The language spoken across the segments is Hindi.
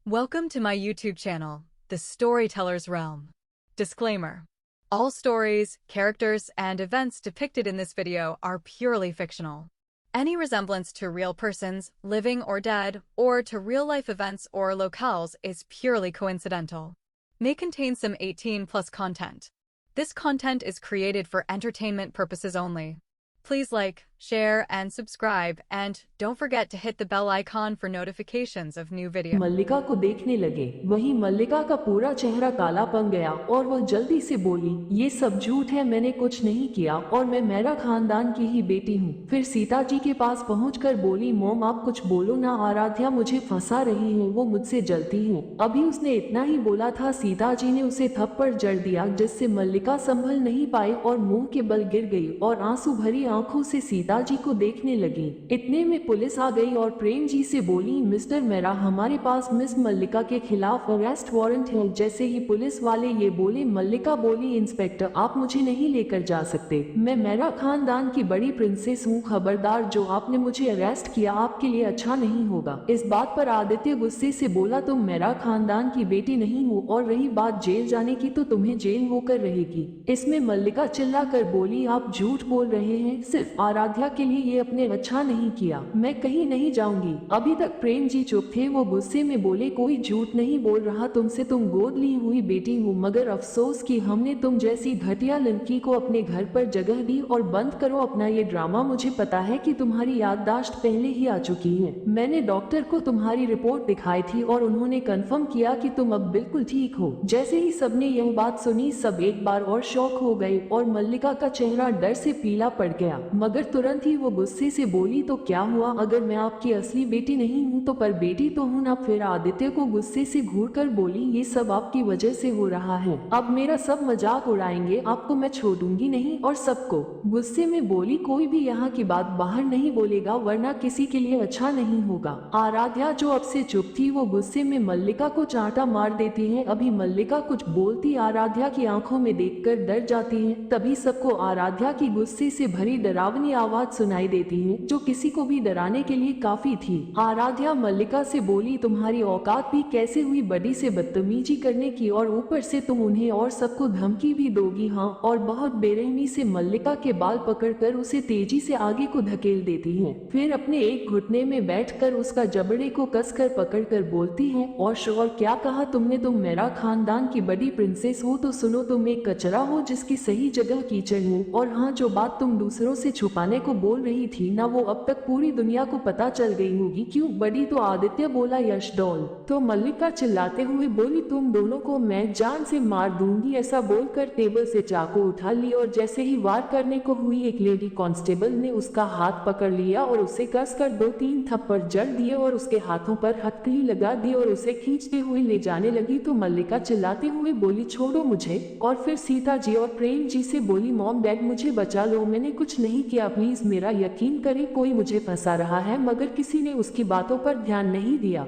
Welcome to my YouTube channel, The Storyteller's Realm. Disclaimer. All stories, characters, and events depicted in this video are purely fictional. Any resemblance to real persons, living or dead, or to real-life events or locales is purely coincidental. May contain some 18+ content. This content is created for entertainment purposes only. Please like, share, and subscribe, and don't forget to hit the bell icon for notifications of new videos. मल्लिका को देखने लगे। वहीं मल्लिका का पूरा चेहरा काला पड़ गया और वह जल्दी से बोली, ये सब झूठ है, मैंने कुछ नहीं किया और मैं मेरा खानदान की ही बेटी हूँ। फिर सीता जी के पास पहुंचकर बोली, मॉम आप कुछ बोलो ना, आराध्या मुझे फंसा रही है, वो मुझसे जलती है। अभी उसने इतना ही बोला था, सीता जी ने उसे थप्पड़ जड़ दिया, जिससे मल्लिका संभल नहीं पाई और मुंह के बल गिर गई और आंसू भरी आंखों से सीता जी को देखने लगी। इतने में पुलिस आ गई और प्रेम जी से बोली, मिस्टर मेरा, हमारे पास मिस मल्लिका के खिलाफ अरेस्ट वारंट है। जैसे ही पुलिस वाले ये बोले, मल्लिका बोली, इंस्पेक्टर आप मुझे नहीं लेकर जा सकते, मैं मेरा खानदान की बड़ी प्रिंसेस हूँ, खबरदार, जो आपने मुझे अरेस्ट किया आपके लिए अच्छा नहीं होगा। इस बात पर आदित्य गुस्से से बोला, तुम मेरा खानदान की बेटी नहीं हो और रही बात जेल जाने की तो तुम्हें जेल होकर रहेगी। इसमें मल्लिका चिल्ला कर बोली, आप झूठ बोल रहे हैं, सिर्फ आराध्या के लिए ये अपने अच्छा नहीं किया, मैं कहीं नहीं जाऊंगी। अभी तक प्रेम जी चुप थे, वो गुस्से में बोले, कोई झूठ नहीं बोल रहा तुमसे, तुम गोद ली हुई बेटी हो, मगर अफसोस कि हमने तुम जैसी घटिया लड़की को अपने घर पर जगह दी। और बंद करो अपना ये ड्रामा, मुझे पता है कि तुम्हारी याददाश्त पहले ही आ चुकी है। मैंने डॉक्टर को तुम्हारी रिपोर्ट दिखाई थी और उन्होंने कंफर्म किया कि तुम अब बिल्कुल ठीक हो। जैसे ही सबने यह बात सुनी, सब एक बार और शॉक हो गए और मल्लिका का चेहरा डर से पीला पड़ गया, मगर तुरंत ही वो गुस्से से बोली, तो क्या हुआ, अगर मैं आपकी असली बेटी नहीं हूँ तो पर बेटी तो हूँ ना। फिर आदित्य को गुस्से से घूरकर बोली, ये सब आपकी वजह से हो रहा है, अब मेरा सब मजाक उड़ाएंगे, आपको मैं छोड़ूंगी नहीं। और सबको गुस्से में बोली, कोई भी यहाँ की बात बाहर नहीं बोलेगा वरना किसी के लिए अच्छा नहीं होगा। आराध्या जो अब से चुप थी, वो गुस्से में मल्लिका को चांटा मार देती है। अभी मल्लिका कुछ बोलती आराध्या की आंखों में देखकर डर जाती है। तभी सबको आराध्या की गुस्से से भरी डरावनी आवाज सुनाई देती है, जो किसी को भी डराने के लिए काफी थी। आराध्या मल्लिका से बोली, तुम्हारी औकात भी कैसे हुई बड़ी से बदतमीजी करने की, और ऊपर से तुम उन्हें और सबको धमकी भी दोगी। हाँ, और बहुत बेरहमी से मल्लिका के बाल पकड़कर उसे तेजी से आगे को धकेल देती है। फिर अपने एक घुटने में बैठकर उसका जबड़े को कसकर पकड़कर बोलती है, और क्या कहा तुमने, तुम मेरा खानदान की बड़ी प्रिंसेस हो तो सुनो, तुम एक कचरा हो जिसकी सही जगह कीचड़ हो। और हाँ, जो बात तुम दूसरों से छुपाने को बोल रही थी ना, वो अब तक पूरी दुनिया को पता चल गई होगी। क्यों बड़ी, तो आदित्य बोला, यश डॉल। तो मल्लिका चिल्लाते हुए बोली, तुम दोनों को मैं जान से मार दूंगी। ऐसा बोलकर टेबल से चाकू उठा ली और जैसे ही वार करने को हुई, एक लेडी कांस्टेबल ने उसका हाथ पकड़ लिया और उसे कसकर 2-3 थप्पड़ जड़ दिए और उसके हाथों पर हथकड़ी लगा दी और उसे खींचते हुए ले जाने लगी। तो मल्लिका चिल्लाते हुए बोली, छोड़ो मुझे। और फिर सीता जी और प्रेम जी से बोली, मॉम डैड मुझे बचा लो, मैंने कुछ नहीं किया, प्लीज मेरा यकीन करें, कोई मुझे फंसा रहा है। मगर किसी ने उसकी बातों पर ध्यान नहीं दिया।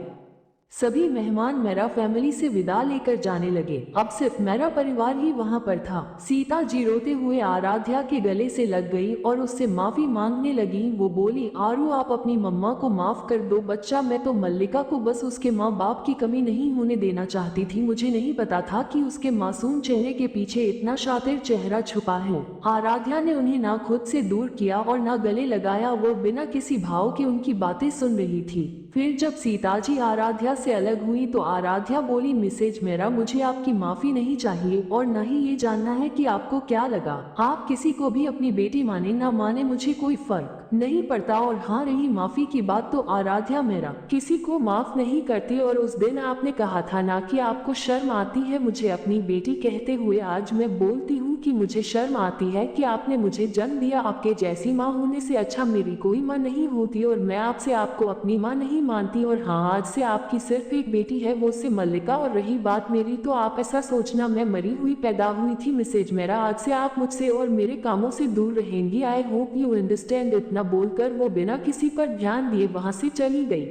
सभी मेहमान मेरा फैमिली से विदा लेकर जाने लगे, अब सिर्फ मेरा परिवार ही वहाँ पर था। सीता जी रोते हुए आराध्या के गले से लग गई और उससे माफी मांगने लगी। वो बोली, आरू आप अपनी मम्मा को माफ कर दो बच्चा, मैं तो मल्लिका को बस उसके माँ बाप की कमी नहीं होने देना चाहती थी, मुझे नहीं पता था कि उसके मासूम चेहरे के पीछे इतना शातिर चेहरा छुपा है। आराध्या ने उन्हें ना खुद से दूर किया और ना गले लगाया, वो बिना किसी भाव के उनकी बातें सुन रही थी। फिर जब सीता जी आराध्या से अलग हुई तो आराध्या बोली, मिसेज मेरा, मुझे आपकी माफी नहीं चाहिए और न ही ये जानना है कि आपको क्या लगा। आप किसी को भी अपनी बेटी माने ना माने, मुझे कोई फर्क नहीं पड़ता। और हाँ, रही माफी की बात, तो आराध्या मेरा किसी को माफ नहीं करती, और उस दिन आपने कहा था ना कि आपको शर्म आती है मुझे अपनी बेटी कहते हुए, आज मैं बोलती हूँ कि मुझे शर्म आती है कि आपने मुझे जन्म दिया। आपके जैसी माँ होने से अच्छा मेरी कोई माँ नहीं होती और मैं आपसे आपको अपनी माँ नहीं मानती। और हाँ, आज से आपकी सिर्फ एक बेटी है, वो से मल्लिका। और रही बात मेरी, तो आप ऐसा सोचना मैं मरी हुई पैदा हुई थी, मिसेज मेरा, आज से आप मुझसे और मेरे कामों से दूर रहेंगी। I hope you understand. इतना बोलकर वो बिना किसी पर ध्यान दिए वहां से चली गई।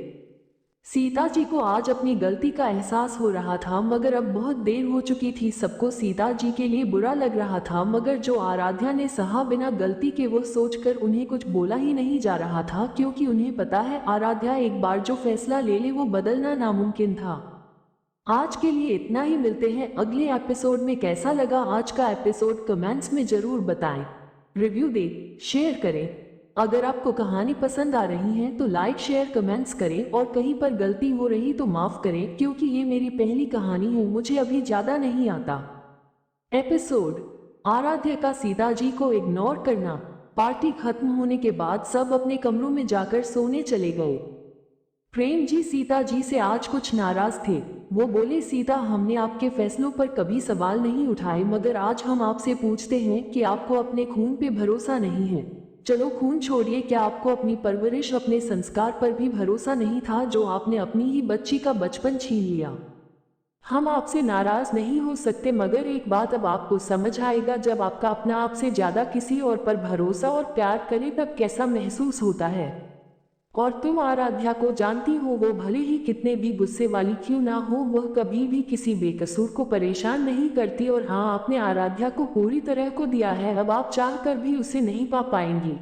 सीता जी को आज अपनी गलती का एहसास हो रहा था, मगर अब बहुत देर हो चुकी थी। सबको सीता जी के लिए बुरा लग रहा था, मगर जो आराध्या ने सहा बिना गलती के, वो सोचकर उन्हें कुछ बोला ही नहीं जा रहा था, क्योंकि उन्हें पता है आराध्या एक बार जो फैसला ले ले वो बदलना नामुमकिन था। आज के लिए इतना ही, मिलते हैं अगले एपिसोड में। कैसा लगा आज का एपिसोड कमेंट्स में जरूर बताएं। रिव्यू दें, शेयर करें। अगर आपको कहानी पसंद आ रही है तो लाइक शेयर कमेंट्स करें, और कहीं पर गलती हो रही तो माफ करें, क्योंकि ये मेरी पहली कहानी है, मुझे अभी ज्यादा नहीं आता। एपिसोड आराध्य का सीता जी को इग्नोर करना। पार्टी खत्म होने के बाद सब अपने कमरों में जाकर सोने चले गए। प्रेम जी सीता जी से आज कुछ नाराज थे। वो बोले, सीता, हमने आपके फैसलों पर कभी सवाल नहीं उठाए, मगर आज हम आपसे पूछते हैं कि आपको अपने खून पे भरोसा नहीं है। चलो खून छोड़िए, क्या आपको अपनी परवरिश, अपने संस्कार पर भी भरोसा नहीं था, जो आपने अपनी ही बच्ची का बचपन छीन लिया। हम आपसे नाराज नहीं हो सकते, मगर एक बात अब आपको समझ आएगा, जब आपका अपना आपसे ज्यादा किसी और पर भरोसा और प्यार करे तब कैसा महसूस होता है। और तुम आराध्या को जानती हो, वो भले ही कितने भी गुस्से वाली क्यों ना हो, वह कभी भी किसी बेकसूर को परेशान नहीं करती। और हाँ, आपने आराध्या को पूरी तरह को दिया है, अब आप चाह कर भी उसे नहीं पा पाएंगी।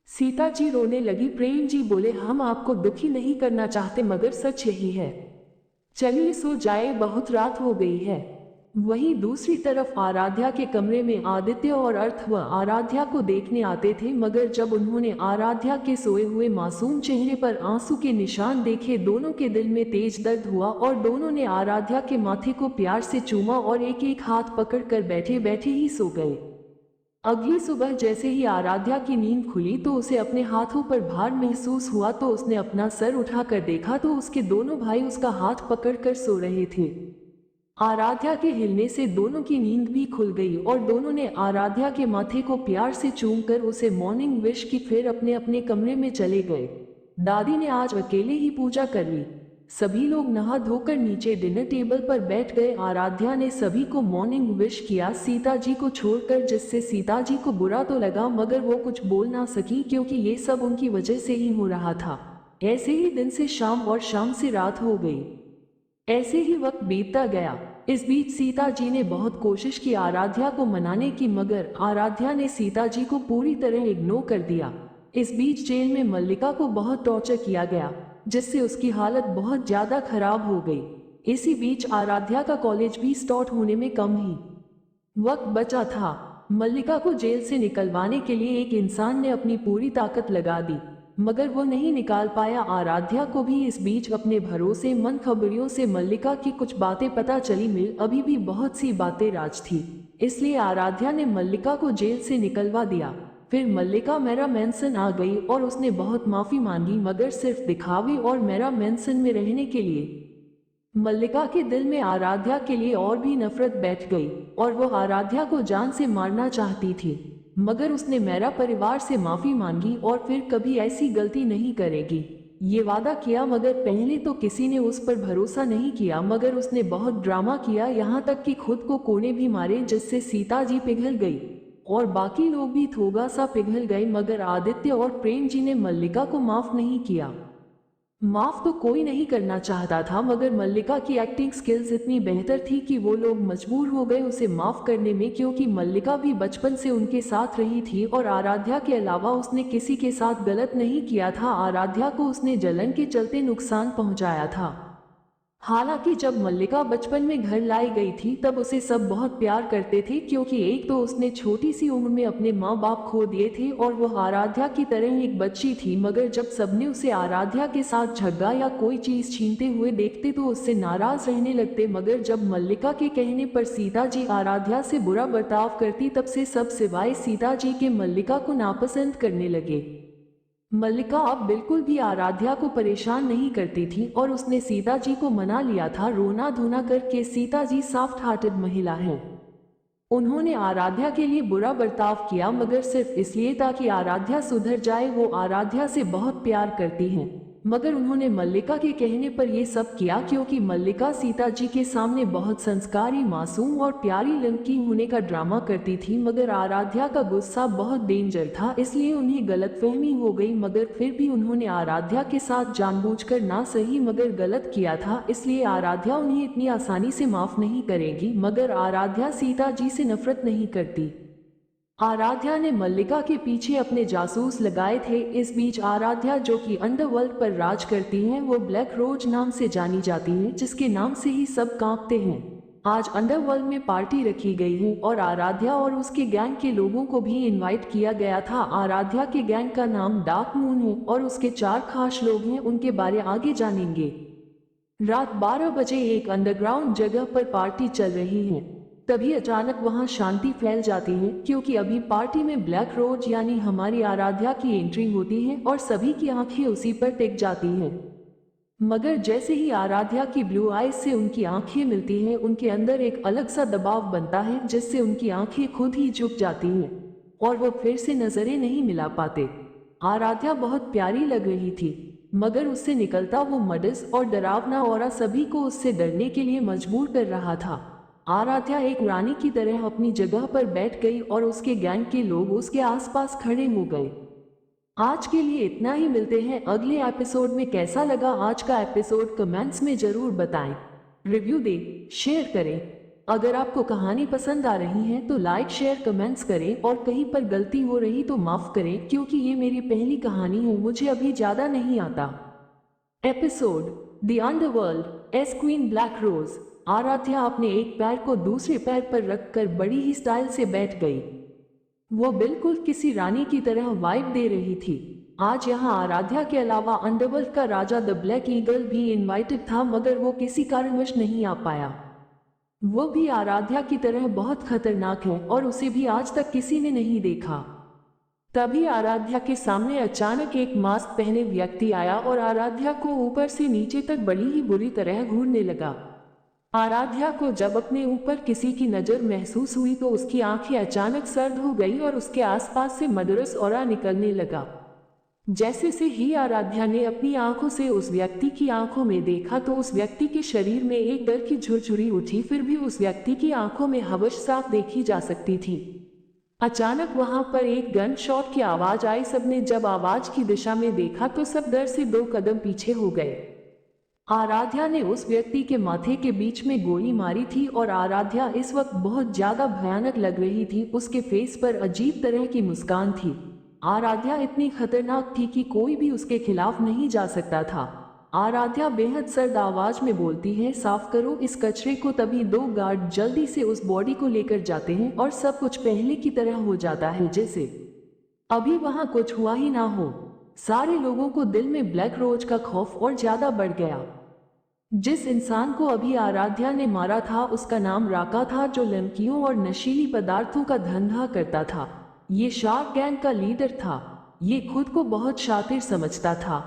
सीता जी रोने लगी। प्रेम जी बोले, हम आपको दुखी नहीं करना चाहते, मगर सच यही है। चलिए सो जाए, बहुत रात हो गई है। वहीं दूसरी तरफ आराध्या के कमरे में आदित्य और अर्थ व आराध्या को देखने आते थे, मगर जब उन्होंने आराध्या के सोए हुए मासूम चेहरे पर आंसू के निशान देखे, दोनों के दिल में तेज दर्द हुआ और दोनों ने आराध्या के माथे को प्यार से चूमा और एक एक हाथ पकड़कर बैठे बैठे ही सो गए। अगली सुबह जैसे ही आराध्या की नींद खुली तो उसे अपने हाथों पर भार महसूस हुआ, तो उसने अपना सर उठाकर देखा तो उसके दोनों भाई उसका हाथ पकड़कर सो रहे थे। आराध्या के हिलने से दोनों की नींद भी खुल गई और दोनों ने आराध्या के माथे को प्यार से चूमकर उसे मॉर्निंग विश की, फिर अपने अपने कमरे में चले गए। दादी ने आज अकेले ही पूजा कर ली। सभी लोग नहा धोकर नीचे डिनर टेबल पर बैठ गए। आराध्या ने सभी को मॉर्निंग विश किया, सीता जी को छोड़कर, जिससे सीता जी को बुरा तो लगा, मगर वो कुछ बोल ना सकी, क्योंकि ये सब उनकी वजह से ही हो रहा था। ऐसे ही दिन से शाम और शाम से रात हो गई। ऐसे ही वक्त बीतता गया। इस बीच सीता जी ने बहुत कोशिश की आराध्या को मनाने की, मगर आराध्या ने सीता जी को पूरी तरह इग्नोर कर दिया। इस बीच जेल में मल्लिका को बहुत टॉर्चर किया गया, जिससे उसकी हालत बहुत ज्यादा खराब हो गई। इसी बीच आराध्या का कॉलेज भी स्टार्ट होने में कम ही वक्त बचा था। मल्लिका को जेल से निकलवाने के लिए एक इंसान ने अपनी पूरी ताकत लगा दी, मगर वो नहीं निकाल पाया। आराध्या को भी इस बीच अपने भरोसेमंद खबरियों से मल्लिका की कुछ बातें पता चली। मिल अभी भी बहुत सी बातें राज थी, इसलिए आराध्या ने मल्लिका को जेल से निकलवा दिया। फिर मल्लिका मेरा मेंशन आ गई और उसने बहुत माफी मांगी, मगर सिर्फ दिखावे और मेरा मेंशन में रहने के लिए। मल्लिका के दिल में आराध्या के लिए और भी नफरत बैठ गई और वो आराध्या को जान से मारना चाहती थी, मगर उसने मेरा परिवार से माफी मांगी और फिर कभी ऐसी गलती नहीं करेगी ये वादा किया। मगर पहले तो किसी ने उस पर भरोसा नहीं किया, मगर उसने बहुत ड्रामा किया, यहाँ तक कि खुद को कोने भी मारे, जिससे सीता जी पिघल गई और बाकी लोग भी थोड़ा सा पिघल गए। मगर आदित्य और प्रेम जी ने मल्लिका को माफ नहीं किया। माफ तो कोई नहीं करना चाहता था, मगर मल्लिका की एक्टिंग स्किल्स इतनी बेहतर थी कि वो लोग मजबूर हो गए उसे माफ करने में, क्योंकि मल्लिका भी बचपन से उनके साथ रही थी और आराध्या के अलावा उसने किसी के साथ गलत नहीं किया था। आराध्या को उसने जलन के चलते नुकसान पहुंचाया था। हालांकि जब मल्लिका बचपन में घर लाई गई थी तब उसे सब बहुत प्यार करते थे, क्योंकि एक तो उसने छोटी सी उम्र में अपने माँ बाप खो दिए थे और वो आराध्या की तरह एक बच्ची थी। मगर जब सबने उसे आराध्या के साथ झगड़ा या कोई चीज छीनते हुए देखते तो उससे नाराज रहने लगते। मगर जब मल्लिका के कहने पर सीता जी आराध्या से बुरा बर्ताव करती, तब से सब सिवाय सीता जी के मल्लिका को नापसंद करने लगे। मल्लिका अब बिल्कुल भी आराध्या को परेशान नहीं करती थी और उसने सीता जी को मना लिया था। रोना धोना करके सीता जी सॉफ्ट हार्टेड महिला है। उन्होंने आराध्या के लिए बुरा बर्ताव किया, मगर सिर्फ इसलिए ताकि आराध्या सुधर जाए। वो आराध्या से बहुत प्यार करती हैं, मगर उन्होंने मल्लिका के कहने पर यह सब किया, क्योंकि मल्लिका सीता जी के सामने बहुत संस्कारी, मासूम और प्यारी लड़की होने का ड्रामा करती थी। मगर आराध्या का गुस्सा बहुत डेंजर था, इसलिए उन्हें गलतफहमी हो गई। मगर फिर भी उन्होंने आराध्या के साथ जानबूझकर ना सही मगर गलत किया था, इसलिए आराध्या उन्हें इतनी आसानी से माफ नहीं करेगी। मगर आराध्या सीता जी से नफरत नहीं करती। आराध्या ने मल्लिका के पीछे अपने जासूस लगाए थे। इस बीच आराध्या, जो कि अंडरवर्ल्ड पर राज करती हैं, वो ब्लैक रोज नाम से जानी जाती हैं, जिसके नाम से ही सब कांपते हैं। आज अंडरवर्ल्ड में पार्टी रखी गई है और आराध्या और उसके गैंग के लोगों को भी इनवाइट किया गया था। आराध्या के गैंग का नाम डार्क मून है और उसके 4 खास लोग हैं, उनके बारे आगे जानेंगे। रात 12 बजे एक अंडरग्राउंड जगह पर पार्टी चल रही है। तभी अचानक वहां शांति फैल जाती है, क्योंकि अभी पार्टी में ब्लैक रोज यानी हमारी आराध्या की एंट्री होती है और सभी की आंखें उसी पर टिक जाती हैं। मगर जैसे ही आराध्या की ब्लू आईज से उनकी आंखें मिलती हैं, उनके अंदर एक अलग सा दबाव बनता है, जिससे उनकी आंखें खुद ही झुक जाती हैं और वो फिर से नजरें नहीं मिला पाते। आराध्या बहुत प्यारी लग रही थी, मगर उससे निकलता वो मडस और डरावना ऑरा सभी को उससे डरने के लिए मजबूर कर रहा था। आराध्या एक रानी की तरह अपनी जगह पर बैठ गई और उसके गैंग के लोग उसके आसपास खड़े हो गए। आज के लिए इतना ही, मिलते हैं अगले एपिसोड में। कैसा लगा आज का एपिसोड कमेंट्स में जरूर बताएं। रिव्यू दें, शेयर करें। अगर आपको कहानी पसंद आ रही है तो लाइक शेयर कमेंट्स करें और कहीं पर गलती हो रही तो माफ करें, क्योंकि ये मेरी पहली कहानी है, मुझे अभी ज्यादा नहीं आता। Episode the underworld's queen black rose. Aaradhya अपने एक पैर को दूसरे पैर पर रखकर बड़ी ही स्टाइल से बैठ गई। वो बिल्कुल किसी रानी की तरह वाइब दे रही थी। आज यहाँ आराध्या के अलावा अंडरवर्ल्ड का राजा द ब्लैक ईगल भी इनवाइटेड था, मगर वो किसी कारणवश नहीं आ पाया। वो भी आराध्या की तरह बहुत खतरनाक है और उसे भी आज तक किसी ने नहीं देखा। तभी आराध्या के सामने अचानक एक मास्क पहने व्यक्ति आया और आराध्या को ऊपर से नीचे तक बड़ी ही बुरी तरह घूरने लगा। आराध्या को जब अपने ऊपर किसी की नजर महसूस हुई तो उसकी आंखें अचानक सर्द हो गई और उसके आसपास से मधुरस ऑरा निकलने लगा। जैसे से ही आराध्या ने अपनी आंखों से उस व्यक्ति की आंखों में देखा तो उस व्यक्ति के शरीर में एक डर की झुरझुरी उठी। फिर भी उस व्यक्ति की आंखों में हवस साफ देखी जा सकती थी। अचानक वहां पर एक गन शॉट की आवाज आई। सबने जब आवाज की दिशा में देखा तो सब डर से 2 कदम पीछे हो गए। आराध्या ने उस व्यक्ति के माथे के बीच में गोली मारी थी और आराध्या इस वक्त बहुत ज्यादा भयानक लग रही थी। उसके फेस पर अजीब तरह की मुस्कान थी। आराध्या इतनी खतरनाक थी कि कोई भी उसके खिलाफ नहीं जा सकता था। आराध्या बेहद सर्द आवाज में बोलती है, साफ करो इस कचरे को। तभी 2 गार्ड जल्दी से उस बॉडी को लेकर जाते हैं और सब कुछ पहले की तरह हो जाता है, जैसे अभी वहां कुछ हुआ ही ना हो। सारे लोगों को दिल में ब्लैक रोज का खौफ और ज्यादा बढ़ गया। जिस इंसान को अभी आराध्या ने मारा था उसका नाम राका था, जो लड़कियों और नशीली पदार्थों का धंधा करता था। ये शार्क गैंग का लीडर था। ये खुद को बहुत शातिर समझता था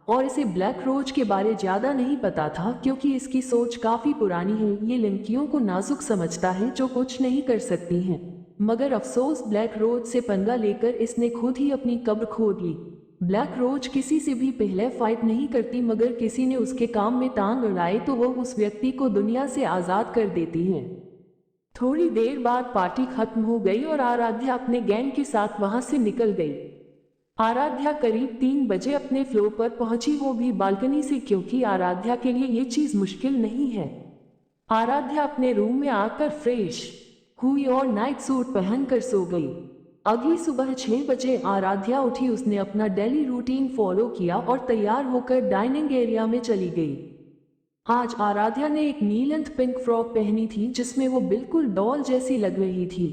और इसे ब्लैक रोज के बारे ज्यादा नहीं पता था, क्योंकि इसकी सोच काफी पुरानी है। ये लड़कियों को नाजुक समझता है जो कुछ नहीं कर सकती हैं। मगर अफसोस, ब्लैक रोज से पंगा लेकर इसने खुद ही अपनी कब्र खोद ली। ब्लैक रोज किसी से भी पहले फाइट नहीं करती, मगर किसी ने उसके काम में टांग अड़ाई तो वो उस व्यक्ति को दुनिया से आजाद कर देती है। थोड़ी देर बाद पार्टी खत्म हो गई और आराध्या अपने गैंग के साथ वहां से निकल गई। आराध्या करीब 3 बजे अपने फ्लोर पर पहुंची, वो भी बालकनी से, क्योंकि आराध्या के लिए ये चीज मुश्किल नहीं है। आराध्या अपने रूम में आकर फ्रेश हुई और नाइट सूट पहनकर सो गई। अगली सुबह 6 बजे आराध्या उठी। उसने अपना डेली रूटीन फॉलो किया और तैयार होकर डाइनिंग एरिया में चली गई। आज आराध्या ने एक नील पिंक फ्रॉक पहनी थी, जिसमें वो बिल्कुल डॉल जैसी लग रही थी।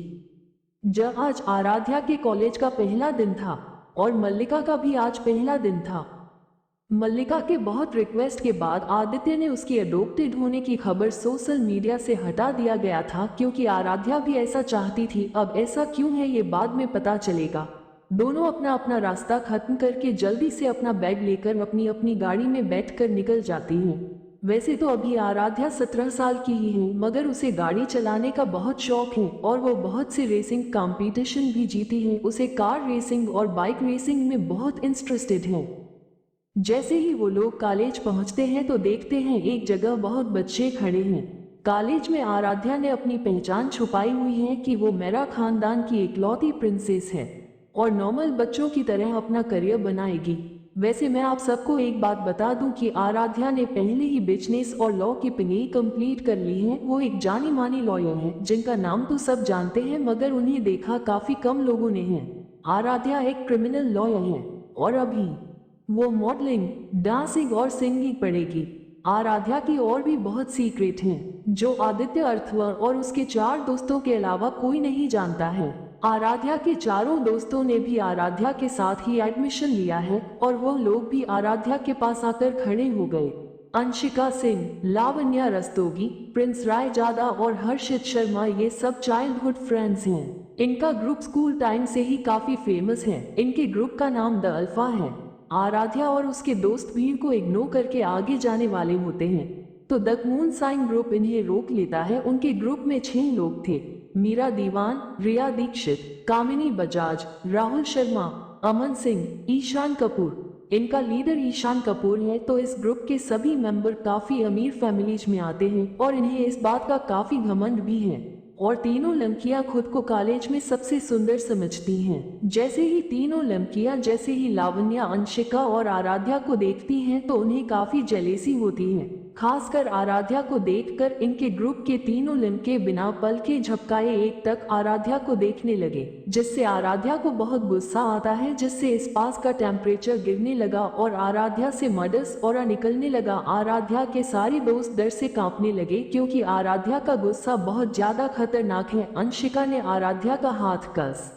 जब आज आराध्या के कॉलेज का पहला दिन था और मल्लिका का भी आज पहला दिन था। मल्लिका के बहुत रिक्वेस्ट के बाद आदित्य ने उसकी अडॉप्टेड होने की खबर सोशल मीडिया से हटा दिया गया था, क्योंकि आराध्या भी ऐसा चाहती थी। अब ऐसा क्यों है ये बाद में पता चलेगा। दोनों अपना अपना रास्ता खत्म करके जल्दी से अपना बैग लेकर अपनी अपनी गाड़ी में बैठकर निकल जाती हैं। वैसे तो अभी आराध्या 17 साल की ही है, मगर उसे गाड़ी चलाने का बहुत शौक है और वो बहुत से रेसिंग कंपटीशन भी जीती है। उसे कार रेसिंग और बाइक रेसिंग में बहुत इंटरेस्टेड है। जैसे ही वो लोग कॉलेज पहुंचते हैं तो देखते हैं एक जगह बहुत बच्चे खड़े हैं। कॉलेज में आराध्या ने अपनी पहचान छुपाई हुई है कि वो मेरा खानदान की इकलौती प्रिंसेस है और नॉर्मल बच्चों की तरह अपना करियर बनाएगी। वैसे मैं आप सबको एक बात बता दूं कि आराध्या ने पहले ही बिजनेस और लॉ की पढ़ाई कंप्लीट कर ली है। वो एक जानी मानी लॉयर है जिनका नाम तो सब जानते हैं, मगर उन्हें देखा काफी कम लोगों ने है। आराध्या एक क्रिमिनल लॉयर है और अभी वो मॉडलिंग, डांसिंग और सिंगिंग पढ़ेगी। आराध्या की और भी बहुत सीक्रेट हैं जो आदित्य अर्थवर और उसके 4 दोस्तों के अलावा कोई नहीं जानता है। आराध्या के चारों दोस्तों ने भी आराध्या के साथ ही एडमिशन लिया है और वह लोग भी आराध्या के पास आकर खड़े हो गए। अंशिका सिंह, लावण्या रस्तोगी, प्रिंस राय जादा और हर्षित शर्मा ये सब चाइल्डहुड फ्रेंड्स हैं। इनका ग्रुप स्कूल टाइम से ही काफी फेमस है। इनके ग्रुप का नाम द अल्फा है। आराध्या और उसके दोस्त भीड़ को इग्नोर करके आगे जाने वाले होते हैं तो द मून साइन ग्रुप इन्हें रोक लेता है। उनके ग्रुप में 6 लोग थे, मीरा दीवान, रिया दीक्षित, कामिनी बजाज, राहुल शर्मा, अमन सिंह, ईशान कपूर। इनका लीडर ईशान कपूर है। तो इस ग्रुप के सभी मेंबर काफी अमीर फैमिलीज में आते हैं और इन्हें इस बात का काफी घमंड भी है। और तीनों लड़कियां खुद को कॉलेज में सबसे सुंदर समझती हैं। जैसे ही तीनों लड़कियां जैसे ही लावण्या, अंशिका और आराध्या को देखती हैं तो उन्हें काफी जेलेसी होती है। खासकर आराध्या को देखकर इनके ग्रुप के तीनों लड़के बिना पल के झपकाए एक तक आराध्या को देखने लगे, जिससे आराध्या को बहुत गुस्सा आता है, जिससे इस पास का टेम्परेचर गिरने लगा और आराध्या से मडस और निकलने लगा। आराध्या के सारे दोस्त डर से कांपने लगे क्योंकि आराध्या का गुस्सा बहुत ज्यादा खतरनाक है। अंशिका ने आराध्या का हाथ कस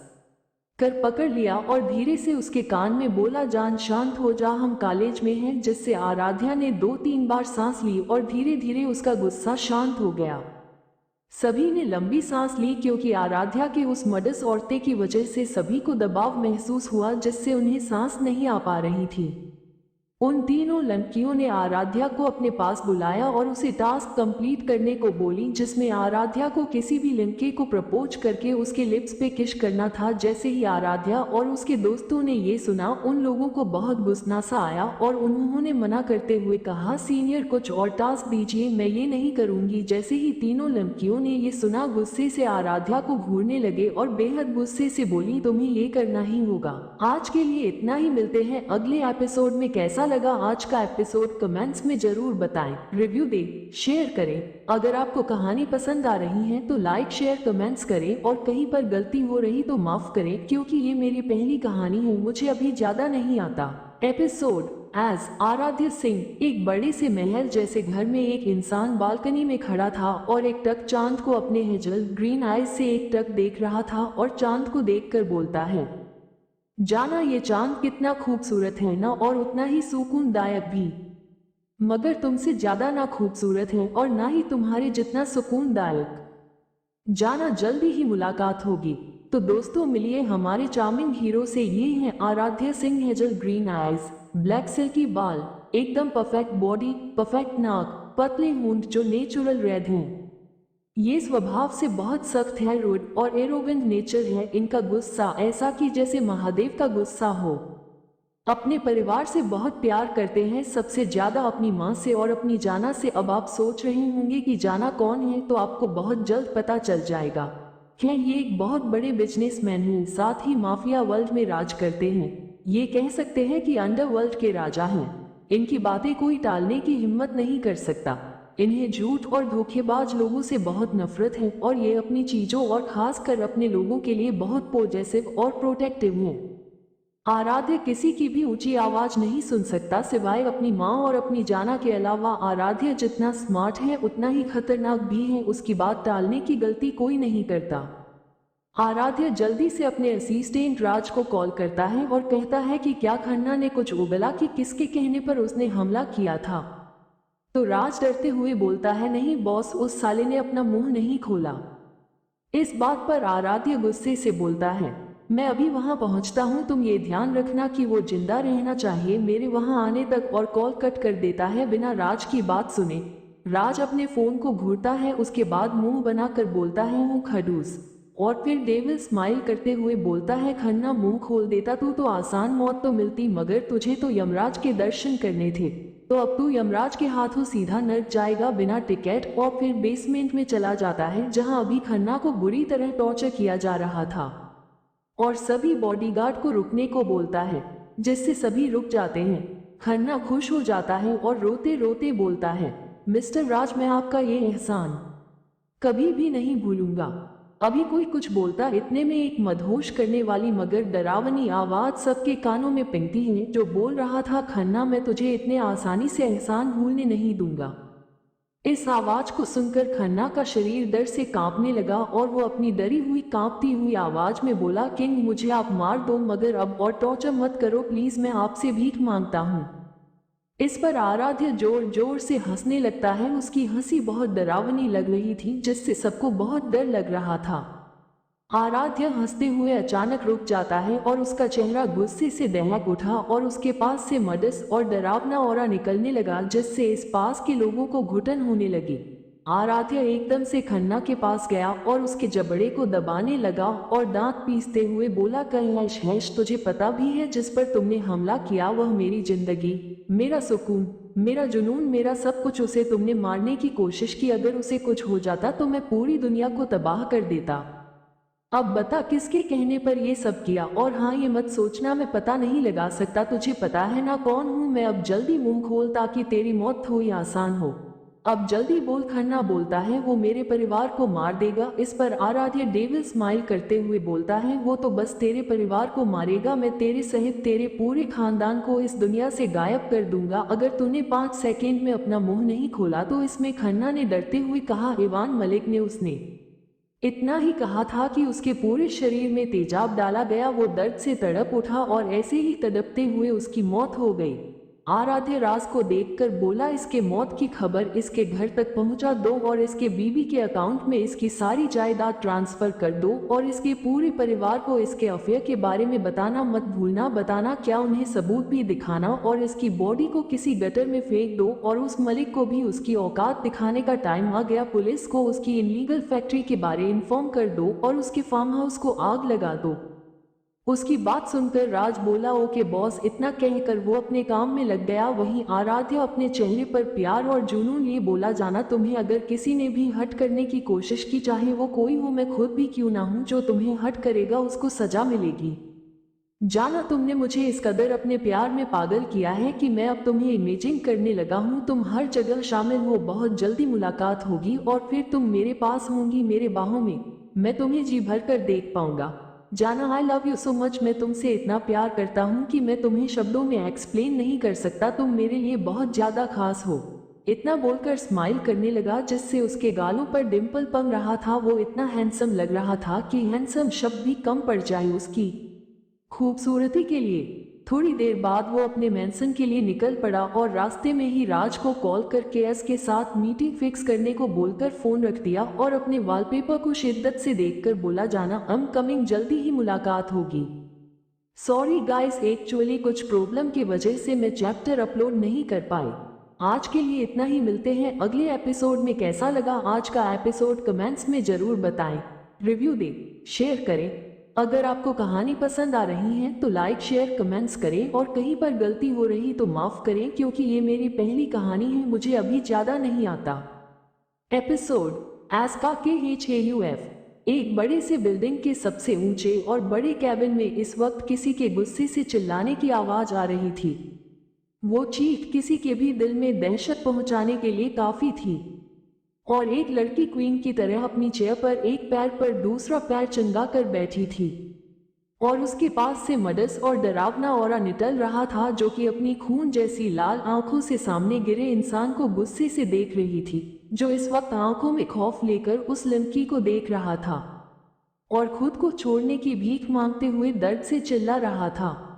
कर पकड़ लिया और धीरे से उसके कान में बोला, जान शांत हो जा, हम कॉलेज में हैं। जिससे आराध्या ने 2-3 बार सांस ली और धीरे धीरे उसका गुस्सा शांत हो गया। सभी ने लंबी सांस ली क्योंकि आराध्या के उस मडस औरतें की वजह से सभी को दबाव महसूस हुआ, जिससे उन्हें सांस नहीं आ पा रही थी। उन तीनों लड़कियों ने आराध्या को अपने पास बुलाया और उसे टास्क कंप्लीट करने को बोली, जिसमें आराध्या को किसी भी लड़के को प्रपोज करके उसके लिप्स पे किस करना था। जैसे ही आराध्या और उसके दोस्तों ने ये सुना, उन लोगों को बहुत गुस्सा सा आया और उन्होंने मना करते हुए कहा, सीनियर कुछ और टास्क दीजिए, मैं ये नहीं करूंगी। जैसे ही तीनों लड़कियों ने ये सुना, गुस्से से आराध्या को घूरने लगे और बेहद गुस्से से बोली, तुम्हें ये करना ही होगा। आज के लिए इतना ही, मिलते हैं अगले एपिसोड में। कैसा लगा आज का एपिसोड कमेंट्स में जरूर बताएं, रिव्यू दें, शेयर करें। अगर आपको कहानी पसंद आ रही है तो लाइक शेयर कमेंट्स करें और कहीं पर गलती हो रही तो माफ करें, क्योंकि ये मेरी पहली कहानी है, मुझे अभी ज्यादा नहीं आता। एपिसोड एज आराध्य सिंह। एक बड़े से महल जैसे घर में एक इंसान बालकनी में खड़ा था और एक टक चांद को अपने हेजल ग्रीन आईज से एक टक देख रहा था और चांद को देखकर बोलता है, जाना ये चांद कितना खूबसूरत है ना, और उतना ही सुकूनदायक भी, मगर तुमसे ज्यादा ना खूबसूरत है और ना ही तुम्हारे जितना सुकूनदायक। जाना जल्दी ही मुलाकात होगी। तो दोस्तों मिलिए हमारे चार्मिंग हीरो से। ये हैं Aradhya Singh, hazel green eyes, black silky बाल, एकदम परफेक्ट बॉडी, परफेक्ट नाक, पतले होंठ जो नेचुरल रेड हैं। ये स्वभाव से बहुत सख्त है, रूड और एरोगेंट नेचर है। इनका गुस्सा ऐसा कि जैसे महादेव का गुस्सा हो। अपने परिवार से बहुत प्यार करते हैं, सबसे ज्यादा अपनी माँ से और अपनी जाना से। अब आप सोच रहे होंगे कि जाना कौन है, तो आपको बहुत जल्द पता चल जाएगा। खैर, ये एक बहुत बड़े बिजनेसमैन हैं, साथ ही माफिया वर्ल्ड में राज करते हैं। ये कह सकते हैं कि अंडरवर्ल्ड के राजा हैं। इनकी बातें कोई टालने की हिम्मत नहीं कर सकता। इन्हें झूठ और धोखेबाज लोगों से बहुत नफरत है और ये अपनी चीजों और खासकर अपने लोगों के लिए बहुत पॉजिटिव और प्रोटेक्टिव हैं। आराध्य किसी की भी ऊंची आवाज नहीं सुन सकता सिवाय अपनी माँ और अपनी जाना के अलावा। आराध्य जितना स्मार्ट है उतना ही खतरनाक भी है, उसकी बात टालने की गलती कोई नहीं करता। आराध्य जल्दी से अपने असिस्टेंट राज को कॉल करता है और कहता है कि क्या खन्ना ने कुछ उगला कि किसके कहने पर उसने हमला किया था। तो राज डरते हुए बोलता है, नहीं बॉस, उस साले ने अपना मुंह नहीं खोला। इस बात पर आराध्य गुस्से से बोलता है, मैं अभी वहां पहुंचता हूं, तुम ये ध्यान रखना कि वो जिंदा रहना चाहिए मेरे वहां आने तक, और कॉल कट कर देता है बिना राज की बात सुने। राज अपने फोन को घूरता है, उसके बाद मुंह बनाकर बोलता है, हूँ खडूस, और फिर डेविल स्माइल करते हुए बोलता है, खन्ना मुंह खोल देता तू तो आसान मौत तो मिलती, मगर तुझे तो यमराज के दर्शन करने थे, तो अब तू यमराज के हाथों सीधा नर्क जाएगा बिना टिकट। और फिर बेसमेंट में चला जाता है जहां अभी खन्ना को बुरी तरह टॉर्चर किया जा रहा था और सभी बॉडीगार्ड को रुकने को बोलता है। जिससे सभी रुक जाते हैं। खन्ना खुश हो जाता है और रोते रोते बोलता है, मिस्टर राज, मैं आपका ये एहसान कभी भी नहीं भूलूंगा। अभी कोई कुछ बोलता, इतने में एक मदहोश करने वाली मगर डरावनी आवाज सबके कानों में पिंगती है, जो बोल रहा था, खन्ना, मैं तुझे इतने आसानी से एहसान भूलने नहीं दूंगा। इस आवाज को सुनकर खन्ना का शरीर डर से कांपने लगा और वो अपनी डरी हुई कांपती हुई आवाज में बोला, किंग, मुझे आप मार दो मगर अब और टॉर्चर मत करो प्लीज, मैं आपसे भीख मांगता हूँ। इस पर आराध्य जोर जोर से हंसने लगता है। उसकी हंसी बहुत डरावनी लग रही थी, जिससे सबको बहुत डर लग रहा था। आराध्य हंसते हुए अचानक रुक जाता है और उसका चेहरा गुस्से से दहक उठा और उसके पास से मडस और डरावना ऑरा निकलने लगा, जिससे इस पास के लोगों को घुटन होने लगी। आराध्य एकदम से खन्ना के पास गया और उसके जबड़े को दबाने लगा और दांत पीसते हुए बोला, कैलाश हैश, तुझे पता भी है जिस पर तुमने हमला किया वह मेरी जिंदगी, मेरा सुकून, मेरा जुनून, मेरा सब कुछ, उसे तुमने मारने की कोशिश की। अगर उसे कुछ हो जाता तो मैं पूरी दुनिया को तबाह कर देता। अब बता किसके कहने पर ये सब किया। और हाँ, ये मत सोचना मैं पता नहीं लगा सकता, तुझे पता है ना कौन हूँ मैं। अब जल्दी मुंह खोल ताकि तेरी मौत थोड़ी आसान हो। अब जल्दी बोल। खन्ना बोलता है, वो मेरे परिवार को मार देगा। इस पर आराध्य डेविल स्माइल करते हुए बोलता है, वो तो बस तेरे परिवार को मारेगा, मैं तेरे सहित तेरे पूरे खानदान को इस दुनिया से गायब कर दूंगा अगर तूने 5 सेकेंड में अपना मुंह नहीं खोला तो। इसमें खन्ना ने डरते हुए कहा, इवान मलिक ने उसने इतना ही कहा था कि उसके पूरे शरीर में तेजाब डाला गया। वो दर्द से तड़प उठा और ऐसे ही तड़पते हुए उसकी मौत हो गई। आराध्य राज को देखकर बोला, इसके मौत की खबर इसके घर तक पहुंचा दो और इसके बीवी के अकाउंट में इसकी सारी जायदाद ट्रांसफर कर दो और इसके पूरे परिवार को इसके अफेयर के बारे में बताना मत भूलना। बताना क्या, उन्हें सबूत भी दिखाना और इसकी बॉडी को किसी गटर में फेंक दो और उस मलिक को भी उसकी औकात दिखाने का टाइम आ गया। पुलिस को उसकी इलीगल फैक्ट्री के बारे इन्फॉर्म कर दो और उसके फार्म हाउस को आग लगा दो। उसकी बात सुनकर राज बोला, ओके बॉस। इतना कहकर वो अपने काम में लग गया। वहीं आराध्य अपने चेहरे पर प्यार और जुनून लिए बोला, जाना, तुम्हें अगर किसी ने भी हट करने की कोशिश की, चाहे वो कोई हो, मैं खुद भी क्यों ना हूं, जो तुम्हें हट करेगा उसको सजा मिलेगी। जाना, तुमने मुझे इस कदर अपने प्यार में पागल किया है कि मैं अब तुम्हें इमेजिन करने लगा हूँ। तुम हर जगह शामिल हो, बहुत जल्दी मुलाकात होगी और फिर तुम मेरे पास होंगी, मेरे बाहों में। मैं तुम्हें जी भर कर देख पाऊंगा। जाना, आई लव यू सो मच। मैं तुमसे इतना प्यार करता हूँ कि मैं तुम्हें शब्दों में एक्सप्लेन नहीं कर सकता। तुम मेरे लिए बहुत ज्यादा खास हो। इतना बोलकर स्माइल करने लगा, जिससे उसके गालों पर डिम्पल पम रहा था। वो इतना हैंडसम लग रहा था कि हैंडसम शब्द भी कम पड़ जाए उसकी खूबसूरती के लिए। थोड़ी देर बाद वो अपने मेंशन के लिए निकल पड़ा और रास्ते में ही राज को कॉल करके एस के साथ मीटिंग फिक्स करने को बोलकर फोन रख दिया और अपने वॉलपेपर को शिद्दत से देखकर बोला, जाना, आई एम कमिंग, जल्दी ही मुलाकात होगी। सॉरी गाइस, एक्चुअली कुछ प्रॉब्लम की वजह से मैं चैप्टर अपलोड नहीं कर पाई। आज के लिए इतना ही, मिलते हैं अगले एपिसोड में। कैसा लगा आज का एपिसोड कमेंट्स में जरूर बताएं। रिव्यू दें, शेयर करें। अगर आपको कहानी पसंद आ रही है तो लाइक, शेयर, कमेंट्स करें और कहीं पर गलती हो रही तो माफ करें, क्योंकि ये मेरी पहली कहानी है, मुझे अभी ज्यादा नहीं आता। Episode SKKHAUF। एक बड़े से बिल्डिंग के सबसे ऊंचे और बड़े कैबिन में इस वक्त किसी के गुस्से से चिल्लाने की आवाज आ रही थी। वो चीख किसी के भी दिल में दहशत पहुंचाने के लिए काफी थी। और एक लड़की क्वीन की तरह अपनी चेयर पर एक पैर पर दूसरा पैर चंगा कर बैठी थी और उसके पास से मडस और डरावना ऑरा निकल रहा था, जो कि अपनी खून जैसी लाल आंखों से सामने गिरे इंसान को गुस्से से देख रही थी, जो इस वक्त आंखों में खौफ लेकर उस लड़की को देख रहा था और खुद को छोड़ने की भीख मांगते हुए दर्द से चिल्ला रहा था।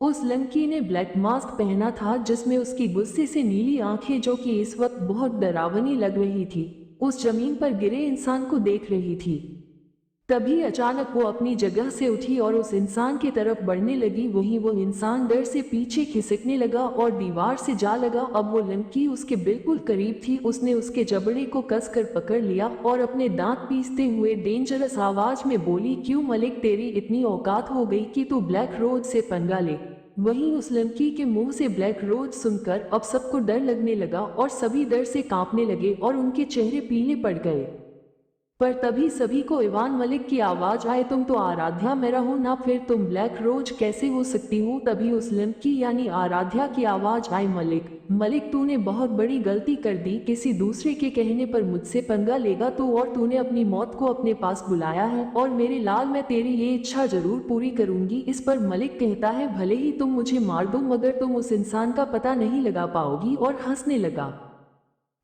उस लड़की ने ब्लैक मास्क पहना था, जिसमें उसकी गुस्से से नीली आंखें, जो कि इस वक्त बहुत डरावनी लग रही थी, उस जमीन पर गिरे इंसान को देख रही थी। तभी अचानक वो अपनी जगह से उठी और उस इंसान की तरफ बढ़ने लगी। वहीं वो इंसान डर से पीछे खिसकने लगा और दीवार से जा लगा। अब वो लड़की उसके बिल्कुल करीब थी। उसने उसके जबड़े को कसकर पकड़ लिया और अपने दांत पीसते हुए डेंजरस आवाज में बोली, क्यों मलिक, तेरी इतनी औकात हो गई कि तू ब्लैक रोज से पंगा ले। वहीं उस लड़की के मुंह से ब्लैक रोज सुनकर अब सबको डर लगने लगा और सभी डर से कांपने लगे और उनके चेहरे पीले पड़ गए। पर तभी सभी को इवान मलिक की आवाज आए, तुम तो आराध्या मेरा हो ना, फिर तुम ब्लैक रोज कैसे हो सकती हो। तभी उस लड़की यानी आराध्या की आवाज आई, मलिक तूने बहुत बड़ी गलती कर दी, किसी दूसरे के कहने पर मुझसे पंगा लेगा तो, और तूने अपनी मौत को अपने पास बुलाया है, और मेरे लाल मैं तेरी ये इच्छा जरूर पूरी करूंगी। इस पर मलिक कहता है, भले ही तुम मुझे मार दो मगर तुम उस इंसान का पता नहीं लगा पाओगी, और हंसने लगा।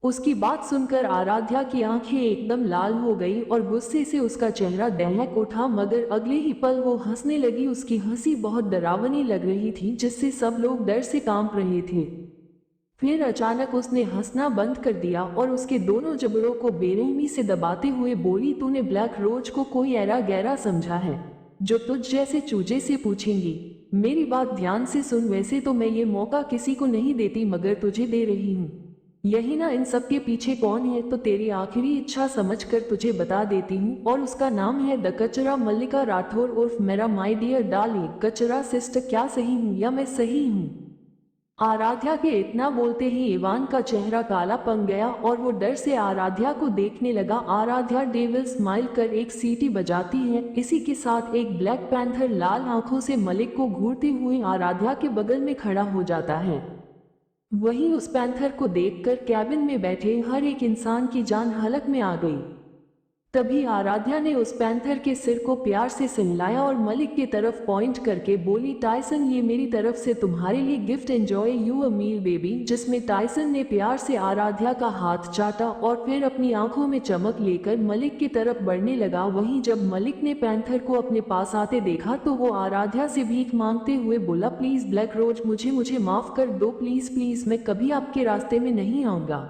उसकी बात सुनकर आराध्या की आंखें एकदम लाल हो गई और गुस्से से उसका चेहरा दहक उठा, मगर अगले ही पल वो हंसने लगी। उसकी हंसी बहुत डरावनी लग रही थी जिससे सब लोग डर से कांप रहे थे। फिर अचानक उसने हंसना बंद कर दिया और उसके दोनों जबड़ों को बेरहमी से दबाते हुए बोली, तूने ब्लैक रोज को कोई ऐरा गहरा समझा है जो तुझ जैसे चूजे से पूछेंगी। मेरी बात ध्यान से सुन, वैसे तो मैं ये मौका किसी को नहीं देती मगर तुझे दे रही हूँ। यही ना इन सब के पीछे कौन है, तो तेरी आखिरी इच्छा समझकर तुझे बता देती हूँ, और उसका नाम है द कचरा मल्लिका राठौर उर्फ मेरा माय डियर डार्लिंग कचरा सिस्टर। क्या सही हूँ या मैं सही हूँ? आराध्या के इतना बोलते ही इवान का चेहरा काला पड़ गया और वो डर से आराध्या को देखने लगा। आराध्या डेविल स्माइल कर एक सीटी बजाती है। इसी के साथ एक ब्लैक पैंथर लाल आंखों से मलिक को घूरते हुए आराध्या के बगल में खड़ा हो जाता है। वहीं उस पैंथर को देखकर कैबिन में बैठे हर एक इंसान की जान हलक में आ गई। तभी आराध्या ने उस पैंथर के सिर को प्यार से सहलाया और मलिक की तरफ पॉइंट करके बोली, टाइसन ये मेरी तरफ से तुम्हारे लिए gift, enjoy you a meal baby. जिसमें टाइसन ने प्यार से आराध्या का हाथ चाटा और फिर अपनी आंखों में चमक लेकर मलिक की तरफ बढ़ने लगा। वहीं जब मलिक ने पैंथर को अपने पास आते देखा तो वो आराध्या से भीख मांगते हुए बोला, प्लीज ब्लैक रोज मुझे माफ कर दो, प्लीज प्लीज, मैं कभी आपके रास्ते में नहीं आऊंगा,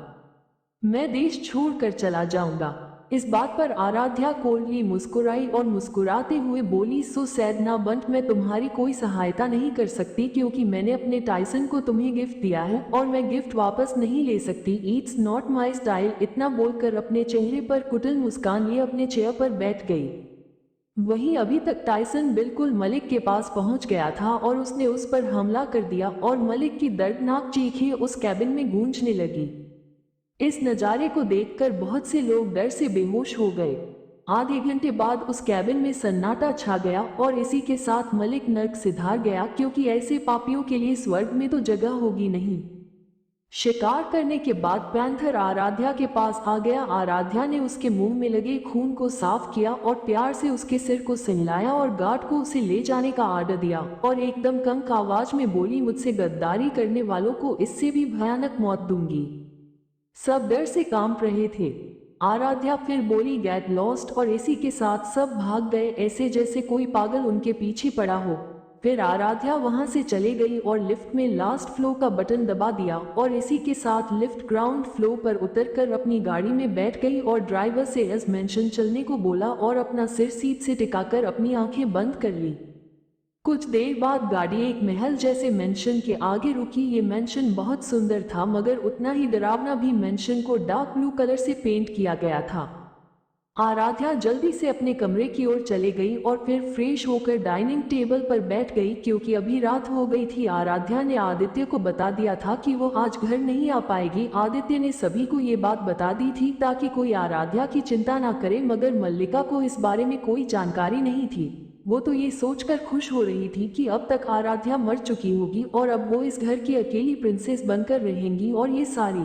मैं देश छोड़कर चला जाऊंगा। इस बात पर आराध्या कोल्डली मुस्कुराई और मुस्कुराते हुए बोली, सो सैड ना बंट, मैं तुम्हारी कोई सहायता नहीं कर सकती क्योंकि मैंने अपने टाइसन को तुम्हें गिफ्ट दिया है और मैं गिफ्ट वापस नहीं ले सकती। It's not my style. इतना बोलकर अपने चेहरे पर कुटिल मुस्कान लिए अपने चेयर पर बैठ गई। वहीं अभी तक टाइसन बिल्कुल मलिक के पास पहुंच गया था और उसने उस पर हमला कर दिया और मलिक की दर्दनाक चीखें उस कैबिन में गूंजने लगी। इस नज़ारे को देखकर बहुत से लोग डर से बेहोश हो गए। आधे घंटे बाद उस कैबिन में सन्नाटा छा गया और इसी के साथ मलिक नर्क सिधार गया, क्योंकि ऐसे पापियों के लिए स्वर्ग में तो जगह होगी नहीं। शिकार करने के बाद पैंथर आराध्या के पास आ गया। आराध्या ने उसके मुंह में लगे खून को साफ किया और प्यार से उसके सिर को सहलाया और गार्ड को उसे ले जाने का आर्डर दिया और एकदम कम आवाज में बोली, मुझसे गद्दारी करने वालों को इससे भी भयानक मौत दूंगी। सब डर से कांप रहे थे। आराध्या फिर बोली, गेट लॉस्ट, और इसी के साथ सब भाग गए ऐसे जैसे कोई पागल उनके पीछे पड़ा हो। फिर आराध्या वहां से चले गई और लिफ्ट में लास्ट फ्लोर का बटन दबा दिया और इसी के साथ लिफ्ट ग्राउंड फ्लोर पर उतरकर अपनी गाड़ी में बैठ गई और ड्राइवर से एज मेंशन चलने को बोला और अपना सिर सीट से टिकाकर अपनी आंखें बंद कर ली। कुछ देर बाद गाड़ी एक महल जैसे मेंशन के आगे रुकी। ये मेंशन बहुत सुंदर था मगर उतना ही डरावना भी। मेंशन को डार्क ब्लू कलर से पेंट किया गया था। आराध्या जल्दी से अपने कमरे की ओर चले गई और फिर फ्रेश होकर डाइनिंग टेबल पर बैठ गई क्योंकि अभी रात हो गई थी। आराध्या ने आदित्य को बता दिया था कि वो आज घर नहीं आ पाएगी। आदित्य ने सभी को ये बात बता दी थी ताकि कोई आराध्या की चिंता ना करे, मगर मल्लिका को इस बारे में कोई जानकारी नहीं थी। वो तो ये सोचकर खुश हो रही थी कि अब तक आराध्या मर चुकी होगी और अब वो इस घर की अकेली प्रिंसेस बनकर रहेंगी और ये सारी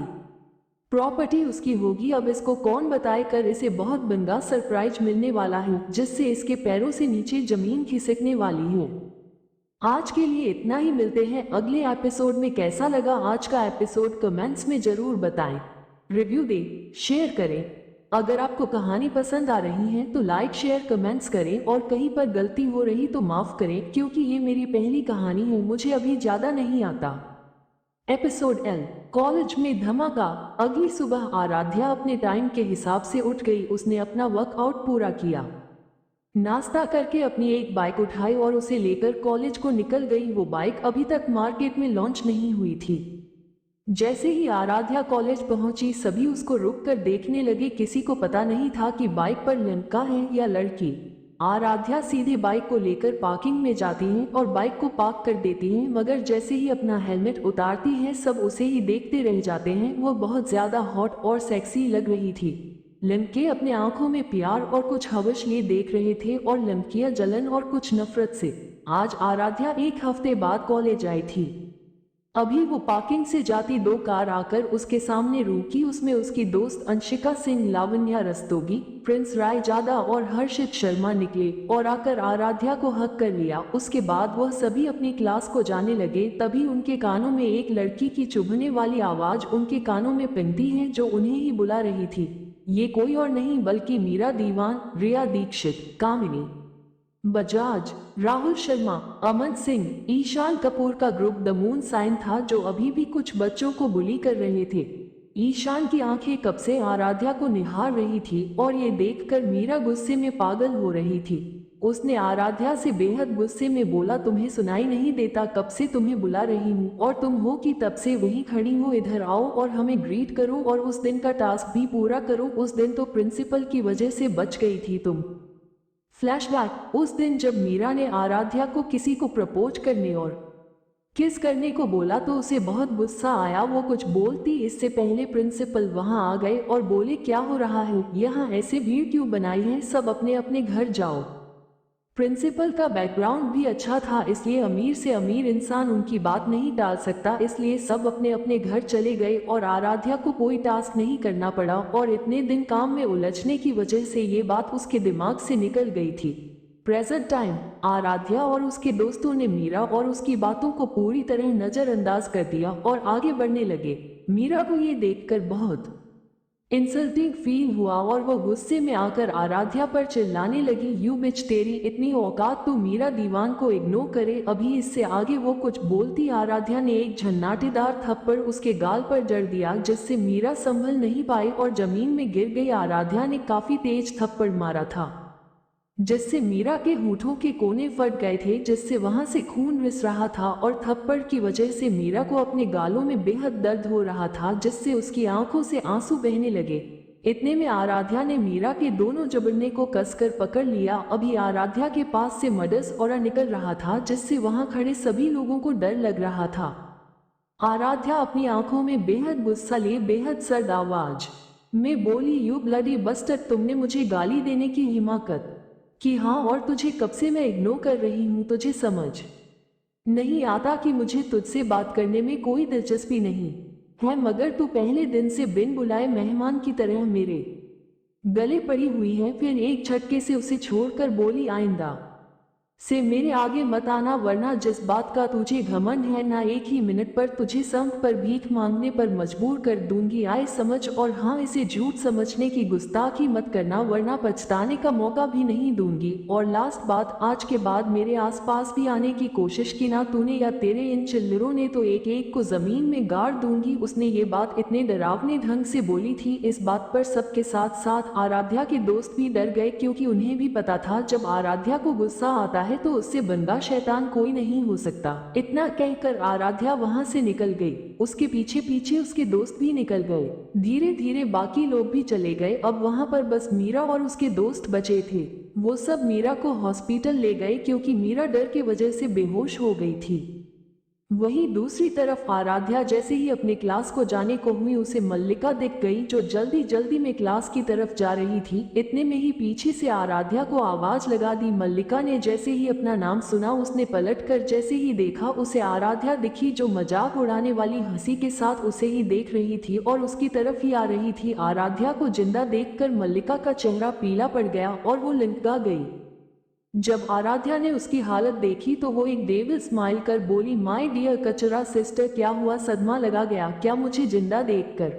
प्रॉपर्टी उसकी होगी। अब इसको कौन बताए कर इसे बहुत बड़ा सरप्राइज मिलने वाला है जिससे इसके पैरों से नीचे जमीन खिसकने वाली है। आज के लिए इतना ही, मिलते हैं अगले एपिसोड में। कैसा लगा आज का एपिसोड कमेंट्स में जरूर बताएं, रिव्यू दें, शेयर करें। अगर आपको कहानी पसंद आ रही है तो लाइक शेयर कमेंट्स करें और कहीं पर गलती हो रही तो माफ करें क्योंकि ये मेरी पहली कहानी है, मुझे अभी ज्यादा नहीं आता। एपिसोड एल, कॉलेज में धमाका। अगली सुबह आराध्या अपने टाइम के हिसाब से उठ गई। उसने अपना वर्कआउट पूरा किया, नाश्ता करके अपनी एक बाइक उठाई और उसे लेकर कॉलेज को निकल गई। वो बाइक अभी तक मार्केट में लॉन्च नहीं हुई थी। जैसे ही आराध्या कॉलेज पहुंची सभी उसको रुककर देखने लगे। किसी को पता नहीं था कि बाइक पर लड़का है या लड़की। आराध्या सीधे बाइक को लेकर पार्किंग में जाती है और बाइक को पार्क कर देती है, मगर जैसे ही अपना हेलमेट उतारती है सब उसे ही देखते रह जाते हैं। वो बहुत ज्यादा हॉट और सेक्सी लग रही थी। लिमके अपने आंखों में प्यार और कुछ हवस लिए देख रहे थे और लिमकिया जलन और कुछ नफरत से। आज आराध्या एक हफ्ते बाद कॉलेज आई थी। अभी वो पार्किंग से जाती दो कार आकर उसके सामने रुकी। उसमें उसकी दोस्त अंशिका सिंह, लावण्या रस्तोगी, प्रिंस राय जादा और हर्षित शर्मा निकले और आकर आराध्या को हक कर लिया। उसके बाद वह सभी अपनी क्लास को जाने लगे। तभी उनके कानों में एक लड़की की चुभने वाली आवाज उनके कानों में पिंगती है, जो उन्हें ही बुला रही थी। ये कोई और नहीं बल्कि मीरा दीवान, रिया दीक्षित, कामिनी बजाज, राहुल शर्मा, अमन सिंह, ईशान कपूर का ग्रुप द मून साइन था, जो अभी भी कुछ बच्चों को बुली कर रहे थे। ईशान की आंखें कब से आराध्या को निहार रही थी और ये देखकर मीरा गुस्से में पागल हो रही थी। उसने आराध्या से बेहद गुस्से में बोला, तुम्हें सुनाई नहीं देता? कब से तुम्हें बुला रही हूँ और तुम हो कि तब से वहीं खड़ी हो। इधर आओ और हमें ग्रीट करो और उस दिन का टास्क भी पूरा करो। उस दिन तो प्रिंसिपल की वजह से बच गई थी तुम। फ्लैशबैक, उस दिन जब मीरा ने आराध्या को किसी को प्रपोज करने और किस करने को बोला तो उसे बहुत गुस्सा आया। वो कुछ बोलती इससे पहले प्रिंसिपल वहां आ गए और बोले, क्या हो रहा है यहाँ? ऐसे भीड़ क्यों बनाई है? सब अपने अपने घर जाओ। प्रिंसिपल का बैकग्राउंड भी अच्छा था, इसलिए अमीर से अमीर इंसान उनकी बात नहीं टाल सकता। इसलिए सब अपने अपने घर चले गए और आराध्या को कोई टास्क नहीं करना पड़ा। और इतने दिन काम में उलझने की वजह से ये बात उसके दिमाग से निकल गई थी। प्रेजेंट टाइम, आराध्या और उसके दोस्तों ने मीरा और उसकी बातों को पूरी तरह नजरअंदाज कर दिया और आगे बढ़ने लगे। मीरा को ये देखकर बहुत इंसल्टिंग फील हुआ और वो गुस्से में आकर आराध्या पर चिल्लाने लगी, यू बिच, तेरी इतनी औकात तू मीरा दीवान को इग्नोर करे? अभी इससे आगे वो कुछ बोलती आराध्या ने एक झन्नाटेदार थप्पड़ उसके गाल पर जड़ दिया, जिससे मीरा संभल नहीं पाई और जमीन में गिर गई। आराध्या ने काफी तेज थप्पड़ मारा था, जिससे मीरा के होठों के कोने फट गए थे, जिससे वहां से खून रिस रहा था और थप्पड़ की वजह से मीरा को अपने गालों में बेहद दर्द हो रहा था, जिससे उसकी आंखों से आंसू बहने लगे। इतने में आराध्या ने मीरा के दोनों जबड़ने को कसकर पकड़ लिया। अभी आराध्या के पास से मडस और निकल रहा था, जिससे वहां खड़े सभी लोगों को डर लग रहा था। आराध्या अपनी आंखों में बेहद गुस्सा लिए बेहद सर्द आवाज में बोली, यू ब्लडी बस्टर्ड, तुमने मुझे गाली देने की हिम्मत कि हाँ, और तुझे कब से मैं इग्नोर कर रही हूँ? तुझे समझ नहीं आता कि मुझे तुझसे बात करने में कोई दिलचस्पी नहीं है, मगर तू पहले दिन से बिन बुलाए मेहमान की तरह मेरे गले पड़ी हुई है। फिर एक झटके से उसे छोड़कर बोली, आइंदा से मेरे आगे मत आना, वरना जिस बात का तुझे घमंड है ना, एक ही मिनट पर तुझे संप पर भीख मांगने पर मजबूर कर दूंगी। आए समझ? और हाँ, इसे झूठ समझने की गुस्ताखी मत करना, वरना पछताने का मौका भी नहीं दूंगी। और लास्ट बात, आज के बाद मेरे आसपास भी आने की कोशिश की ना तूने या तेरे इन चिल्लरों ने, तो एक एक को जमीन में गाड़ दूंगी। उसने ये बात इतने डरावने ढंग से बोली थी। इस बात पर सबके साथ साथ आराध्या के दोस्त भी डर गए, क्योंकि उन्हें भी पता था जब आराध्या को गुस्सा आता है तो उससे बंदा शैतान कोई नहीं हो सकता। इतना कहकर आराध्या वहां से निकल गई। उसके पीछे पीछे उसके दोस्त भी निकल गए। धीरे धीरे बाकी लोग भी चले गए। अब वहां पर बस मीरा और उसके दोस्त बचे थे। वो सब मीरा को हॉस्पिटल ले गए, क्योंकि मीरा डर की वजह से बेहोश हो गई थी। वहीं दूसरी तरफ आराध्या जैसे ही अपने क्लास को जाने को हुई, उसे मल्लिका दिख गई, जो जल्दी जल्दी में क्लास की तरफ जा रही थी। इतने में ही पीछे से आराध्या को आवाज लगा दी। मल्लिका ने जैसे ही अपना नाम सुना, उसने पलटकर जैसे ही देखा, उसे आराध्या दिखी, जो मजाक उड़ाने वाली हंसी के साथ उसे ही देख रही थी और उसकी तरफ ही आ रही थी। आराध्या को जिंदा देखकर मल्लिका का चेहरा पीला पड़ गया और वो लिंका गई। जब आराध्या ने उसकी हालत देखी तो वो एक डेविल स्माइल कर बोली, माय डियर कचरा सिस्टर, क्या हुआ? सदमा लगा गया क्या मुझे जिंदा देखकर?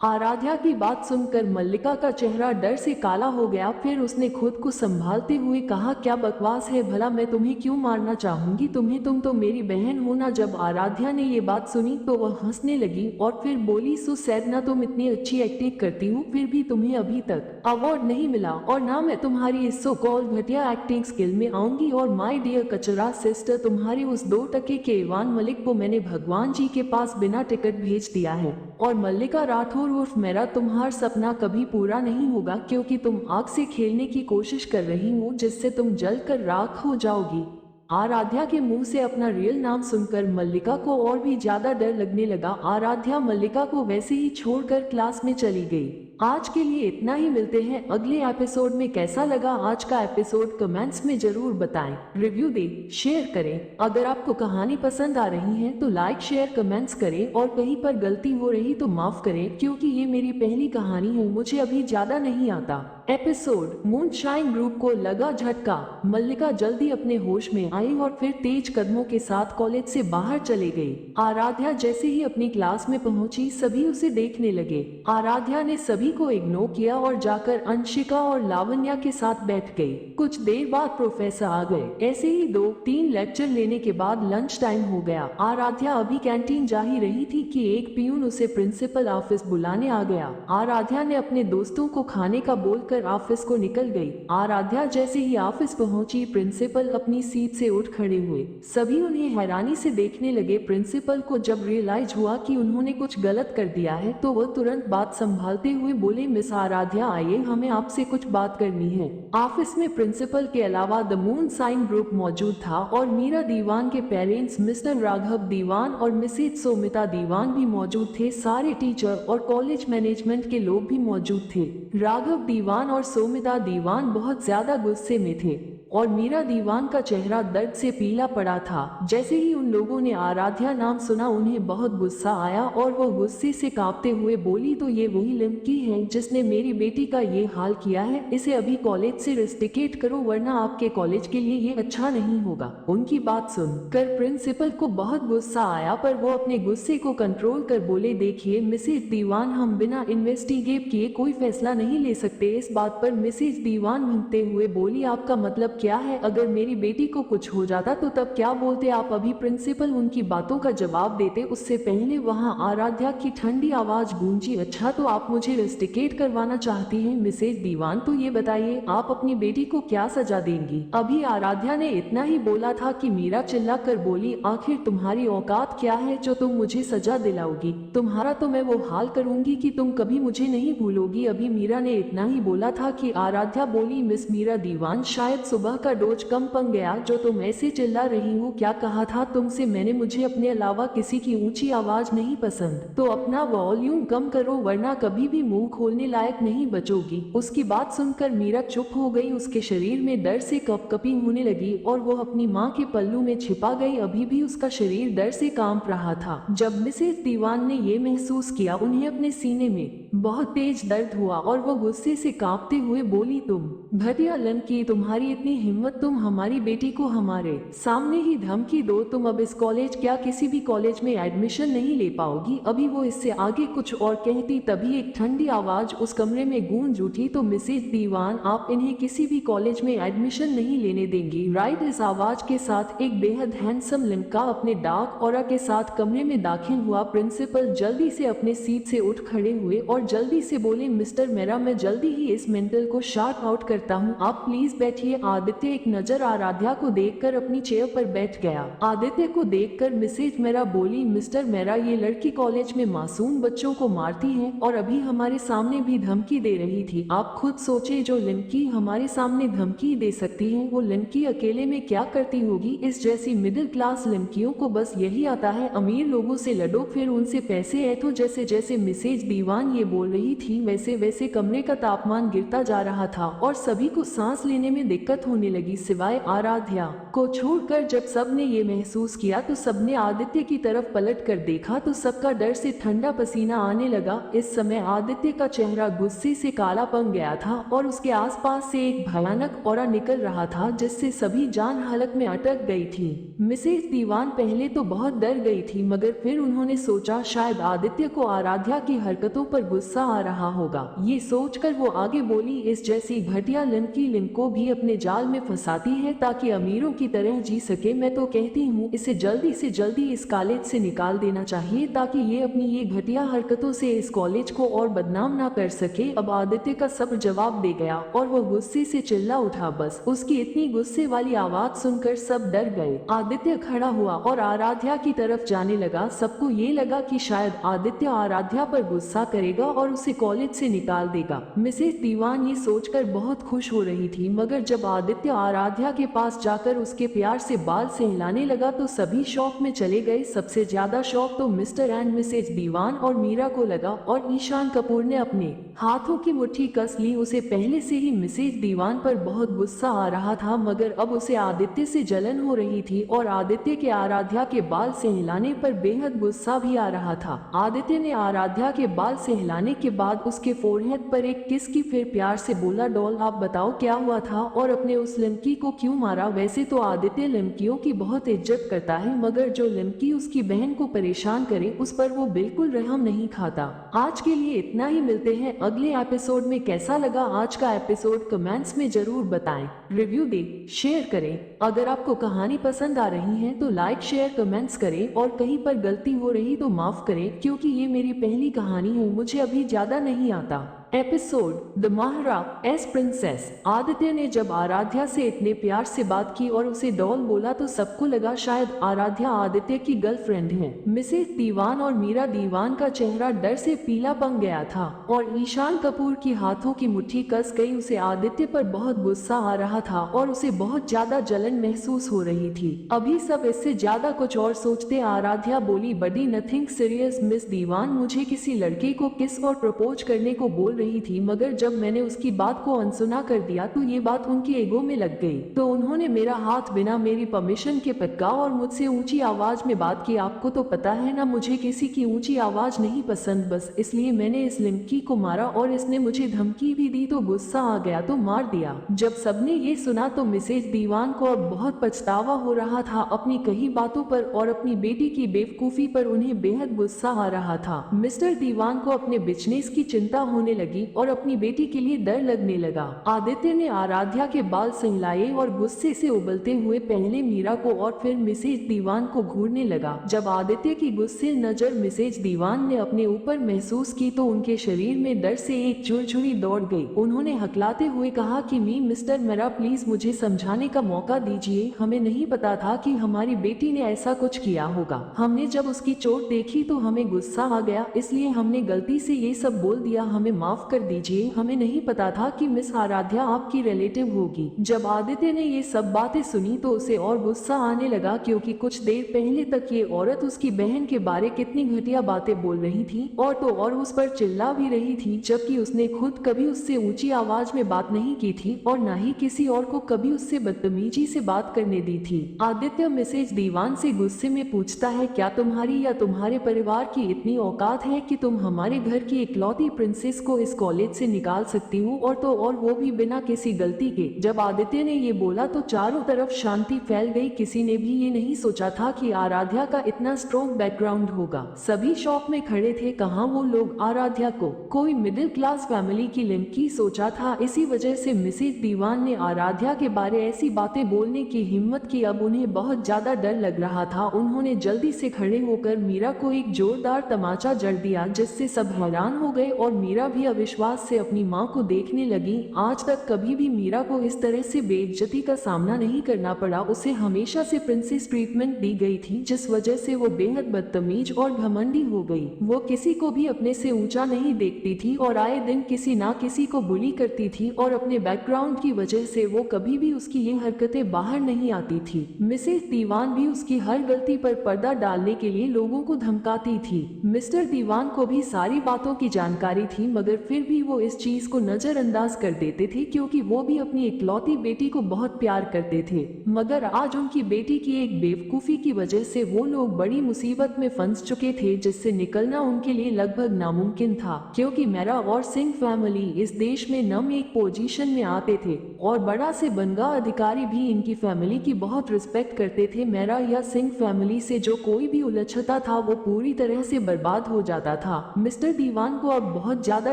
आराध्या की बात सुनकर मल्लिका का चेहरा डर से काला हो गया। फिर उसने खुद को संभालते हुए कहा, क्या बकवास है भला, मैं तुम्हें क्यों मारना चाहूंगी? तुम तो मेरी बहन हो ना। जब आराध्या ने ये बात सुनी तो वह हंसने लगी और फिर बोली, सो सैड ना, तुम इतनी अच्छी एक्टिंग करती हो, फिर भी तुम्हें अभी तक अवार्ड नहीं मिला, और ना मैं तुम्हारी इस सो कॉल्ड घटिया एक्टिंग स्किल में आऊंगी। और माय डियर कचरा सिस्टर, तुम्हारी उस 2 टके के इवान मलिक को मैंने भगवान जी के पास बिना टिकट भेज दिया है। और मल्लिका राठौर उर्फ मेरा, तुम्हारा सपना कभी पूरा नहीं होगा, क्योंकि तुम आग से खेलने की कोशिश कर रही हो, जिससे तुम जलकर राख हो जाओगी। आराध्या के मुंह से अपना रियल नाम सुनकर मल्लिका को और भी ज्यादा डर लगने लगा। आराध्या मल्लिका को वैसे ही छोड़कर क्लास में चली गई। आज के लिए इतना ही, मिलते हैं अगले एपिसोड में। कैसा लगा आज का एपिसोड कमेंट्स में जरूर बताएं, रिव्यू दें, शेयर करें। अगर आपको कहानी पसंद आ रही है तो लाइक शेयर कमेंट्स करें, और कहीं पर गलती हो रही तो माफ करें, क्योंकि ये मेरी पहली कहानी है, मुझे अभी ज्यादा नहीं आता। एपिसोड मूनशाइन ग्रुप को लगा झटका। मल्लिका जल्दी अपने होश में आई और फिर तेज कदमों के साथ कॉलेज से बाहर चले गई। आराध्या जैसे ही अपनी क्लास में पहुंची, सभी उसे देखने लगे। आराध्या ने सभी को इग्नोर किया और जाकर अंशिका और लावण्या के साथ बैठ गई। कुछ देर बाद प्रोफेसर आ गए। ऐसे ही 2-3 लेक्चर लेने के बाद लंच टाइम हो गया। आराध्या अभी कैंटीन जा ही रही थी कि एक पियून उसे प्रिंसिपल ऑफिस बुलाने आ गया। आराध्या ने अपने दोस्तों को खाने का बोलकर ऑफिस को निकल गई। आराध्या जैसे ही ऑफिस पहुंची, प्रिंसिपल अपनी सीट से उठ खड़े हुए। सभी उन्हें हैरानी से देखने लगे। प्रिंसिपल को जब रियलाइज हुआ कि उन्होंने कुछ गलत कर दिया है तो वह तुरंत बात संभालते हुए बोले, मिस आराध्या आइए, हमें आपसे कुछ बात करनी है। ऑफिस में प्रिंसिपल के अलावा द मूनशाइन ग्रुप मौजूद था और मीरा दीवान के पेरेंट्स मिस्टर राघव दीवान और मिसेज सोमिता दीवान भी मौजूद थे। सारे टीचर और कॉलेज मैनेजमेंट के लोग भी मौजूद थे। राघव दीवान और सोमिता दीवान बहुत ज्यादा गुस्से में थे और मीरा दीवान का चेहरा दर्द से पीला पड़ा था। जैसे ही उन लोगों ने आराध्या नाम सुना, उन्हें बहुत गुस्सा आया और वो गुस्से से कांपते हुए बोली, तो ये वही लड़की है जिसने मेरी बेटी का ये हाल किया है। इसे अभी कॉलेज से रस्टिकेट करो, वरना आपके कॉलेज के लिए ये अच्छा नहीं होगा। उनकी बात सुनकर प्रिंसिपल को बहुत गुस्सा आया, पर वो अपने गुस्से को कंट्रोल कर बोले, देखिए मिसेज दीवान, हम बिना इन्वेस्टिगेट किए कोई फैसला नहीं ले सकते। इस बात पर मिसेज दीवान भूनते हुए बोली, आपका मतलब क्या है? अगर मेरी बेटी को कुछ हो जाता तो तब क्या बोलते आप? अभी प्रिंसिपल उनकी बातों का जवाब देते उससे पहले वहां आराध्या की ठंडी आवाज गूंजी, अच्छा तो आप मुझे रस्टिकेट करवाना चाहती हैं मिसेज दीवान, तो ये बताइए आप अपनी बेटी को क्या सजा देंगी? अभी आराध्या ने इतना ही बोला था कि मीरा चिल्ला कर बोली, आखिर तुम्हारी औकात क्या है जो तुम मुझे सजा दिलाओगी? तुम्हारा तो मैं वो हाल करूंगी कि तुम कभी मुझे नहीं भूलोगी। अभी मीरा ने इतना ही बोला था कि आराध्या बोली, मिस मीरा दीवान, शायद सुबह का डोज कम पन गया जो तुम ऐसे चिल्ला रही हो। क्या कहा था तुमसे मैंने? मुझे अपने अलावा किसी की ऊंची आवाज नहीं पसंद, तो अपना वॉल्यूम कम करो वरना कभी भी मुंह खोलने लायक नहीं बचोगी। उसकी बात सुनकर मीरा चुप हो गई। उसके शरीर में दर्द से कपकपी होने लगी और वो अपनी माँ के पल्लू में छिपा गई। अभी भी उसका शरीर दर्द से कांप रहा था। जब मिसेज दीवान ने ये महसूस किया, उन्हें अपने सीने में बहुत तेज दर्द हुआ और वो गुस्से से कांपते हुए बोली, तुम घटिया लड़की, तुम्हारी इतनी हिम्मत, तुम हमारी बेटी को हमारे सामने ही धमकी दो। तुम अब इस कॉलेज क्या किसी भी कॉलेज में एडमिशन नहीं ले पाओगी। अभी वो इससे आगे कुछ और कहती, तभी एक ठंडी आवाज उस कमरे में गूंज उठी, तो मिसेज दीवान, आप इन्हें किसी भी कॉलेज में एडमिशन नहीं लेने देंगी, राइट? इस आवाज के साथ एक बेहद हैंडसम लड़का अपने डार्क ऑरा के साथ कमरे में दाखिल हुआ। प्रिंसिपल जल्दी से अपने सीट से उठ खड़े हुए और जल्दी से बोले, मिस्टर मेरा, मैं जल्दी ही इस मेंटल को शार्ट आउट करता हूँ, आप प्लीज बैठिए। आदित्य एक नजर आराध्या को देखकर अपनी चेयर पर बैठ गया। आदित्य को देखकर मिसेज मेरा बोली, मिस्टर मेरा, ये लड़की कॉलेज में मासूम बच्चों को मारती है और अभी हमारे सामने भी धमकी दे रही थी। आप खुद सोचे, जो लड़की हमारे सामने धमकी दे सकती है वो लड़की अकेले में क्या करती होगी? इस जैसी मिडिल क्लास लड़कियों को बस यही आता है, अमीर लोगों से लड़ो फिर उनसे पैसे ऐठो। जैसे जैसे मिसेज दीवान ये बोल रही थी वैसे वैसे कमरे का तापमान गिरता जा रहा था और सभी को सांस लेने में दिक्कत होने लगी, सिवाय आराध्या को छोड़कर। जब सबने ये महसूस किया तो सबने आदित्य की तरफ पलट कर देखा तो सबका डर से ठंडा पसीना आने लगा। इस समय आदित्य का चेहरा गुस्से से काला पन गया था और उसके आसपास से एक भयानक ऑरा निकल रहा था जिससे सभी जान हालत में अटक गई थी। मिसेज दीवान पहले तो बहुत डर गई थी, मगर फिर उन्होंने सोचा शायद आदित्य को आराध्या की हरकतों पर गुस्सा आ रहा होगा। ये सोचकर वो आगे बोली, इस जैसी घटिया लड़की को भी अपने जाल में फंसाती है ताकि अमीरों की तरह जी सके। मैं तो कहती हूँ इसे जल्दी से जल्दी इस कॉलेज से निकाल देना चाहिए ताकि ये अपनी ये घटिया हरकतों से इस कॉलेज को और बदनाम ना कर सके। अब आदित्य का सब जवाब दे गया और वो गुस्से से चिल्ला उठा। बस उसकी इतनी गुस्से वाली आवाज सुनकर सब डर गए। आदित्य खड़ा हुआ और आराध्या की तरफ जाने लगा। सबको ये लगा कि शायद आदित्य आराध्या पर गुस्सा करेगा और उसे कॉलेज से निकाल देगा। मिसेज दीवान ये सोचकर बहुत खुश हो रही थी, मगर जब आदित्य आराध्या के पास जाकर उसके प्यार से बाल सहलाने लगा तो सभी शौक में चले गए। सबसे ज्यादा शौक तो मिस्टर एंड मिसेज दीवान और मीरा को लगा और ईशान कपूर ने अपने हाथों की मुट्ठी कस ली। उसे पहले से ही मिसेज दीवान पर बहुत गुस्सा आ रहा था, मगर अब उसे आदित्य से जलन हो रही थी और आदित्य के आराध्या के बाल सहलाने पर बेहद गुस्सा भी आ रहा था। आदित्य ने आराध्या के बाल सहलाने के बाद उसके फोरहेड पर एक किस की, फिर प्यार से बोला, डॉल आप बताओ क्या हुआ था और अपने उस लड़की को क्यों मारा। वैसे तो आदित्य लड़कियों की बहुत इज्जत करता है, मगर जो लड़की उसकी बहन को परेशान करे उस पर वो बिल्कुल रहम नहीं खाता। आज के लिए इतना ही, मिलते हैं अगले एपिसोड में। कैसा लगा आज का एपिसोड कमेंट्स में जरूर बताएं। रिव्यू दें, शेयर करें। अगर आपको कहानी पसंद आ रही है तो लाइक शेयर कमेंट्स करें और कहीं पर गलती हो रही तो माफ करें, क्योंकि ये मेरी पहली कहानी है, मुझे अभी ज्यादा नहीं आता। एपिसोड द महारा एस प्रिंसेस। आदित्य ने जब आराध्या से इतने प्यार से बात की और उसे डॉल बोला तो सबको लगा शायद आराध्या आदित्य की गर्लफ्रेंड है। मिसेस दीवान और मीरा दीवान का चेहरा डर से पीला पड़ गया था और ईशान कपूर की हाथों की मुट्ठी कस गई। उसे आदित्य पर बहुत गुस्सा आ रहा था और उसे बहुत ज्यादा जलन महसूस हो रही थी। अभी सब इससे ज्यादा कुछ और सोचते आराध्या बोली, बडी नथिंग सीरियस मिस दीवान, मुझे किसी लड़के को किस और प्रपोज करने को बोल रही थी, मगर जब मैंने उसकी बात को अनसुना कर दिया तो ये बात उनके ईगो में लग गई, तो उन्होंने मेरा हाथ बिना मेरी परमिशन के पटका और मुझसे ऊंची आवाज में बात की। आपको तो पता है ना, मुझे किसी की ऊंची आवाज नहीं पसंद, बस इसलिए मैंने इस लड़की को मारा और इसने मुझे धमकी भी दी तो गुस्सा आ गया तो मार दिया। जब सबने ये सुना तो मिसेज दीवान को अब बहुत पछतावा हो रहा था अपनी कही बातों पर और अपनी बेटी की बेवकूफी पर उन्हें बेहद गुस्सा आ रहा था। मिस्टर दीवान को अपने बिजनेस की चिंता होने लगी और अपनी बेटी के लिए डर लगने लगा। आदित्य ने आराध्या के बाल सहलाए और गुस्से से उबलते हुए पहले मीरा को और फिर मिसेज दीवान को घूरने लगा। जब आदित्य की गुस्से नजर मिसेज दीवान ने अपने ऊपर महसूस की तो उनके शरीर में डर से एक झुरझुरी दौड़ गई। उन्होंने हकलाते हुए कहा कि मिस्टर मेरा प्लीज मुझे समझाने का मौका दीजिए, हमें नहीं पता था कि हमारी बेटी ने ऐसा कुछ किया होगा। हमने जब उसकी चोट देखी तो हमें गुस्सा आ गया, इसलिए हमने गलती से ये सब बोल दिया, हमें माफ कर दीजिए। हमें नहीं पता था कि मिस आराध्या आपकी रिलेटिव होगी। जब आदित्य ने ये सब बातें सुनी तो उसे और गुस्सा आने लगा, क्योंकि कुछ देर पहले तक ये औरत उसकी बहन के बारे कितनी घटिया बातें बोल रही थी और तो और उस पर चिल्ला भी रही थी, जबकि उसने खुद कभी उससे ऊंची आवाज में बात नहीं की थी और न ही किसी और को कभी उससे बदतमीजी से बात करने दी थी। आदित्य मिसेज दीवान से गुस्से में पूछता है, क्या तुम्हारी या तुम्हारे परिवार की इतनी औकात है कि तुम हमारे घर की इकलौती प्रिंसेस को इस कॉलेज से निकाल सकती हूँ, और तो और वो भी बिना किसी गलती के। जब आदित्य ने ये बोला तो चारों तरफ शांति फैल गई। किसी ने भी ये नहीं सोचा था कि आराध्या का इतना स्ट्रॉन्ग बैकग्राउंड होगा। सभी शॉक में खड़े थे, कहाँ वो लोग आराध्या को कोई मिडिल क्लास फैमिली की लड़की सोचा था। इसी वजह से मिसेज दीवान ने आराध्या के बारे ऐसी बातें बोलने की हिम्मत की। अब उन्हें बहुत ज्यादा डर लग रहा था। उन्होंने जल्दी से खड़े होकर मीरा को एक जोरदार तमाचा जड़ दिया, जिससे सब हैरान हो गए और मीरा भी अविश्वास से अपनी माँ को देखने लगी। आज तक कभी भी मीरा को इस तरह से बेइज्जती का सामना नहीं करना पड़ा। उसे हमेशा से प्रिंसेस ट्रीटमेंट दी गई थी, जिस वजह से वो बेहद बदतमीज और घमंडी हो गई। वो किसी को भी अपने से ऊंचा नहीं देखती थी और आए दिन किसी ना किसी को बुली करती थी, और अपने बैकग्राउंड की वजह से वो कभी भी उसकी ये हरकतें बाहर नहीं आती थी। मिसेस दीवान भी उसकी हर गलती पर पर्दा डालने के लिए लोगों को धमकाती थी। मिस्टर दीवान को भी सारी बातों की जानकारी थी, मगर फिर भी वो इस चीज को नजरअंदाज कर देते थे, क्योंकि वो भी अपनी इकलौती बेटी को बहुत प्यार करते थे। मगर आज उनकी बेटी की एक बेवकूफी की वजह से वो लोग बड़ी मुसीबत में फंस चुके थे, जिससे निकलना उनके लिए लगभग नामुमकिन था, क्योंकि मेरा और सिंह फैमिली इस देश में नम एक पोजीशन में आते थे और बड़ा से बनगा अधिकारी भी इनकी फैमिली की बहुत रिस्पेक्ट करते थे। मेरा या सिंह फैमिली से जो कोई भी उलझता था वो पूरी तरह से बर्बाद हो जाता था। मिस्टर दीवान को अब बहुत ज्यादा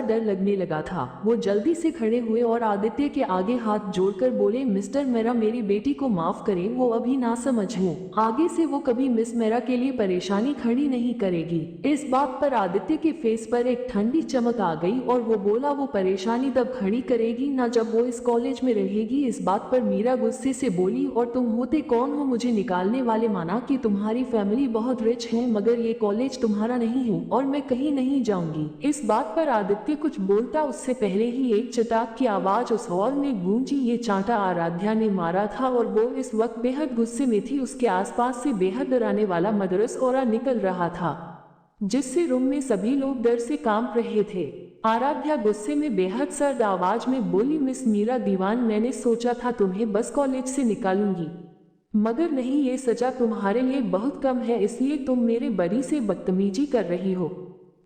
डर लगने लगा था। वो जल्दी से खड़े हुए और आदित्य के आगे हाथ जोड़कर बोले, मिस्टर मेरा मेरी बेटी को माफ करें, वो अभी ना समझ है। आगे से वो कभी मिस मेरा के लिए परेशानी खड़ी नहीं करेगी। इस बात पर आदित्य के फेस पर एक ठंडी चमक आ गई और वो बोला, वो परेशानी तब खड़ी करेगी ना जब वो इस कॉलेज में रहेगी। इस बात पर मीरा गुस्से से बोली, और तुम होते कौन हो मुझे निकालने वाले? माना कि तुम्हारी फैमिली बहुत रिच है, मगर ये कॉलेज तुम्हारा नहीं है और मैं कहीं नहीं जाऊंगी। इस बात पर आदित्य कुछ बोलता उससे पहले ही एक चटाक की आवाज उस हॉल में गूंजी। ये चांटा आराध्या ने मारा था और वो इस वक्त बेहद गुस्से में थी। उसके आसपास से बेहद डराने वाला मदरस ऑरा निकल रहा था, जिससे रूम में सभी लोग डर से कांप रहे थे। आराध्या गुस्से में बेहद सर्द आवाज में बोली, मिस मीरा दीवान, मैंने सोचा था तुम्हें बस कॉलेज से निकालूंगी, मगर नहीं, ये सजा तुम्हारे लिए बहुत कम है, इसलिए तुम मेरे बड़ी से बदतमीजी कर रही हो।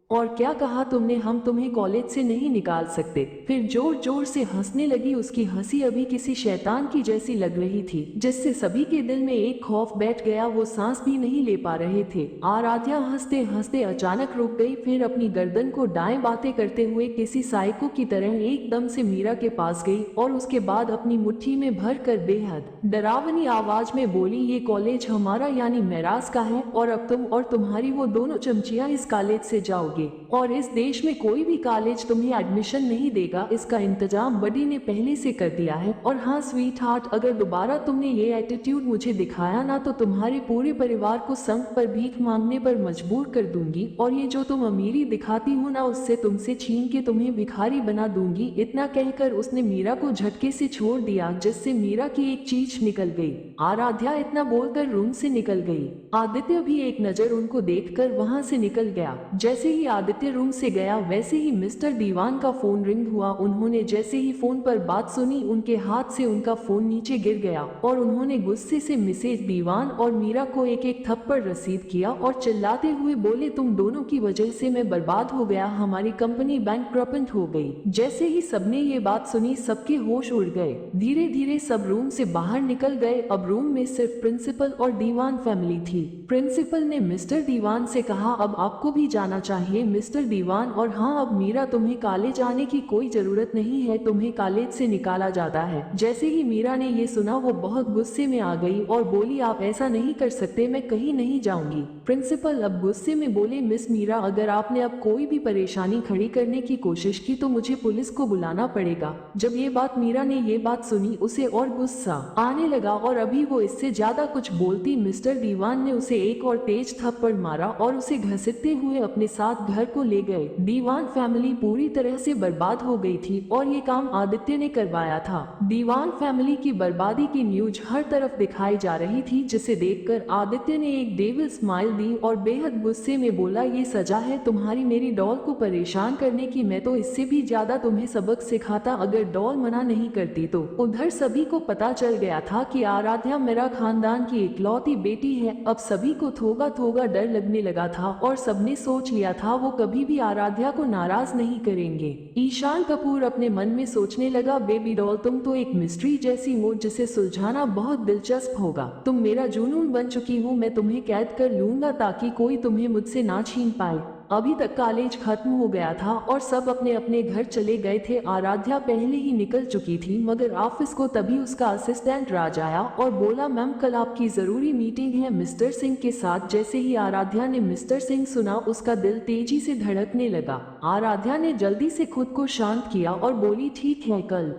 और क्या कहा तुमने, हम तुम्हें कॉलेज से नहीं निकाल सकते। फिर जोर जोर से हंसने लगी। उसकी हंसी अभी किसी शैतान की जैसी लग रही थी, जिससे सभी के दिल में एक खौफ बैठ गया। वो सांस भी नहीं ले पा रहे थे। आराध्या हंसते हंसते अचानक रुक गई, फिर अपनी गर्दन को दाएं बातें करते हुए किसी साइको की तरह एकदम से मीरा के पास गई और उसके बाद अपनी मुट्ठी में भर कर बेहद डरावनी आवाज में बोली, ये कॉलेज हमारा यानी मेराज का है और अब तुम और तुम्हारी वो दोनों चमचियां इस कॉलेज से जाओगे और इस देश में कोई भी कॉलेज तुम्हें एडमिशन नहीं देगा। इसका इंतजाम बडी ने पहले से कर दिया है। और हाँ स्वीट हार्ट, अगर दोबारा तुमने ये एटीट्यूड मुझे दिखाया ना तो तुम्हारे पूरे परिवार को संक पर भीख मांगने पर मजबूर कर दूंगी और ये जो तुम अमीरी दिखाती हो ना उससे तुमसे छीन के तुम्हें भिखारी बना दूंगी। इतना कहकर उसने मीरा को झटके से छोड़ दिया, जिससे मीरा की एक चीख निकल गई। आराध्या इतना बोलकर रूम से निकल गई। आदित्य भी एक नजर उनको देखकर वहां से निकल गया। जैसे ही आदित्य रूम से गया वैसे ही मिस्टर दीवान का फोन रिंग हुआ। उन्होंने जैसे ही फोन पर बात सुनी उनके हाथ से उनका फोन नीचे गिर गया और उन्होंने गुस्से से मिसेज दीवान और मीरा को एक एक थप्पड़ रसीद किया और चिल्लाते हुए बोले, तुम दोनों की वजह से मैं बर्बाद हो गया, हमारी कंपनी बैंकक्रप्ट हो गई। जैसे ही सबने ये बात सुनी सबके होश उड़ गए। धीरे धीरे सब रूम से बाहर निकल गए। अब रूम में सिर्फ प्रिंसिपल और दीवान फैमिली थी। प्रिंसिपल ने मिस्टर दीवान से कहा, अब आपको भी जाना चाहिए मिस्टर दीवान, और हाँ अब मीरा तुम्हें कॉलेज आने की कोई जरूरत नहीं है, तुम्हें कॉलेज से निकाला जाता है। जैसे ही मीरा ने ये सुना वो बहुत गुस्से में आ गई और बोली, आप ऐसा नहीं कर सकते, मैं कहीं नहीं जाऊंगी। प्रिंसिपल अब गुस्से में बोले, मिस मीरा अगर आपने अब कोई भी परेशानी खड़ी करने की कोशिश की तो मुझे पुलिस को बुलाना पड़ेगा। जब ये बात मीरा ने ये बात सुनी उसे और गुस्सा आने लगा और अभी वो इससे ज्यादा कुछ बोलती मिस्टर दीवान ने उसे एक और तेज थप्पड़ मारा और उसे घसीटते हुए अपने साथ घर को ले गए। दीवान फैमिली पूरी तरह से बर्बाद हो गई थी और ये काम आदित्य ने करवाया था। दीवान फैमिली की बर्बादी की न्यूज हर तरफ दिखाई जा रही थी, जिसे देखकर आदित्य ने एक डेविल स्माइल दी और बेहद गुस्से में बोला, ये सजा है तुम्हारी मेरी डॉल को परेशान करने की, मैं तो इससे भी ज्यादा तुम्हें सबक सिखाता अगर डॉल मना नहीं करती तो। उधर सभी को पता चल गया था कि आराध्या मेरा खानदान की इकलौती बेटी है। अब सभी को थोड़ा थोड़ा डर लगने लगा था और सबने सोच लिया था वो कभी भी आराध्या को नाराज नहीं करेंगे। ईशान कपूर अपने मन में सोचने लगा, बेबी डॉल तुम तो एक मिस्ट्री जैसी हो जिसे सुलझाना बहुत दिलचस्प होगा। तुम मेरा जुनून बन चुकी हो, मैं तुम्हें कैद कर लूंगा ताकि कोई तुम्हें मुझसे ना छीन पाए। अभी तक कॉलेज खत्म हो गया था और सब अपने अपने घर चले गए थे। आराध्या पहले ही निकल चुकी थी, मगर ऑफिस को तभी उसका असिस्टेंट राज आया और बोला, मैम कल आपकी जरूरी मीटिंग है मिस्टर सिंह के साथ। जैसे ही आराध्या ने मिस्टर सिंह सुना उसका दिल तेजी से धड़कने लगा। आराध्या ने जल्दी से खुद को शांत किया और बोली, ठीक है कल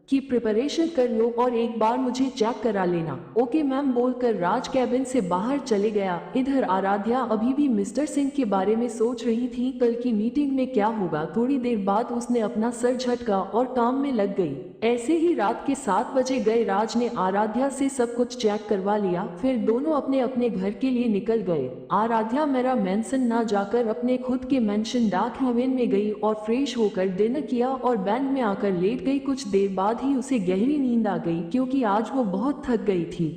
की प्रिपरेशन कर लो और एक बार मुझे चेक करा लेना। ओके मैम बोलकर राज कैबिन से बाहर चले गया। इधर आराध्या अभी भी मिस्टर सिंह के बारे में सोच रही थी, कल की मीटिंग में क्या होगा। थोड़ी देर बाद उसने अपना सर झटका और काम में लग गई। ऐसे ही रात के 7 बजे गए। राज ने आराध्या से सब कुछ चेक करवा लिया, फिर दोनों अपने अपने घर के लिए निकल गए। आराध्या मेरा मेंशन ना जाकर अपने खुद के मेंशन डार्क हेवन में गई और फ्रेश होकर डिनर किया और बैंक में आकर लेट गई। कुछ देर बाद ही उसे गहरी नींद आ गई क्योंकि आज वो बहुत थक गई थी।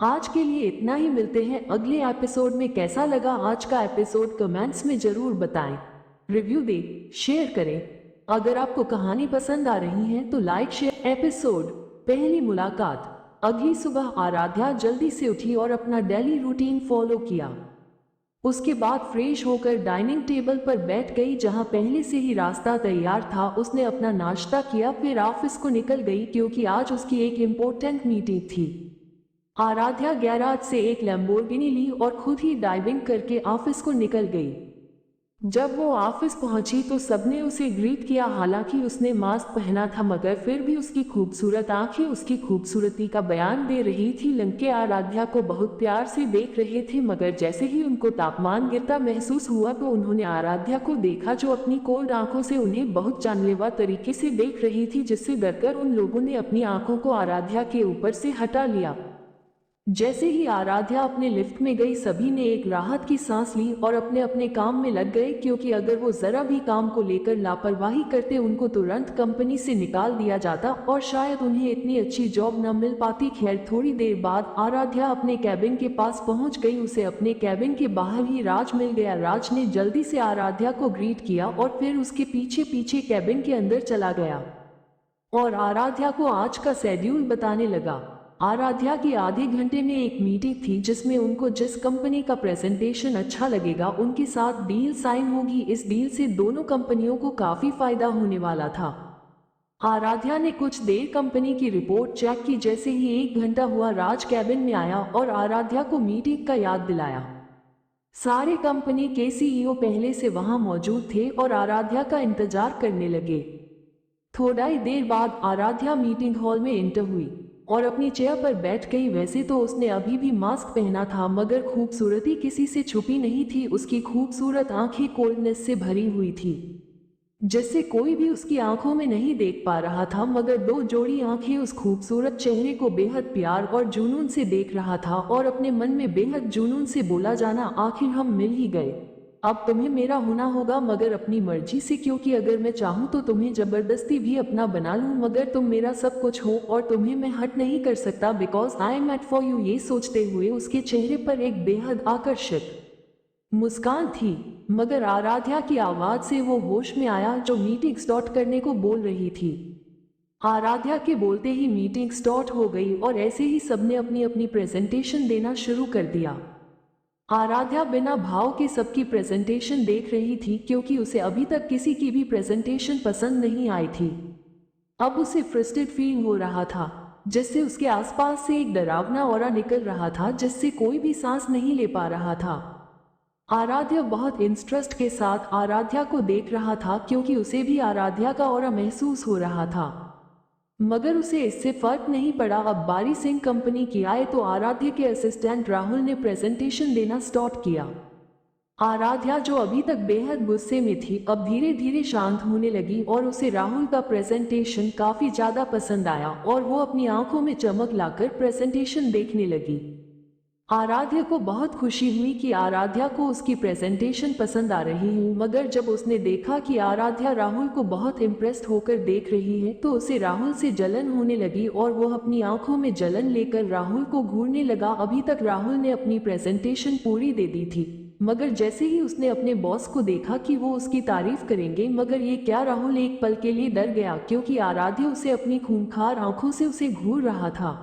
आज के लिए इतना ही, मिलते हैं अगले एपिसोड में। कैसा लगा आज का एपिसोड कमेंट्स में जरूर बताएं, रिव्यू दें, शेयर करें। अगर आपको कहानी पसंद आ रही है तो लाइक शेयर। एपिसोड पहली मुलाकात। अगली सुबह आराध्या जल्दी से उठी और अपना डेली रूटीन फॉलो किया। उसके बाद फ्रेश होकर डाइनिंग टेबल पर बैठ गई जहां पहले से ही रास्ता तैयार था। उसने अपना नाश्ता किया, फिर ऑफिस को निकल गई क्योंकि आज उसकी एक इम्पोर्टेंट मीटिंग थी। आराध्या गैराज से एक लैम्बोर्गिनी ली और खुद ही ड्राइविंग करके ऑफिस को निकल गई। जब वो ऑफिस पहुंची तो सबने उसे ग्रीट किया। हालांकि उसने मास्क पहना था, मगर फिर भी उसकी खूबसूरत आंखें उसकी खूबसूरती का बयान दे रही थी। लड़के आराध्या को बहुत प्यार से देख रहे थे, मगर जैसे ही उनको तापमान गिरता महसूस हुआ तो उन्होंने आराध्या को देखा जो अपनी कोल्ड आंखों से उन्हें बहुत जानलेवा तरीके से देख रही थी, जिससे डरकर उन लोगों ने अपनी आंखों को आराध्या के ऊपर से हटा लिया। जैसे ही आराध्या अपने लिफ्ट में गई सभी ने एक राहत की सांस ली और अपने अपने काम में लग गए, क्योंकि अगर वो जरा भी काम को लेकर लापरवाही करते उनको तुरंत कंपनी से निकाल दिया जाता और शायद उन्हें इतनी अच्छी जॉब न मिल पाती। खैर, थोड़ी देर बाद आराध्या अपने कैबिन के पास पहुंच गई। उसे अपने कैबिन के बाहर ही राज मिल गया। राज ने जल्दी से आराध्या को ग्रीट किया और फिर उसके पीछे पीछे कैबिन के अंदर चला गया और आराध्या को आज का शेड्यूल बताने लगा। आराध्या की आधे घंटे में एक मीटिंग थी जिसमें उनको जिस कंपनी का प्रेजेंटेशन अच्छा लगेगा उनके साथ डील साइन होगी। इस डील से दोनों कंपनियों को काफी फायदा होने वाला था। आराध्या ने कुछ देर कंपनी की रिपोर्ट चेक की। जैसे ही 1 घंटा हुआ राज कैबिन में आया और आराध्या को मीटिंग का याद दिलाया। सारे कंपनी के सीईओ पहले से वहां मौजूद थे और आराध्या का इंतजार करने लगे। थोड़ा ही देर बाद आराध्या मीटिंग हॉल में एंटर हुई और अपनी चेयर पर बैठ गई। वैसे तो उसने अभी भी मास्क पहना था, मगर खूबसूरती किसी से छुपी नहीं थी। उसकी खूबसूरत आंखें कोल्डनेस से भरी हुई थी, जैसे कोई भी उसकी आंखों में नहीं देख पा रहा था, मगर दो जोड़ी आंखें उस खूबसूरत चेहरे को बेहद प्यार और जुनून से देख रहा था और अपने मन में बेहद जुनून से बोला, जाना आखिर हम मिल ही गए। अब तुम्हें मेरा होना होगा, मगर अपनी मर्जी से, क्योंकि अगर मैं चाहूँ तो तुम्हें जबरदस्ती भी अपना बना लूँ, मगर तुम मेरा सब कुछ हो और तुम्हें मैं हट नहीं कर सकता, because I am made for you. ये सोचते हुए उसके चेहरे पर एक बेहद आकर्षक मुस्कान थी, मगर आराध्या की आवाज से वो होश में आया जो मीटिंग स्टार्ट करने को बोल रही थी। आराध्या के बोलते ही मीटिंग स्टार्ट हो गई और ऐसे ही सबने अपनी अपनी प्रेजेंटेशन देना शुरू कर दिया। आराध्या बिना भाव के सबकी प्रेजेंटेशन देख रही थी, क्योंकि उसे अभी तक किसी की भी प्रेजेंटेशन पसंद नहीं आई थी। अब उसे फ्रस्ट्रेट फील हो रहा था, जिससे उसके आसपास से एक डरावना ऑरा निकल रहा था, जिससे कोई भी सांस नहीं ले पा रहा था। आराध्या बहुत इंटरेस्ट के साथ आराध्या को देख रहा था, क्योंकि उसे भी आराध्या का ऑरा महसूस हो रहा था, मगर उसे इससे फर्क नहीं पड़ा। अब बारी सिंह कंपनी की आए तो आराध्या के असिस्टेंट राहुल ने प्रेजेंटेशन देना स्टार्ट किया। आराध्या, जो अभी तक बेहद गुस्से में थी, अब धीरे धीरे शांत होने लगी और उसे राहुल का प्रेजेंटेशन काफी ज्यादा पसंद आया और वो अपनी आंखों में चमक लाकर प्रेजेंटेशन देखने लगी। आराध्या को बहुत खुशी हुई कि आराध्या को उसकी प्रेजेंटेशन पसंद आ रही है, मगर जब उसने देखा कि आराध्या राहुल को बहुत इम्प्रेस्ड होकर देख रही है तो उसे राहुल से जलन होने लगी और वो अपनी आंखों में जलन लेकर राहुल को घूरने लगा। अभी तक राहुल ने अपनी प्रेजेंटेशन पूरी दे दी थी, मगर जैसे ही उसने अपने बॉस को देखा कि वो उसकी तारीफ करेंगे, मगर ये क्या, राहुल एक पल के लिए डर गया, क्योंकि आराध्या उसे अपनी खूंखार आंखों से उसे घूर रहा था।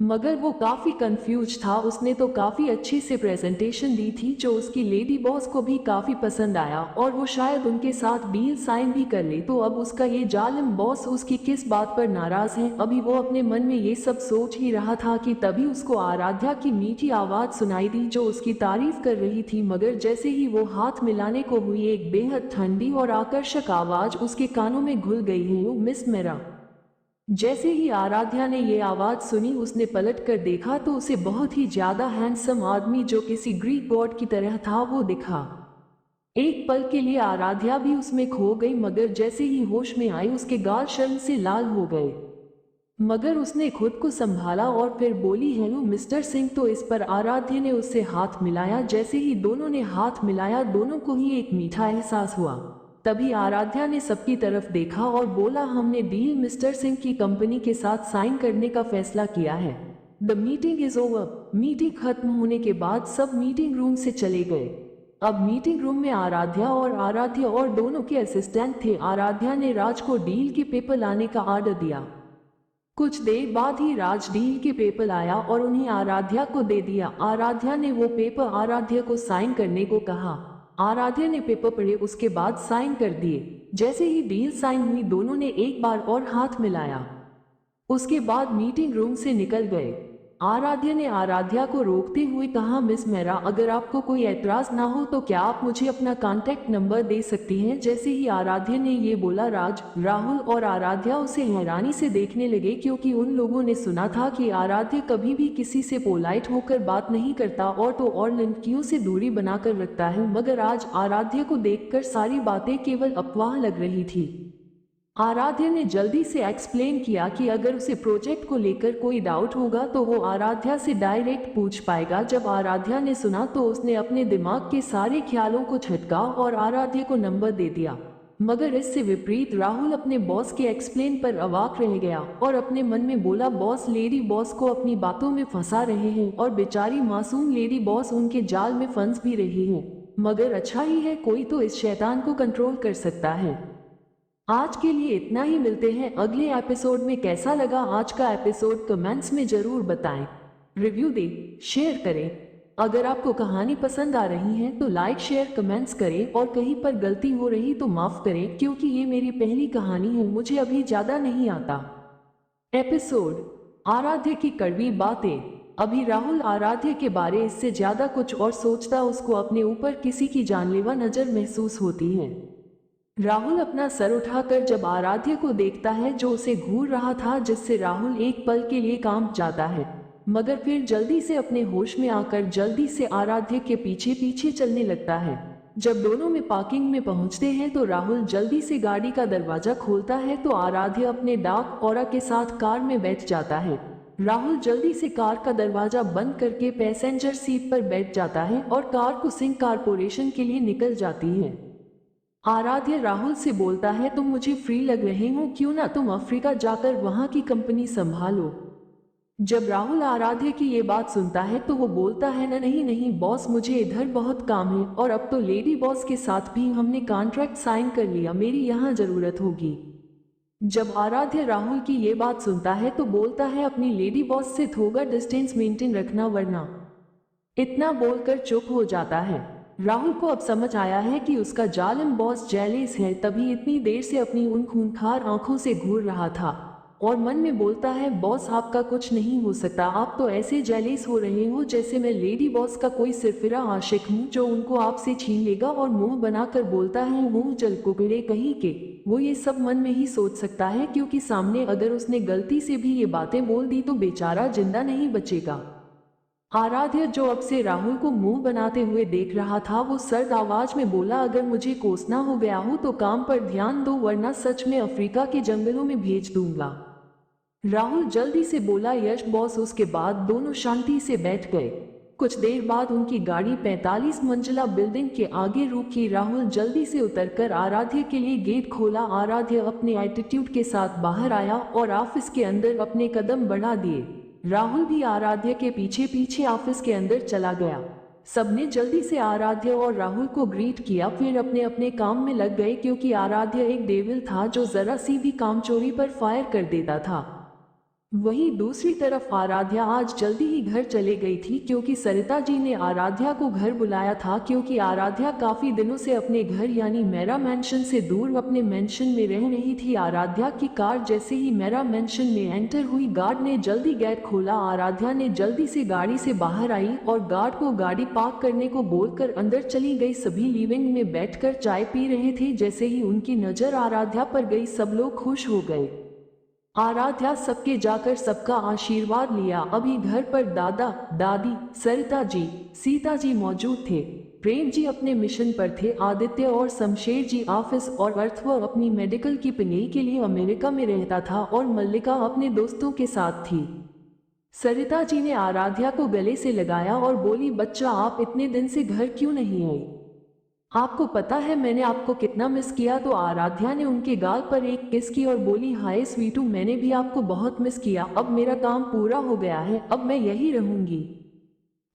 मगर वो काफी कंफ्यूज था। उसने तो काफी अच्छी से प्रेजेंटेशन दी थी, जो उसकी लेडी बॉस को भी काफी पसंद आया और वो शायद उनके साथ डील साइन भी कर ले। तो अब उसका ये जालिम बॉस उसकी किस बात पर नाराज है? अभी वो अपने मन में ये सब सोच ही रहा था कि तभी उसको आराध्या की मीठी आवाज सुनाई दी जो उसकी तारीफ कर रही थी। मगर जैसे ही वो हाथ मिलाने को हुई, एक बेहद ठंडी और आकर्षक आवाज उसके कानों में घुल गई है, ओ मिस मेरा। जैसे ही आराध्या ने ये आवाज सुनी, उसने पलट कर देखा तो उसे बहुत ही ज्यादा हैंडसम आदमी जो किसी ग्रीक गॉड की तरह था वो दिखा। एक पल के लिए आराध्या भी उसमें खो गई, मगर जैसे ही होश में आई उसके गाल शर्म से लाल हो गए। मगर उसने खुद को संभाला और फिर बोली, हेलो मिस्टर सिंह। तो इस पर आराध्या ने उससे हाथ मिलाया। जैसे ही दोनों ने हाथ मिलाया, दोनों को ही एक मीठा एहसास हुआ। तभी आराध्या ने सबकी तरफ देखा और बोला, हमने डील मिस्टर सिंह की कंपनी के साथ साइन करने का फैसला किया है। The meeting is over. Meeting खत्म होने के बाद सब मीटिंग रूम से चले गए। अब मीटिंग रूम में आराध्या और दोनों के असिस्टेंट थे। आराध्या ने राज को डील के पेपर लाने का ऑर्डर दिया। कुछ देर बाद ही राज डील के पेपर आया और उन्हें आराध्या को दे दिया। आराध्या ने वो पेपर आराध्या को साइन करने को कहा। आराध्या ने पेपर पढ़े, उसके बाद साइन कर दिए। जैसे ही डील साइन हुई, दोनों ने एक बार और हाथ मिलाया। उसके बाद मीटिंग रूम से निकल गए। आराध्या ने आराध्या को रोकते हुए कहा, मिस मेहरा, अगर आपको कोई ऐतराज ना हो तो क्या आप मुझे अपना कॉन्टैक्ट नंबर दे सकती हैं? जैसे ही आराध्या ने ये बोला, राहुल और आराध्या उसे हैरानी से देखने लगे, क्योंकि उन लोगों ने सुना था कि आराध्या कभी भी किसी से पोलाइट होकर बात नहीं करता और लड़कियों से दूरी बनाकर रखता है। मगर आज आराध्या को देखकर सारी बातें केवल अफवाह लग रही थी। आराध्या ने जल्दी से एक्सप्लेन किया कि अगर उसे प्रोजेक्ट को लेकर कोई डाउट होगा तो वो आराध्या से डायरेक्ट पूछ पाएगा। जब आराध्या ने सुना तो उसने अपने दिमाग के सारे ख्यालों को झटका और आराध्या को नंबर दे दिया। मगर इससे विपरीत राहुल अपने बॉस के एक्सप्लेन पर अवाक रह गया और अपने मन में बोला, बॉस लेडी बॉस को अपनी बातों में फंसा रहे हैं और बेचारी मासूम लेडी बॉस उनके जाल में फंस भी रही है। मगर अच्छा ही है, कोई तो इस शैतान को कंट्रोल कर सकता है। आज के लिए इतना ही, मिलते हैं अगले एपिसोड में। कैसा लगा आज का एपिसोड कमेंट्स में जरूर बताएं। रिव्यू दें, शेयर करें। अगर आपको कहानी पसंद आ रही है तो लाइक शेयर कमेंट्स करें और कहीं पर गलती हो रही तो माफ करें, क्योंकि ये मेरी पहली कहानी है, मुझे अभी ज्यादा नहीं आता। एपिसोड आराध्य की कड़वी बातें। अभी राहुल आराध्य के बारे इससे ज्यादा कुछ और सोचता, उसको अपने ऊपर किसी की जानलेवा नजर महसूस होती है। राहुल अपना सर उठाकर जब आराध्य को देखता है जो उसे घूर रहा था, जिससे राहुल एक पल के लिए कांप जाता है, मगर फिर जल्दी से अपने होश में आकर जल्दी से आराध्य के पीछे पीछे चलने लगता है। जब दोनों में पार्किंग में पहुंचते हैं तो राहुल जल्दी से गाड़ी का दरवाजा खोलता है तो आराध्य अपने डार्क ऑरा के साथ कार में बैठ जाता है। राहुल जल्दी से कार का दरवाजा बंद करके पैसेंजर सीट पर बैठ जाता है और कार को सिंह कॉर्पोरेशन के लिए निकल जाती है। आराध्य राहुल से बोलता है, तुम मुझे फ्री लग रहे हो, क्यों ना तुम अफ्रीका जाकर वहां की कंपनी संभालो। जब राहुल आराध्य की ये बात सुनता है तो वो बोलता है, नहीं नहीं बॉस, मुझे इधर बहुत काम है और अब तो लेडी बॉस के साथ भी हमने कॉन्ट्रैक्ट साइन कर लिया, मेरी यहाँ जरूरत होगी। जब आराध्य राहुल की ये बात सुनता है तो बोलता है, अपनी लेडी बॉस से थोड़ा डिस्टेंस मेंटेन रखना वरना। इतना बोलकर चुप हो जाता है। राहुल को अब समझ आया है कि उसका जालिम बॉस जेलिस है, तभी इतनी देर से अपनी उन खूंखार आंखों से घूर रहा था और मन में बोलता है, बॉस आपका कुछ नहीं हो सकता, आप तो ऐसे जेलिस हो रहे हो जैसे मैं लेडी बॉस का कोई सिरफिरा आशिक हूँ जो उनको आपसे छीन लेगा। और मुंह बनाकर बोलता है, मुंह जल कुकड़े कहीं के। वो ये सब मन में ही सोच सकता है, क्योंकि सामने अगर उसने गलती से भी ये बातें बोल दी तो बेचारा जिंदा नहीं बचेगा। आराध्य जो अब से राहुल को मुंह बनाते हुए देख रहा था, वो सर्द आवाज में बोला, अगर मुझे कोसना हो गया हो तो काम पर ध्यान दो, वरना सच में अफ्रीका के जंगलों में भेज दूंगा। राहुल जल्दी से बोला, यश बॉस। उसके बाद दोनों शांति से बैठ गए। कुछ देर बाद उनकी गाड़ी 45 मंजिला बिल्डिंग के आगे रुकी। राहुल जल्दी से उतरकर आराध्य के लिए गेट खोला। आराध्य अपने एटीट्यूड के साथ बाहर आया और ऑफिस के अंदर अपने कदम बढ़ा दिए। राहुल भी आराध्य के पीछे पीछे ऑफिस के अंदर चला गया। सबने जल्दी से आराध्य और राहुल को ग्रीट किया, फिर अपने अपने काम में लग गए, क्योंकि आराध्य एक डेविल था जो जरा सी भी कामचोरी पर फायर कर देता था। वहीं दूसरी तरफ आराध्या आज जल्दी ही घर चले गई थी, क्योंकि सरिता जी ने आराध्या को घर बुलाया था, क्योंकि आराध्या काफी दिनों से अपने घर यानी मेरा मेंशन से दूर अपने मेंशन में रह रही थी। आराध्या की कार जैसे ही मेरा मेंशन में एंटर हुई, गार्ड ने जल्दी गेट खोला। आराध्या ने जल्दी से गाड़ी से बाहर आई और गार्ड को गाड़ी पार्क करने को बोलकर अंदर चली गई। सभी लिविंग में बैठकर चाय पी रहे थे। जैसे ही उनकी नजर आराध्या पर गई, सब लोग खुश हो गए। आराध्या सबके जाकर सबका आशीर्वाद लिया। अभी घर पर दादा दादी, सरिता जी, सीता जी मौजूद थे। प्रेम जी अपने मिशन पर थे। आदित्य और शमशेर जी ऑफिस और अर्थव अपनी मेडिकल की पढ़ाई के लिए अमेरिका में रहता था और मल्लिका अपने दोस्तों के साथ थी। सरिता जी ने आराध्या को गले से लगाया और बोली, बच्चा आप इतने दिन से घर क्यों नहीं आई? आपको पता है मैंने आपको कितना मिस किया। तो आराध्या ने उनके गाल पर एक किस की और बोली, हाय स्वीटू, मैंने भी आपको बहुत मिस किया। अब मेरा काम पूरा हो गया है, अब मैं यही रहूंगी।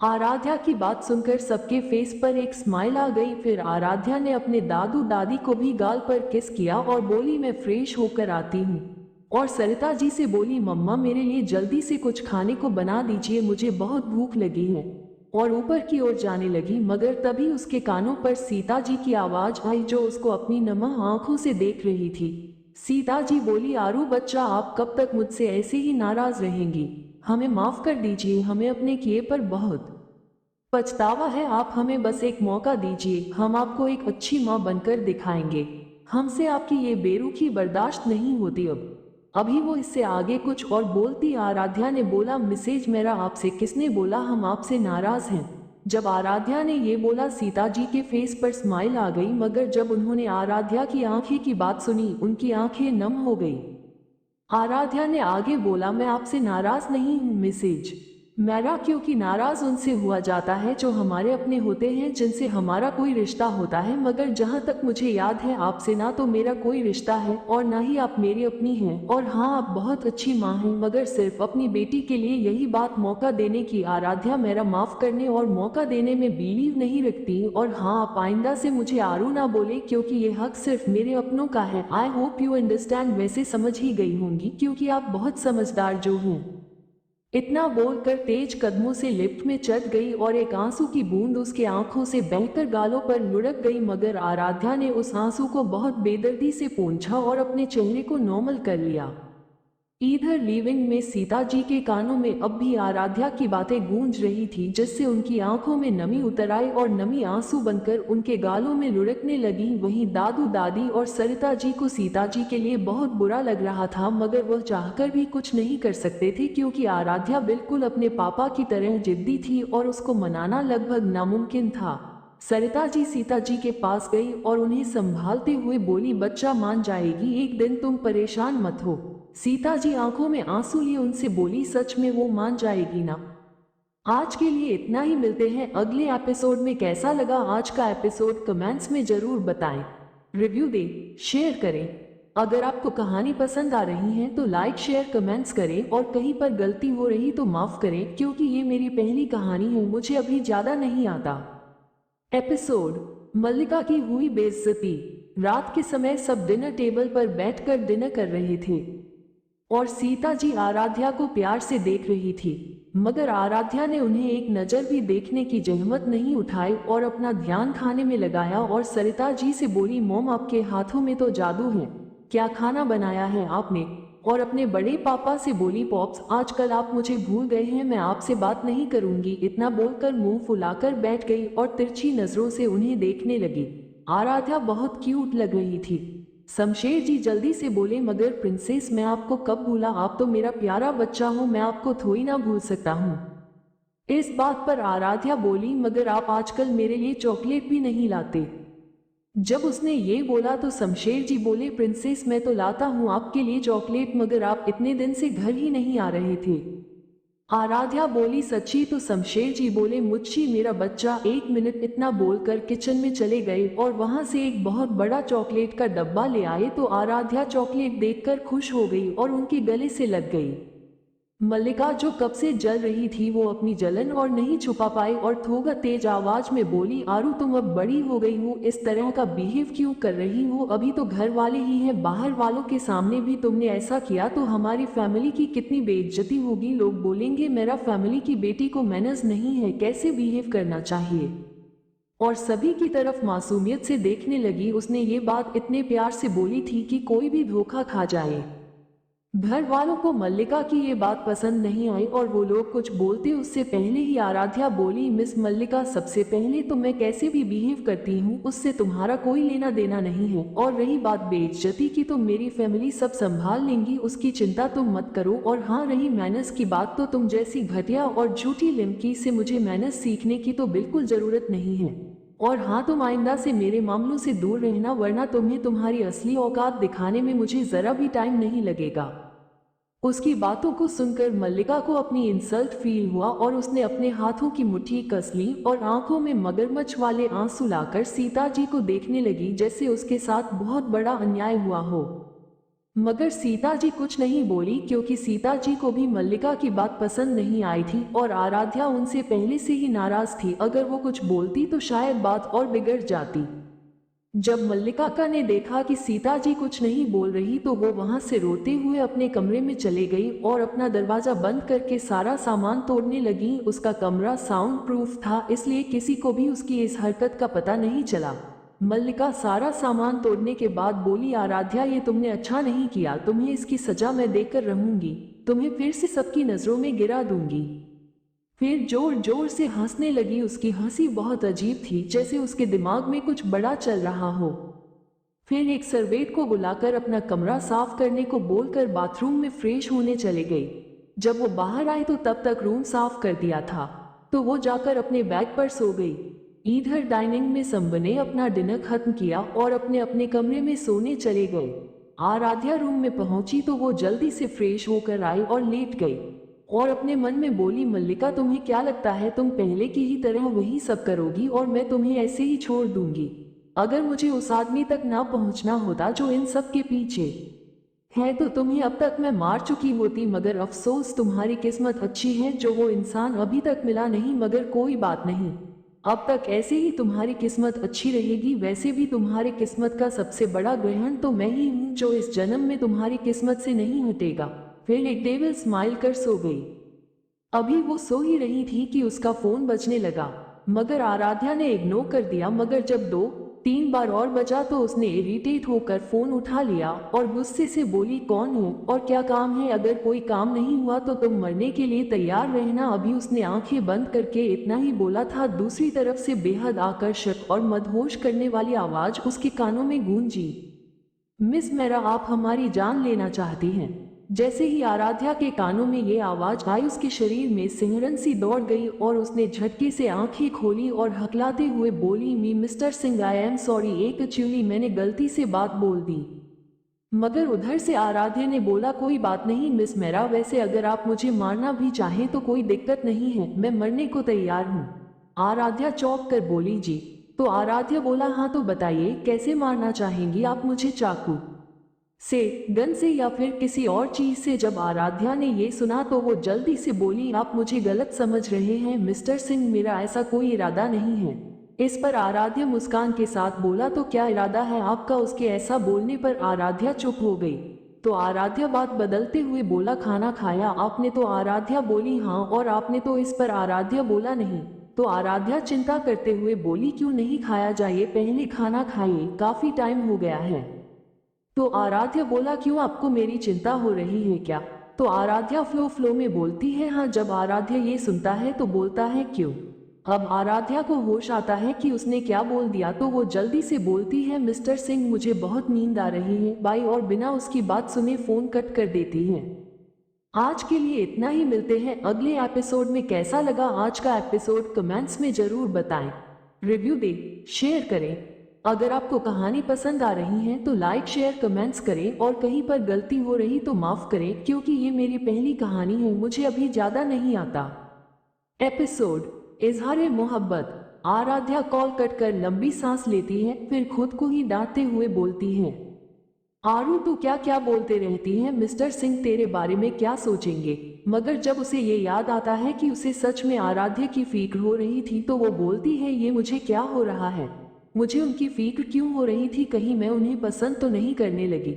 आराध्या की बात सुनकर सबके फेस पर एक स्माइल आ गई। फिर आराध्या ने अपने दादू दादी को भी गाल पर किस किया और बोली, मैं फ्रेश होकर आती हूँ। और सरिता जी से बोली, मम्मा मेरे लिए जल्दी से कुछ खाने को बना दीजिए, मुझे बहुत भूख लगी है। और ऊपर की ओर जाने लगी, मगर तभी उसके कानों पर सीता जी की आवाज आई, जो उसको अपनी नमः आंखों से देख रही थी। सीता जी बोली, आरू बच्चा, आप कब तक मुझसे ऐसे ही नाराज रहेंगी? हमें माफ कर दीजिए, हमें अपने किए पर बहुत पछतावा है। आप हमें बस एक मौका दीजिए, हम आपको एक अच्छी माँ बनकर दिखाएंगे। हमसे आपकी ये बेरुखी बर्दाश्त नहीं होती। अभी वो इससे आगे कुछ और बोलती, आराध्या ने बोला, मिसेज मेरा आपसे किसने बोला हम आपसे नाराज हैं? जब आराध्या ने ये बोला सीता जी के फेस पर स्माइल आ गई, मगर जब उन्होंने आराध्या की आंखें की बात सुनी उनकी आंखें नम हो गई। आराध्या ने आगे बोला, मैं आपसे नाराज नहीं हूँ मिसेज मैरा, क्योंकि नाराज उनसे हुआ जाता है जो हमारे अपने होते हैं, जिनसे हमारा कोई रिश्ता होता है। मगर जहाँ तक मुझे याद है आपसे ना तो मेरा कोई रिश्ता है और ना ही आप मेरी अपनी हैं। और हाँ, आप बहुत अच्छी माँ हैं, मगर सिर्फ अपनी बेटी के लिए यही बात मौका देने की। आराध्या मेरा माफ करने और मौका देने में बिलीव नहीं रखती। और हाँ, आप आइंदा से मुझे आरू ना बोले, क्योंकि ये हक सिर्फ मेरे अपनों का है। I hope you understand. वैसे समझ ही गई होंगी क्योंकि आप बहुत समझदार जो हैं। इतना बोलकर तेज कदमों से लिफ्ट में चढ़ गई और एक आंसू की बूंद उसके आंखों से बहकर गालों पर लुढ़क गई। मगर आराध्या ने उस आंसू को बहुत बेदर्दी से पोंछा और अपने चेहरे को नॉर्मल कर लिया। इधर लिविंग में सीता जी के कानों में अब भी आराध्या की बातें गूंज रही थी, जिससे उनकी आंखों में नमी उतर आई और नमी आंसू बनकर उनके गालों में लुढ़कने लगी। वहीं दादू दादी और सरिता जी को सीता जी के लिए बहुत बुरा लग रहा था, मगर वह चाहकर भी कुछ नहीं कर सकते थे, क्योंकि आराध्या बिल्कुल अपने पापा की तरह जिद्दी थी और उसको मनाना लगभग नामुमकिन था। सरिता जी सीता जी के पास गई और उन्हें संभालते हुए बोली, बच्चा मान जाएगी एक दिन, तुम परेशान मत हो। सीता जी आंखों में आंसू लिए उनसे बोली, सच में वो मान जाएगी ना? आज के लिए इतना ही, मिलते हैं अगले एपिसोड में। कैसा लगा आज का एपिसोड कमेंट्स में जरूर बताएं। रिव्यू दें, शेयर करें। अगर आपको कहानी पसंद आ रही है तो लाइक शेयर कमेंट्स करें, और कहीं पर गलती हो रही तो माफ करें, क्योंकि ये मेरी पहली कहानी है, मुझे अभी ज्यादा नहीं आता। एपिसोड, मल्लिका की हुई बेइज्जती। रात के समय सब डिनर टेबल पर बैठकर डिनर कर रहे थे और सीता जी आराध्या को प्यार से देख रही थी, मगर आराध्या ने उन्हें एक नजर भी देखने की जहमत नहीं उठाई और अपना ध्यान खाने में लगाया। और सरिता जी से बोली, मोम आपके हाथों में तो जादू है, क्या खाना बनाया है आपने? और अपने बड़े पापा से बोली, पॉप्स आजकल आप मुझे भूल गए हैं, मैं आपसे बात नहीं करूंगी। इतना बोलकर मुंह फुलाकर बैठ गई और तिरछी नजरों से उन्हें देखने लगी। आराध्या बहुत क्यूट लग रही थी। शमशेर जी जल्दी से बोले, मगर प्रिंसेस मैं आपको कब भूला, आप तो मेरा प्यारा बच्चा हो, मैं आपको थोड़ी ना भूल सकता हूँ। इस बात पर आराध्या बोली, मगर आप आजकल मेरे लिए चॉकलेट भी नहीं लाते। जब उसने ये बोला तो शमशेर जी बोले, प्रिंसेस मैं तो लाता हूँ आपके लिए चॉकलेट, मगर आप इतने दिन से घर ही नहीं आ रहे थे। आराध्या बोली, सच्ची? तो शमशेर जी बोले, मुझी मेरा बच्चा, एक मिनट। इतना बोलकर किचन में चले गए और वहां से एक बहुत बड़ा चॉकलेट का डब्बा ले आए। तो आराध्या चॉकलेट देखकर खुश हो गई और उनके गले से लग गई। मल्लिका जो कब से जल रही थी वो अपनी जलन और नहीं छुपा पाई और थोड़ा तेज आवाज में बोली, आरू तुम अब बड़ी हो गई हो, इस तरह का बिहेव क्यों कर रही हो? अभी तो घर वाले ही हैं, बाहर वालों के सामने भी तुमने ऐसा किया तो हमारी फैमिली की कितनी बेइज्जती होगी। लोग बोलेंगे मेरा फैमिली की बेटी को मैनर्स नहीं है, कैसे बिहेव करना चाहिए। और सभी की तरफ मासूमियत से देखने लगी। उसने ये बात इतने प्यार से बोली थी कि कोई भी धोखा खा जाए। घर वालों को मल्लिका की ये बात पसंद नहीं आई और वो लोग कुछ बोलते उससे पहले ही आराध्या बोली, मिस मल्लिका सबसे पहले तो मैं कैसे भी बिहेव करती हूँ उससे तुम्हारा कोई लेना देना नहीं है, और रही बात बेइज्जती की तो मेरी फैमिली सब संभाल लेंगी, उसकी चिंता तुम मत करो। और हाँ, रही मैनर्स की बात तो तुम जैसी घटिया और झूठी लिमकी से मुझे मैनर्स सीखने की तो बिल्कुल जरूरत नहीं है। और हाँ, तुम आइंदा से मेरे मामलों से दूर रहना, वरना तुम्हें तुम्हारी असली औकात दिखाने में मुझे जरा भी टाइम नहीं लगेगा। उसकी बातों को सुनकर मल्लिका को अपनी इंसल्ट फील हुआ और उसने अपने हाथों की मुट्ठी कस ली और आंखों में मगरमच्छ वाले आंसू लाकर सीता जी को देखने लगी, जैसे उसके साथ बहुत बड़ा अन्याय हुआ हो। मगर सीता जी कुछ नहीं बोली, क्योंकि सीता जी को भी मल्लिका की बात पसंद नहीं आई थी और आराध्या उनसे पहले से ही नाराज थी। अगर वो कुछ बोलती तो शायद बात और बिगड़ जाती। जब मल्लिका ने देखा कि सीता जी कुछ नहीं बोल रही तो वो वहां से रोते हुए अपने कमरे में चले गई और अपना दरवाजा बंद करके सारा सामान तोड़ने लगी। उसका कमरा साउंड प्रूफ था, इसलिए किसी को भी उसकी इस हरकत का पता नहीं चला। मल्लिका सारा सामान तोड़ने के बाद बोली, आराध्या ये तुमने अच्छा नहीं किया, तुम्हें इसकी सजा मैं देकर रहूंगी, तुम्हें फिर से सबकी नजरों में गिरा दूंगी। फिर जोर जोर से हंसने लगी। उसकी हंसी बहुत अजीब थी, जैसे उसके दिमाग में कुछ बड़ा चल रहा हो। फिर एक सर्वेंट को बुलाकर अपना कमरा साफ करने को बोलकर बाथरूम में फ्रेश होने चले गई। जब वो बाहर आई तो तब तक रूम साफ कर दिया था। तो वो जाकर अपने बैग पर सो गई। इधर डाइनिंग में सब ने अपना डिनर खत्म किया और अपने अपने कमरे में सोने चले गए। आराध्या रूम में पहुंची तो वो जल्दी से फ्रेश होकर आई और लेट गई और अपने मन में बोली, मल्लिका तुम्हें क्या लगता है तुम पहले की ही तरह वही सब करोगी और मैं तुम्हें ऐसे ही छोड़ दूंगी? अगर मुझे उस आदमी तक ना पहुंचना होता जो इन सब के पीछे है तो तुम्हें अब तक मैं मार चुकी होती, मगर अफसोस तुम्हारी किस्मत अच्छी है जो वो इंसान अभी तक मिला नहीं, मगर कोई बात नहीं, अब तक ऐसे ही तुम्हारी किस्मत अच्छी रहेगी। वैसे भी तुम्हारी किस्मत का सबसे बड़ा ग्रहण तो मैं ही हूँ जो इस जन्म में तुम्हारी किस्मत से नहीं हटेगा। फिर एक डेविल स्माइल कर सो गई। अभी वो सो ही रही थी कि उसका फोन बजने लगा, मगर आराध्या ने इग्नोर कर दिया। मगर जब 2-3 बार और बजा तो उसने इरिटेट होकर फोन उठा लिया और गुस्से से बोली, कौन हो और क्या काम है? अगर कोई काम नहीं हुआ तो तुम मरने के लिए तैयार रहना। अभी उसने आंखें बंद करके इतना ही बोला था, दूसरी तरफ से बेहद आकर्षक और मदहोश करने वाली आवाज उसके कानों में गूंजी, मिस मेरा, आप हमारी जान लेना चाहती हैं? जैसे ही आराध्या के कानों में ये आवाज आई उसके शरीर में सिहरन सी दौड़ गई और उसने झटके से आंखें खोली और हकलाते हुए बोली, me mister Singh, I am sorry, एक एक्चुअली मैंने गलती से बात बोल दी। मगर उधर से आराध्या ने बोला, कोई बात नहीं मिस मेरा, वैसे अगर आप मुझे मारना भी चाहें तो कोई दिक्कत नहीं है, मैं मरने को तैयार हूँ। आराध्या चौंक कर बोली, जी? तो आराध्या बोला, हाँ तो बताइए कैसे मारना चाहेंगी आप मुझे, चाकू से, गन से या फिर किसी और चीज से? जब आराध्या ने ये सुना तो वो जल्दी से बोली, आप मुझे गलत समझ रहे हैं मिस्टर सिंह, मेरा ऐसा कोई इरादा नहीं है। इस पर आराध्या मुस्कान के साथ बोला, तो क्या इरादा है आपका? उसके ऐसा बोलने पर आराध्या चुप हो गई। तो आराध्या बात बदलते हुए बोला, खाना खाया आपने? तो आराध्या बोली, हाँ। और आपने? तो इस पर आराध्या बोला, नहीं। तो आराध्या चिंता करते हुए बोली, क्यों नहीं खाया? जाइए पहले खाना खाइए, काफी टाइम हो गया है। तो आराध्या बोला, क्यों आपको मेरी चिंता हो रही है क्या? तो आराध्या फ्लो में बोलती है, हाँ। जब आराध्या ये सुनता है तो बोलता है, क्यों? अब आराध्या को होश आता है कि उसने क्या बोल दिया तो वो जल्दी से बोलती है, मिस्टर सिंह मुझे बहुत नींद आ रही है बाई, और बिना उसकी बात सुने फोन कट कर देती है। आज के लिए इतना ही, मिलते हैं अगले एपिसोड में। कैसा लगा आज का एपिसोड कमेंट्स में जरूर बताएं, रिव्यू दें, शेयर करें। अगर आपको कहानी पसंद आ रही है तो लाइक शेयर कमेंट्स करें और कहीं पर गलती हो रही तो माफ करें, क्योंकि ये मेरी पहली कहानी है, मुझे अभी ज्यादा नहीं आता। एपिसोड इजहार मोहब्बत। आराध्या कॉल कट कर लंबी सांस लेती है, फिर खुद को ही डांटते हुए बोलती है, आरू तू क्या क्या बोलते रहती है, मिस्टर सिंह तेरे बारे में क्या सोचेंगे? मगर जब उसे ये याद आता है कि उसे सच में आराध्या की फिक्र हो रही थी तो वो बोलती है, ये मुझे क्या हो रहा है? मुझे उनकी फिक्र क्यों हो रही थी? कहीं मैं उन्हें पसंद तो नहीं करने लगी?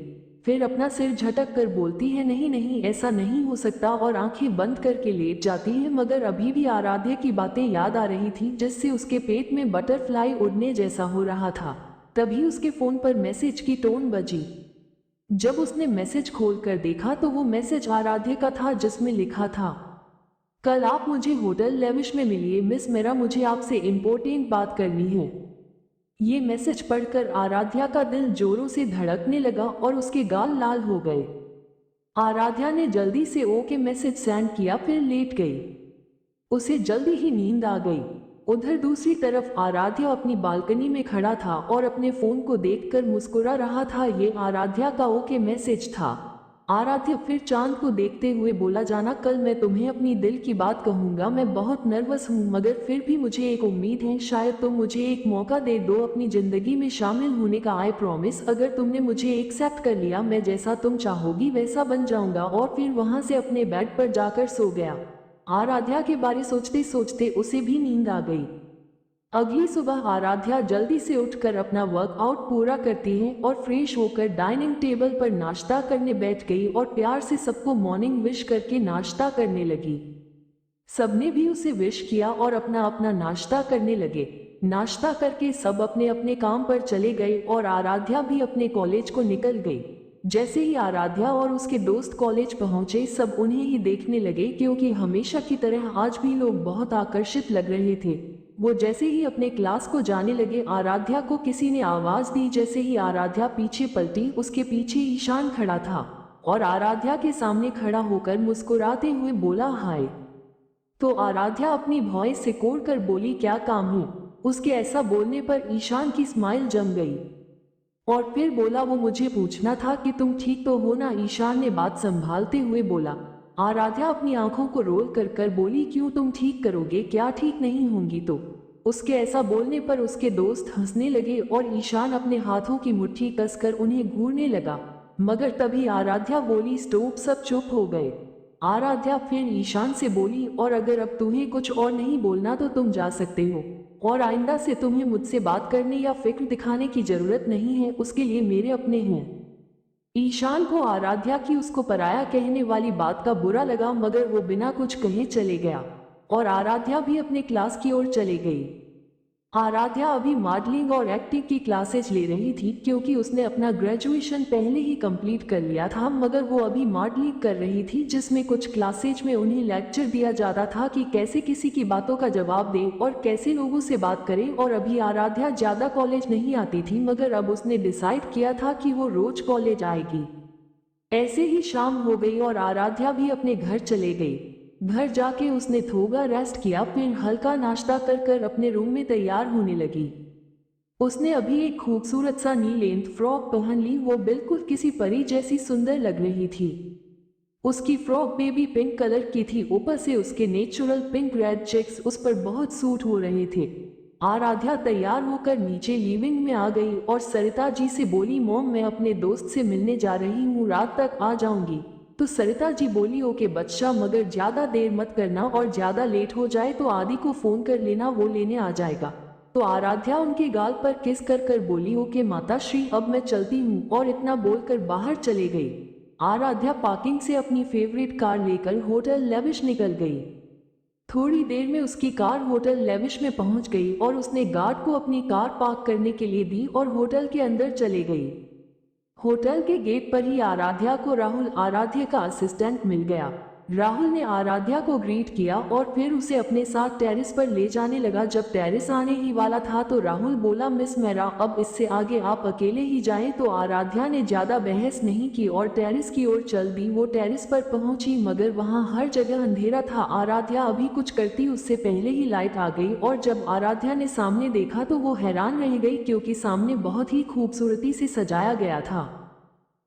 फिर अपना सिर झटक कर बोलती है, नहीं नहीं ऐसा नहीं हो सकता, और आंखें बंद करके लेट जाती है। मगर अभी भी आराध्या की बातें याद आ रही थी, जिससे उसके पेट में बटरफ्लाई उड़ने जैसा हो रहा था। तभी उसके फोन पर मैसेज की टोन बजी। जब उसने मैसेज खोलकर देखा तो वो मैसेज आराध्या का था, जिसमें लिखा था, कल आप मुझे होटल लेविश में मिलिए मिस मेरा, मुझे आपसे इम्पोर्टेंट बात करनी है। ये मैसेज पढ़कर आराध्या का दिल जोरों से धड़कने लगा और उसके गाल लाल हो गए। आराध्या ने जल्दी से ओके मैसेज सेंड किया, फिर लेट गई। उसे जल्दी ही नींद आ गई। उधर दूसरी तरफ आराध्या अपनी बालकनी में खड़ा था और अपने फोन को देखकर मुस्कुरा रहा था। ये आराध्या का ओके मैसेज था। आराध्या फिर चांद को देखते हुए बोला, जाना कल मैं तुम्हें अपनी दिल की बात कहूंगा, मैं बहुत नर्वस हूँ मगर फिर भी मुझे एक उम्मीद है, शायद तुम मुझे एक मौका दे दो अपनी जिंदगी में शामिल होने का। आई प्रॉमिस, अगर तुमने मुझे एक्सेप्ट कर लिया मैं जैसा तुम चाहोगी वैसा बन जाऊंगा। और फिर वहां से अपने बेड पर जाकर सो गया। आराध्या के बारे सोचते सोचते उसे भी नींद आ गई। अगली सुबह आराध्या जल्दी से उठकर अपना वर्कआउट पूरा करती है और फ्रेश होकर डाइनिंग टेबल पर नाश्ता करने बैठ गई और प्यार से सबको मॉर्निंग विश करके नाश्ता करने लगी। सबने भी उसे विश किया और अपना अपना नाश्ता करने लगे। नाश्ता करके सब अपने अपने काम पर चले गए और आराध्या भी अपने कॉलेज को निकल गई। जैसे ही आराध्या और उसके दोस्त कॉलेज पहुंचे, सब उन्हें ही देखने लगे, क्योंकि हमेशा की तरह आज भी लोग बहुत आकर्षित लग रहे थे। वो जैसे ही अपने क्लास को जाने लगे, आराध्या को किसी ने आवाज दी। जैसे ही आराध्या पीछे पलटी, उसके पीछे ईशान खड़ा था और आराध्या के सामने खड़ा होकर मुस्कुराते हुए बोला, हाय। तो आराध्या अपनी भौहें सिकोड़ कर बोली, क्या काम है? उसके ऐसा बोलने पर ईशान की स्माइल जम गई और फिर बोला, वो मुझे पूछना था कि तुम ठीक तो हो ना? ईशान ने बात संभालते हुए बोला। आराध्या अपनी आंखों को रोल कर कर बोली, क्यों, तुम ठीक करोगे क्या? ठीक नहीं होंगी तो? उसके ऐसा बोलने पर उसके दोस्त हंसने लगे और ईशान अपने हाथों की मुट्ठी कसकर उन्हें घूरने लगा। मगर तभी आराध्या बोली, स्टॉप, सब चुप हो गए। आराध्या फिर ईशान से बोली, और अगर अब तुम्हें कुछ और नहीं बोलना तो तुम जा सकते हो, और आइंदा से तुम्हें मुझसे बात करने या फिक्र दिखाने की जरूरत नहीं है, उसके लिए मेरे अपने हैं। ईशान को आराध्या की उसको पराया कहने वाली बात का बुरा लगा, मगर वो बिना कुछ कहे चले गया और आराध्या भी अपने क्लास की ओर चली गई। आराध्या अभी मॉडलिंग और एक्टिंग की क्लासेज ले रही थी क्योंकि उसने अपना ग्रेजुएशन पहले ही कंप्लीट कर लिया था, मगर वो अभी मॉडलिंग कर रही थी जिसमें कुछ क्लासेज में उन्हें लेक्चर दिया जाता था कि कैसे किसी की बातों का जवाब दें और कैसे लोगों से बात करें। और अभी आराध्या ज्यादा कॉलेज नहीं आती थी, मगर अब उसने डिसाइड किया था कि वो रोज कॉलेज आएगी। ऐसे ही शाम हो गई और आराध्या भी अपने घर चले गई। घर जाके उसने थोड़ा रेस्ट किया, फिर हल्का नाश्ता कर कर अपने रूम में तैयार होने लगी। उसने अभी एक खूबसूरत सा नी लेंथ फ्रॉक पहन ली, वो बिल्कुल किसी परी जैसी सुंदर लग रही थी। उसकी फ्रॉक बेबी पिंक कलर की थी, ऊपर से उसके नेचुरल पिंक रेड चेक्स उस पर बहुत सूट हो रहे थे। आराध्या तैयार होकर नीचे लिविंग में आ गई और सरिता जी से बोली, मॉम मैं अपने दोस्त से मिलने जा रही हूँ, रात तक आ जाऊंगी। तो सरिता जी बोली, ओके बच्चा, मगर ज्यादा देर मत करना और ज्यादा लेट हो जाए तो आदि को फोन कर लेना, वो लेने आ जाएगा। तो आराध्या उनके गाल पर किस कर कर बोली, ओके माता श्री, अब मैं चलती हूँ, और इतना बोलकर बाहर चले गई। आराध्या पार्किंग से अपनी फेवरेट कार लेकर होटल लेविश निकल गई। थोड़ी देर में उसकी कार होटल लेविश में पहुंच गई और उसने गार्ड को अपनी कार पार्क करने के लिए दी और होटल के अंदर चले गई। होटल के गेट पर ही आराध्या को राहुल, आराध्या का असिस्टेंट, मिल गया। राहुल ने आराध्या को ग्रीट किया और फिर उसे अपने साथ टेरेस पर ले जाने लगा। जब टेरेस आने ही वाला था तो राहुल बोला, मिस मेरा, अब इससे आगे आप अकेले ही जाएं। तो आराध्या ने ज्यादा बहस नहीं की और टेरेस की ओर चल दी। वो टेरेस पर पहुंची मगर वहां हर जगह अंधेरा था। आराध्या अभी कुछ करती उससे पहले ही लाइट आ गई और जब आराध्या ने सामने देखा तो वो हैरान रह गई क्योंकि सामने बहुत ही खूबसूरती से सजाया गया था।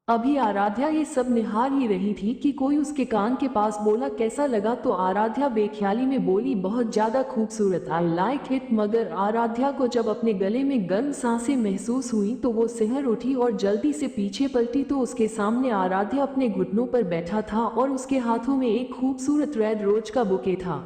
अभी आराध्या ये सब निहार ही रही थी कि कोई उसके कान के पास बोला, कैसा लगा? तो आराध्या बेख्याली में बोली, बहुत ज्यादा खूबसूरत, आई लाइक इट। मगर आराध्या को जब अपने गले में गर्म सांसें महसूस हुई तो वो सिहर उठी और जल्दी से पीछे पलटी तो उसके सामने आराध्या अपने घुटनों पर बैठा था और उसके हाथों में एक खूबसूरत रेड रोज का बुके था।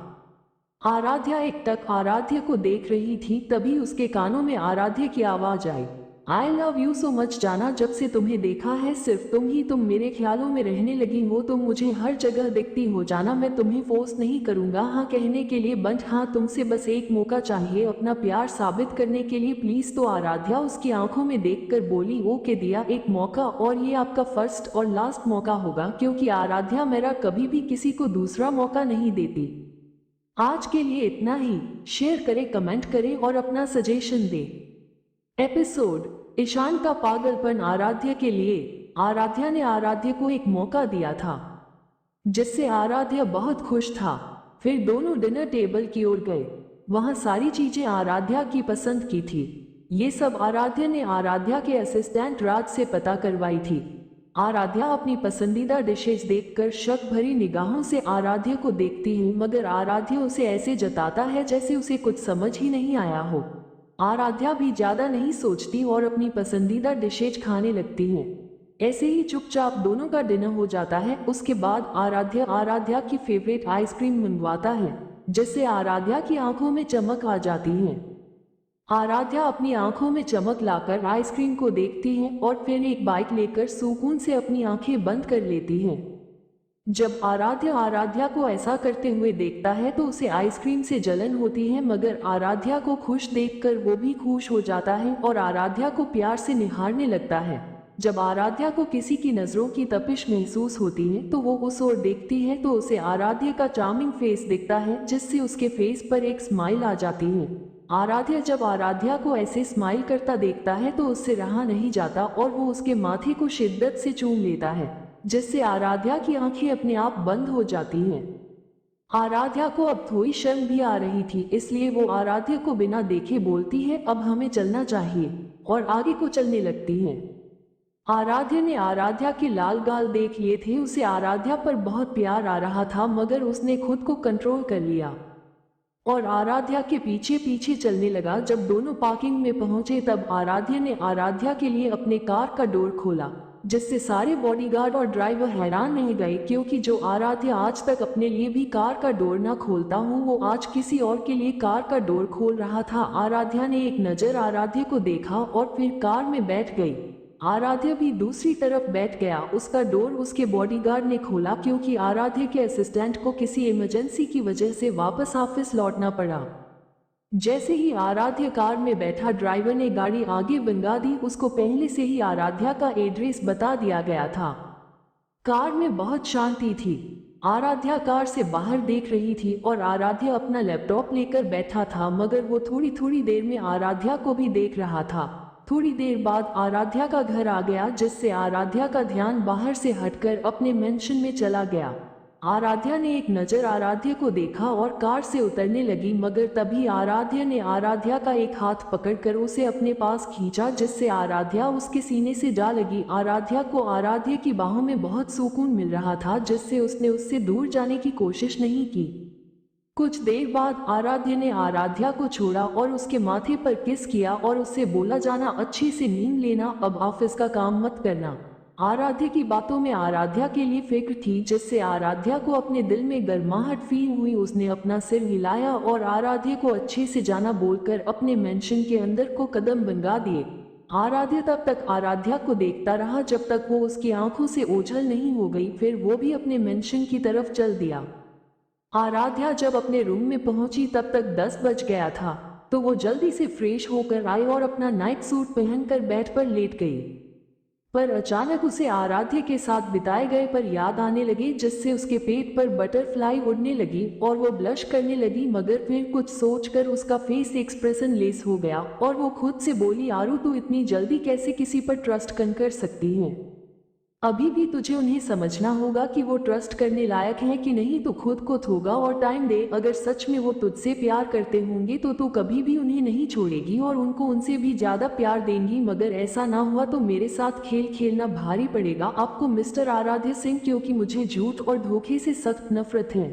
आराध्या एकटक आराध्या को देख रही थी, तभी उसके कानों में आराध्या की आवाज आई, I love you so much जाना, जब से तुम्हें देखा है सिर्फ तुम मेरे ख्यालों में रहने लगी हो, तुम मुझे हर जगह दिखती हो जाना, मैं तुम्हें फोर्स नहीं करूंगा हाँ कहने के लिए, बट हाँ तुमसे बस एक मौका चाहिए अपना प्यार साबित करने के लिए, प्लीज। तो आराध्या उसकी आंखों में देखकर बोली, ओके दिया, एक मौका, और ये आपका फर्स्ट और लास्ट मौका होगा क्योंकि आराध्या मेरा कभी भी किसी को दूसरा मौका नहीं देती। आज के लिए इतना ही। शेयर करें, कमेंट करें और अपना सजेशन दें। एपिसोड ईशान का पागलपन। आराध्या के लिए आराध्या ने आराध्या को एक मौका दिया था जिससे आराध्या बहुत खुश था। फिर दोनों डिनर टेबल की ओर गए। वहां सारी चीजें आराध्या की पसंद की थी। ये सब आराध्या ने आराध्या के असिस्टेंट राज से पता करवाई थी। आराध्या अपनी पसंदीदा डिशेज देखकर शक भरी निगाहों से आराध्या को देखती है, मगर आराध्या उसे ऐसे जताता है जैसे उसे कुछ समझ ही नहीं आया हो। आराध्या भी ज्यादा नहीं सोचती और अपनी पसंदीदा डिशेज खाने लगती है। ऐसे ही चुपचाप दोनों का डिनर हो जाता है। उसके बाद आराध्या की फेवरेट आइसक्रीम मंगवाता है जिससे आराध्या की आंखों में चमक आ जाती है। आराध्या अपनी आंखों में चमक लाकर आइसक्रीम को देखती है और फिर एक बाइट लेकर सुकून से अपनी आंखें बंद कर लेती है। जब आराध्या को ऐसा करते हुए देखता है तो उसे आइसक्रीम से जलन होती है, मगर आराध्या को खुश देखकर वो भी खुश हो जाता है और आराध्या को प्यार से निहारने लगता है। जब आराध्या को किसी की नजरों की तपिश महसूस होती है तो वो उस ओर देखती है तो उसे आराध्या का चार्मिंग फेस दिखता है जिससे उसके फेस पर एक स्माइल आ जाती है। आराध्या जब आराध्या को ऐसे स्माइल करता देखता है तो उससे रहा नहीं जाता और वो उसके माथे को शिद्दत से चूम लेता है जिससे आराध्या की आंखें अपने आप बंद हो जाती हैं। आराध्या को अब थोड़ी शर्म भी आ रही थी, इसलिए वो आराध्या को बिना देखे बोलती है, अब हमें चलना चाहिए, और आगे को चलने लगती है। आराध्या ने आराध्या के लाल गाल देख लिए थे, उसे आराध्या पर बहुत प्यार आ रहा था, मगर उसने खुद को कंट्रोल कर लिया और आराध्या के पीछे पीछे चलने लगा। जब दोनों पार्किंग में पहुंचे तब आराध्या ने आराध्या के लिए अपने कार का डोर खोला, जिससे सारे बॉडीगार्ड और ड्राइवर हैरान रह गए, क्योंकि जो आराध्या आज तक अपने लिए भी कार का डोर न खोलता हूँ, वो आज किसी और के लिए कार का डोर खोल रहा था। आराध्या ने एक नजर आराध्या को देखा और फिर कार में बैठ गई। आराध्या भी दूसरी तरफ बैठ गया। उसका डोर उसके बॉडीगार्ड ने खोला, क्योंकि आराध्या के असिस्टेंट को किसी इमरजेंसी की वजह से वापस ऑफिस लौटना पड़ा। जैसे ही आराध्या कार में बैठा, ड्राइवर ने गाड़ी आगे भगा दी। उसको पहले से ही आराध्या का एड्रेस बता दिया गया था। कार में बहुत शांति थी। आराध्या कार से बाहर देख रही थी और आराध्या अपना लैपटॉप लेकर बैठा था, मगर वो थोड़ी थोड़ी देर में आराध्या को भी देख रहा था। थोड़ी देर बाद आराध्या का घर आ गया, जिससे आराध्या का ध्यान बाहर से हटकर अपने मेंशन में चला गया। आराध्या ने एक नजर आराध्या को देखा और कार से उतरने लगी, मगर तभी आराध्या ने आराध्या का एक हाथ पकड़कर उसे अपने पास खींचा, जिससे आराध्या उसके सीने से जा लगी। आराध्या को आराध्या की बाहों में बहुत सुकून मिल रहा था, जिससे उसने उससे दूर जाने की कोशिश नहीं की। कुछ देर बाद आराध्या ने आराध्या को छोड़ा और उसके माथे पर किस किया और उससे बोला, जाना अच्छे से नींद लेना, अब ऑफिस का काम मत करना। आराध्या की बातों में आराध्या के लिए फिक्र थी, जिससे आराध्या को अपने दिल में गर्माहट फील हुई। उसने अपना सिर हिलाया और आराध्या को अच्छे से जाना बोलकर अपने मेंशन के अंदर को कदम भगा दिए। आराध्या तब तक आराध्या को देखता रहा जब तक वो उसकी आंखों से ओझल नहीं हो गई, फिर वो भी अपने मेंशन की तरफ चल दिया। आराध्या जब अपने रूम में पहुंची तब तक 10 बज गया था, तो वो जल्दी से फ्रेश होकर आई और अपना नाइट सूट पहनकर बेड पर लेट गई। पर अचानक उसे आराध्या के साथ बिताए गए पर याद आने लगे, जिससे उसके पेट पर बटरफ्लाई उड़ने लगी और वो ब्लश करने लगी, मगर फिर कुछ सोचकर उसका फेस एक्सप्रेशन लेस हो गया और वो खुद से बोली, आरू तू इतनी जल्दी कैसे किसी पर ट्रस्ट कर सकती है? अभी भी तुझे उन्हें समझना होगा कि वो ट्रस्ट करने लायक हैं कि नहीं। तो खुद को थोड़ा और टाइम दे। अगर सच में वो तुझसे प्यार करते होंगे तो तू कभी भी उन्हें नहीं छोड़ेगी और उनको उनसे भी ज्यादा प्यार देंगी, मगर ऐसा ना हुआ तो मेरे साथ खेल खेलना भारी पड़ेगा आपको मिस्टर आराध्य सिंह, क्योंकि मुझे झूठ और धोखे से सख्त नफरत है।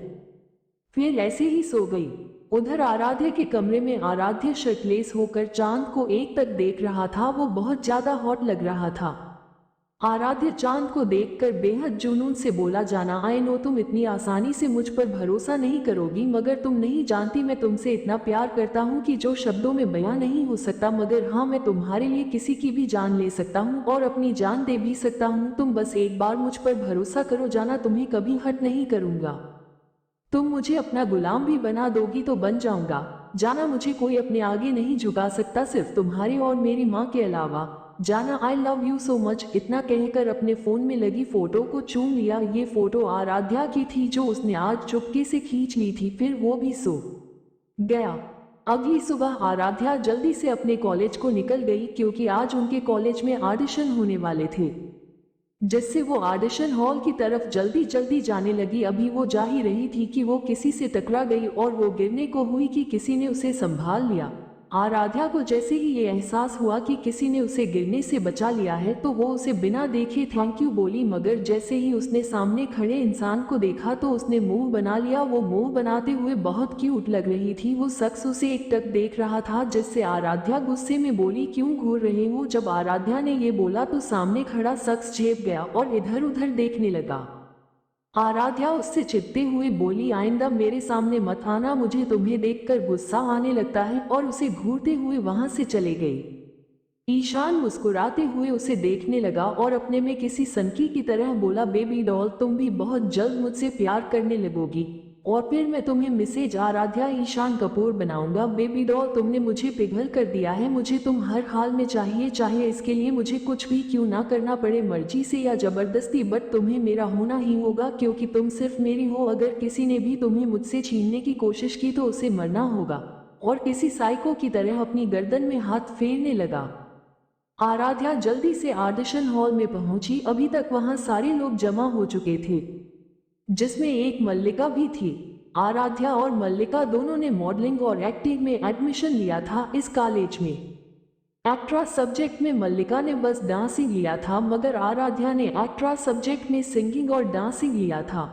फिर ऐसे ही सो गई। उधर आराध्य के कमरे में आराध्य शर्टलेस होकर चांद को एक तक देख रहा था। वो बहुत ज्यादा हॉट लग रहा था। आराध्य चांद को देखकर बेहद जुनून से बोला, जाना आई नो तुम इतनी आसानी से मुझ पर भरोसा नहीं करोगी, मगर तुम नहीं जानती मैं तुमसे इतना प्यार करता हूँ कि जो शब्दों में बयां नहीं हो सकता। मगर हाँ, मैं तुम्हारे लिए किसी की भी जान ले सकता हूँ और अपनी जान दे भी सकता हूँ। तुम बस एक बार मुझ पर भरोसा करो जाना, तुम्हें कभी हर्ट नहीं करूंगा। तुम मुझे अपना गुलाम भी बना दोगी तो बन जाऊंगा। जाना, मुझे कोई अपने आगे नहीं झुका सकता, सिर्फ तुम्हारी और मेरी माँ के अलावा। जाना, आई लव यू सो मच। इतना कहकर अपने फोन में लगी फोटो को चूम लिया। ये फोटो आराध्या की थी जो उसने आज चुपके से खींच ली थी। फिर वो भी सो गया। अगली सुबह आराध्या जल्दी से अपने कॉलेज को निकल गई, क्योंकि आज उनके कॉलेज में ऑडिशन होने वाले थे, जिससे वो ऑडिशन हॉल की तरफ जल्दी जल्दी जाने लगी। अभी वो जा ही रही थी कि वो किसी से टकरा गई और वो गिरने को हुई कि किसी ने उसे संभाल लिया। आराध्या को जैसे ही ये एहसास हुआ कि किसी ने उसे गिरने से बचा लिया है, तो वो उसे बिना देखे थैंक यू बोली, मगर जैसे ही उसने सामने खड़े इंसान को देखा तो उसने मुंह बना लिया। वो मुंह बनाते हुए बहुत क्यूट लग रही थी। वो शख्स उसे एकटक देख रहा था, जिससे आराध्या गुस्से में बोली, क्यों घूर रहे हो? जब आराध्या ने ये बोला तो सामने खड़ा शख्स झेप गया और इधर उधर देखने लगा। आराध्या उससे चिढ़ते हुए बोली, आइंदा मेरे सामने मत आना, मुझे तुम्हें देखकर गुस्सा आने लगता है, और उसे घूरते हुए वहां से चले गई। ईशान मुस्कुराते हुए उसे देखने लगा और अपने में किसी सनकी की तरह बोला, बेबी डॉल तुम भी बहुत जल्द मुझसे प्यार करने लगोगी और फिर मैं तुम्हें मिसेज आराध्या ईशान कपूर बनाऊंगा। बेबी डॉल तुमने मुझे पिघल कर दिया है, मुझे तुम हर हाल में चाहिए, चाहे इसके लिए मुझे कुछ भी क्यों ना करना पड़े, मर्जी से या जबरदस्ती, बट तुम्हें मेरा होना ही होगा, क्योंकि तुम सिर्फ मेरी हो। अगर किसी ने भी तुम्हें मुझसे छीनने की कोशिश की तो उसे मरना होगा। और किसी साइको की तरह अपनी गर्दन में हाथ फेरने लगा। आराध्या जल्दी से ऑडिशन हॉल में पहुंची। अभी तक वहां सारे लोग जमा हो चुके थे, जिसमें एक मल्लिका भी थी। आराध्या और मल्लिका दोनों ने मॉडलिंग और एक्टिंग में एडमिशन लिया था इस कॉलेज में। एक्ट्रेस सब्जेक्ट में मल्लिका ने बस डांसिंग लिया था, मगर आराध्या ने एक्ट्रेस सब्जेक्ट में सिंगिंग और डांसिंग लिया था।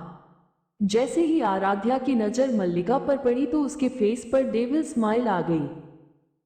जैसे ही आराध्या की नज़र मल्लिका पर पड़ी तो उसके फेस पर डेविल स्माइल आ गई।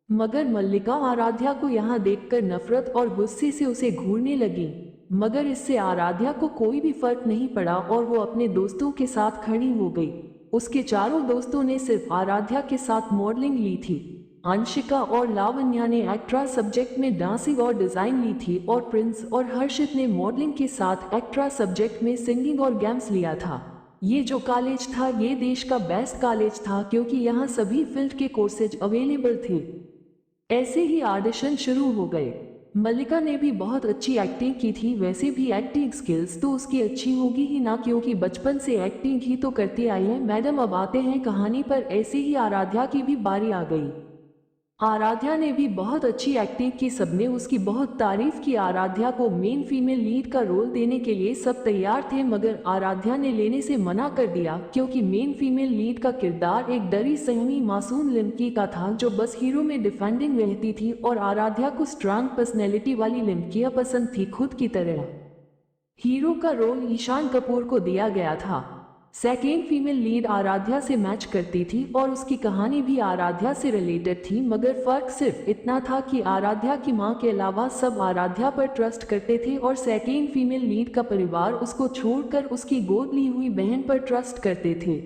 मगर मल्लिका आराध्या को यहाँ देखकर नफरत और गुस्से से उसे घूरने लगी, मगर इससे आराध्या को कोई भी फर्क नहीं पड़ा और वो अपने दोस्तों के साथ खड़ी हो गई। उसके चारों दोस्तों ने सिर्फ आराध्या के साथ मॉडलिंग ली थी। अंशिका और लावण्या ने एक्ट्रेस सब्जेक्ट में डांसिंग और डिजाइन ली थी और प्रिंस और हर्षित ने मॉडलिंग के साथ एक्ट्रेस सब्जेक्ट में सिंगिंग और गेम्स लिया था। ये जो कॉलेज था ये देश का बेस्ट कॉलेज था, क्योंकि यहाँ सभी फील्ड के कोर्सेज अवेलेबल थे। ऐसे ही ऑडिशन शुरू हो गए। मल्लिका ने भी बहुत अच्छी एक्टिंग की थी। वैसे भी एक्टिंग स्किल्स तो उसकी अच्छी होगी ही ना, क्योंकि बचपन से एक्टिंग ही तो करती आई है। मैडम अब आते हैं कहानी पर। ऐसे ही आराध्या की भी बारी आ गई। आराध्या ने भी बहुत अच्छी एक्टिंग की, सबने उसकी बहुत तारीफ की। आराध्या को मेन फीमेल लीड का रोल देने के लिए सब तैयार थे, मगर आराध्या ने लेने से मना कर दिया, क्योंकि मेन फीमेल लीड का किरदार एक डरी सहमी मासूम लड़की का था जो बस हीरो में डिफेंडिंग रहती थी, और आराध्या को स्ट्रांग पर्सनैलिटी वाली लड़कियां पसंद थी खुद की तरह। हीरो का रोल ईशान कपूर को दिया गया था। सेकेंड फीमेल लीड आराध्या से मैच करती थी और उसकी कहानी भी आराध्या से रिलेटेड थी, मगर फर्क सिर्फ इतना था कि आराध्या की मां के अलावा सब आराध्या पर ट्रस्ट करते थे और सेकेंड फीमेल लीड का परिवार उसको छोड़कर उसकी गोद ली हुई बहन पर ट्रस्ट करते थे।